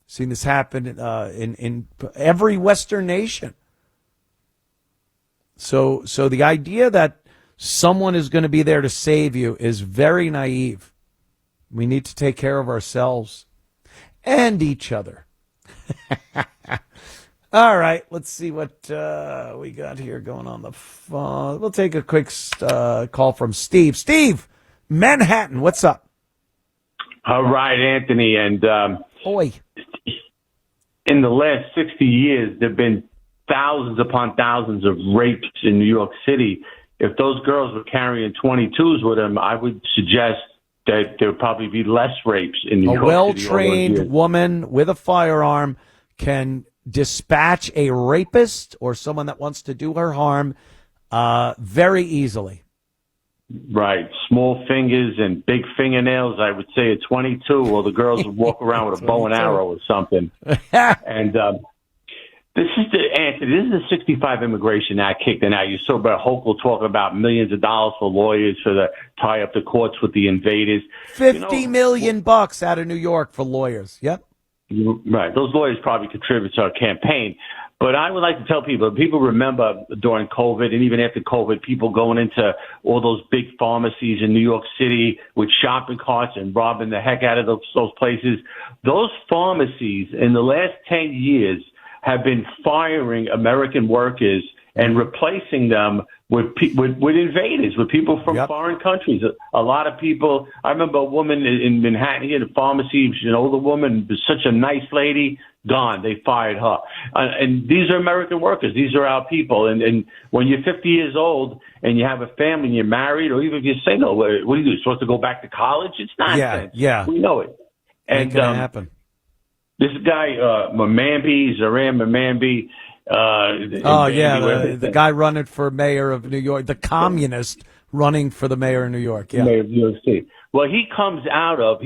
Seen this happen in every Western nation. So the idea that someone is going to be there to save you is very naive. We need to take care of ourselves and each other. All right, let's see what we got here going on the phone. We'll take a quick call from Steve. Steve, Manhattan, what's up? All right, Anthony, and Oi. In the last 60 years, there have been thousands upon thousands of rapes in New York City. If those girls were carrying 22s with them, I would suggest that there would probably be less rapes in New York City. A well-trained woman with a firearm can dispatch a rapist or someone that wants to do her harm very easily. Right. Small fingers and big fingernails, I would say a 22, or the girls would walk around with a bow and arrow or something. And this is the 65 Immigration Act kicking out. You saw Brett Hochul talking about millions of dollars for lawyers to tie up the courts with the invaders. $50 million bucks out of New York for lawyers. Yep. Right. Those lawyers probably contribute to our campaign. But I would like to tell people remember during COVID and even after COVID, people going into all those big pharmacies in New York City with shopping carts and robbing the heck out of those places. Those pharmacies in the last 10 years have been firing American workers and replacing them with invaders, with people from foreign countries. A lot of people. I remember a woman in Manhattan here at a pharmacy. She's an older woman, such a nice lady. Gone. They fired her. And these are American workers. These are our people. And when you're 50 years old and you have a family and you're married, or even if you're single, what do? You're supposed to go back to college? It's nonsense. Yeah. We know it. And Ain't gonna happen. This guy, Zoran Mamambi. The guy running for mayor of New York, the communist running for the mayor of New York. Yeah. Mayor of New York City. Well, he comes out of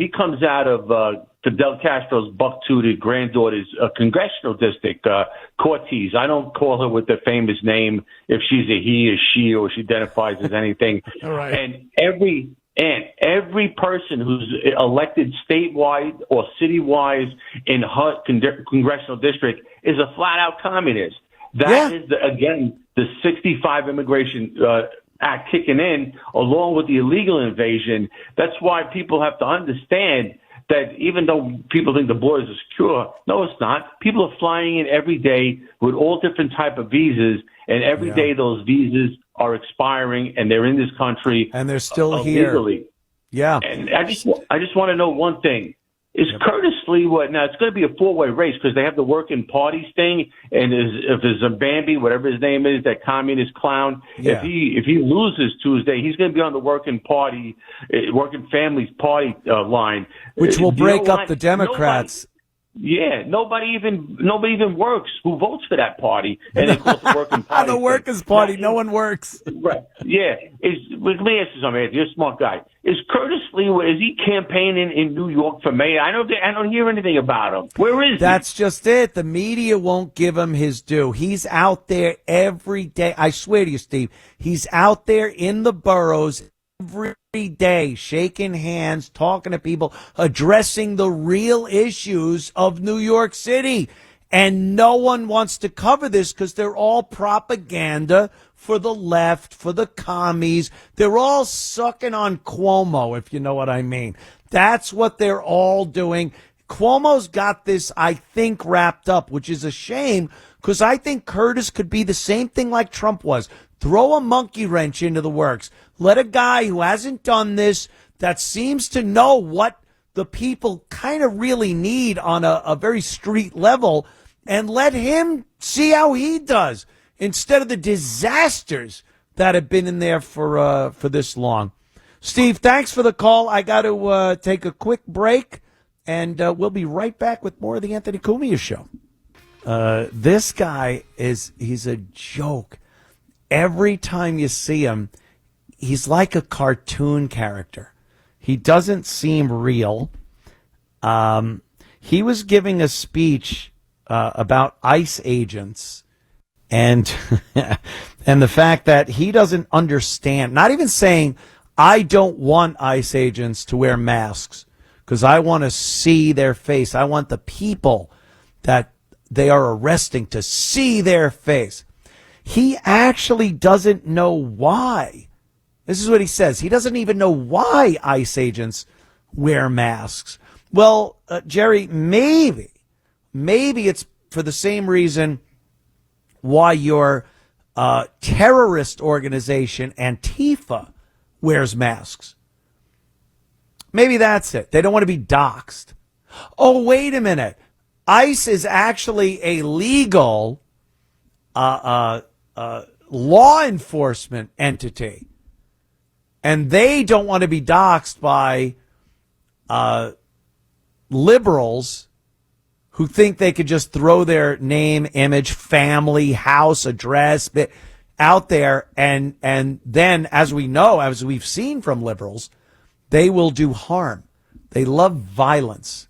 Fidel Castro's buck-tooted granddaughter's congressional district, Cortez. I don't call her with the famous name if she's a he or she or she identifies as anything. All right. And every person who's elected statewide or citywide in her congressional district is a flat-out communist. That is, the 65 Immigration Act kicking in, along with the illegal invasion. That's why people have to understand that even though people think the borders are secure, no, it's not. People are flying in every day with all different type of visas, and every day those visas are expiring, and they're in this country, and they're still here. Legally. Yeah. And I just want to know one thing. Is Curtis Lee now it's going to be a four-way race because they have the working parties thing, and if there's a Bambi, whatever his name is, that communist clown, if he loses Tuesday, he's going to be on the working families party line, which will break up the Democrats. Nobody even works who votes for that party, and they call it the working party. The Workers' Party, no one works. Right? Yeah. Let me ask you something, Anthony. You're a smart guy. Is Curtis Lee? Is he campaigning in New York for mayor? I don't hear anything about him. Where is he? That's just it. The media won't give him his due. He's out there every day. I swear to you, Steve. He's out there in the boroughs every day, shaking hands, talking to people, addressing the real issues of New York City. And no one wants to cover this because they're all propaganda for the left, for the commies. They're all sucking on Cuomo, if you know what I mean. That's what they're all doing. Cuomo's got this, I think, wrapped up, which is a shame because I think Curtis could be the same thing like Trump was. Throw a monkey wrench into the works. Let a guy who hasn't done this, that seems to know what the people kind of really need on a very street level, and let him see how he does instead of the disasters that have been in there for this long. Steve, thanks for the call. I got to take a quick break, and we'll be right back with more of the Anthony Cumia Show. This guy he's a joke. Every time you see him, he's like a cartoon character. He doesn't seem real. He was giving a speech about ICE agents and and the fact that he doesn't understand, not even saying, I don't want ICE agents to wear masks because I want to see their face. I want the people that they are arresting to see their face. He actually doesn't know why. This is what he says. He doesn't even know why ICE agents wear masks. Well, Jerry, maybe it's for the same reason why your terrorist organization, Antifa, wears masks. Maybe that's it. They don't want to be doxxed. Oh, wait a minute. ICE is actually a legal law enforcement entity, and they don't want to be doxxed by liberals who think they could just throw their name, image, family, house, address out there, and then, as we know, as we've seen from liberals, they will do harm. They love violence.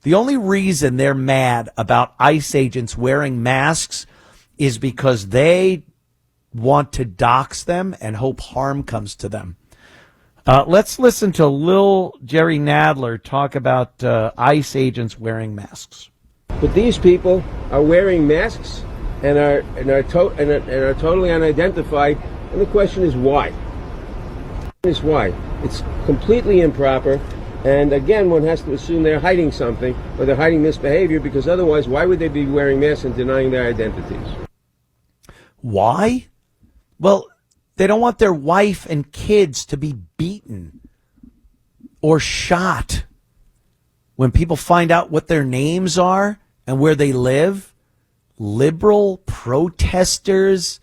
The only reason they're mad about ICE agents wearing masks is because they want to dox them and hope harm comes to them. Let's listen to Lil Jerry Nadler talk about ICE agents wearing masks. But these people are wearing masks and are totally unidentified, and the question is why? It's completely improper, and again, one has to assume they're hiding something, or they're hiding misbehavior, because otherwise, why would they be wearing masks and denying their identities? Why? Well, they don't want their wife and kids to be beaten or shot. When people find out what their names are and where they live, liberal protesters,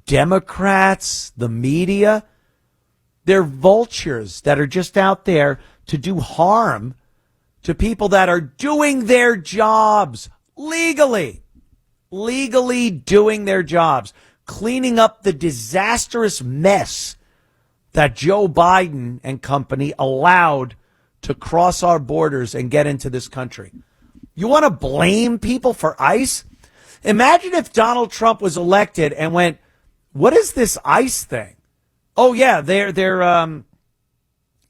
Democrats, the media, they're vultures that are just out there to do harm to people that are doing their jobs legally doing their jobs, cleaning up the disastrous mess that Joe Biden and company allowed to cross our borders and get into this country. You want to blame people for ICE? Imagine if Donald Trump was elected and went, what is this ICE thing? Oh, yeah, they're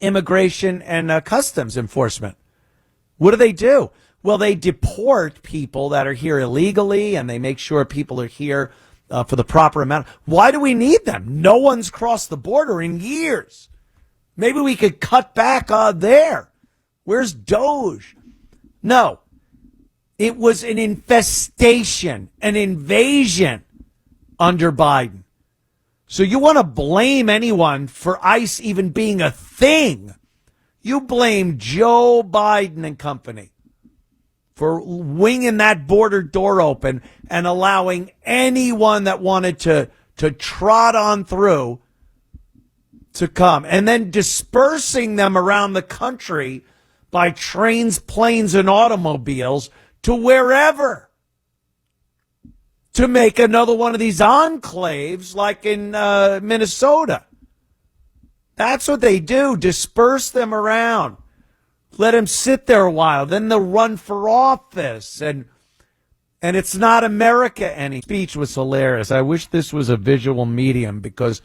immigration and customs enforcement. What do? Well, they deport people that are here illegally, and they make sure people are here for the proper amount. Why do we need them? No one's crossed the border in years. Maybe we could cut back there. Where's Doge? No. It was an infestation, an invasion under Biden. So you want to blame anyone for ICE even being a thing? You blame Joe Biden and company for winging that border door open and allowing anyone that wanted to trot on through to come, and then dispersing them around the country by trains, planes, and automobiles to wherever, to make another one of these enclaves like in Minnesota. That's what they do, disperse them around. Let them sit there a while. Then they'll run for office. And it's not America any. Speech was hilarious. I wish this was a visual medium, because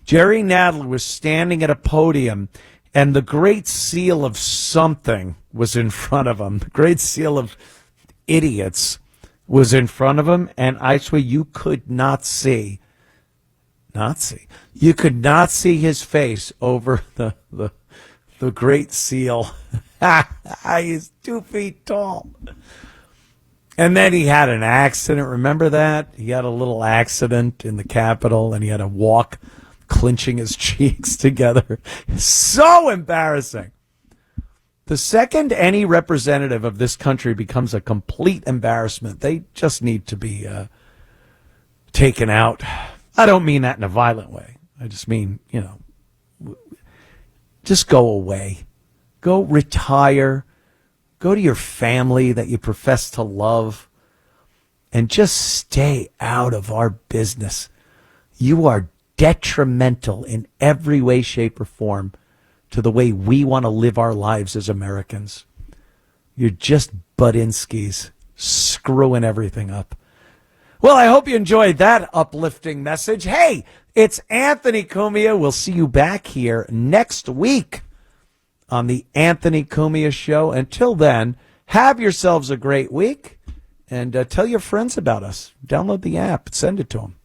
Jerry Nadler was standing at a podium and the Great Seal of something was in front of him. The Great Seal of idiots was in front of him. And I swear you could not see. You could not see his face over the Great Seal. He's 2 feet tall. And then he had an accident. Remember that? He had a little accident in the Capitol, and he had to walk clenching his cheeks together. So embarrassing. The second any representative of this country becomes a complete embarrassment, they just need to be taken out. I don't mean that in a violent way. I just mean, just go away. Go retire. Go to your family that you profess to love, and just stay out of our business. You are detrimental in every way, shape, or form to the way we want to live our lives as Americans. You're just Budinskis screwing everything up. Well, I hope you enjoyed that uplifting message. Hey, it's Anthony Cumia. We'll see you back here next week on the Anthony Cumia Show. Until then, have yourselves a great week, and tell your friends about us. Download the app. Send it to them.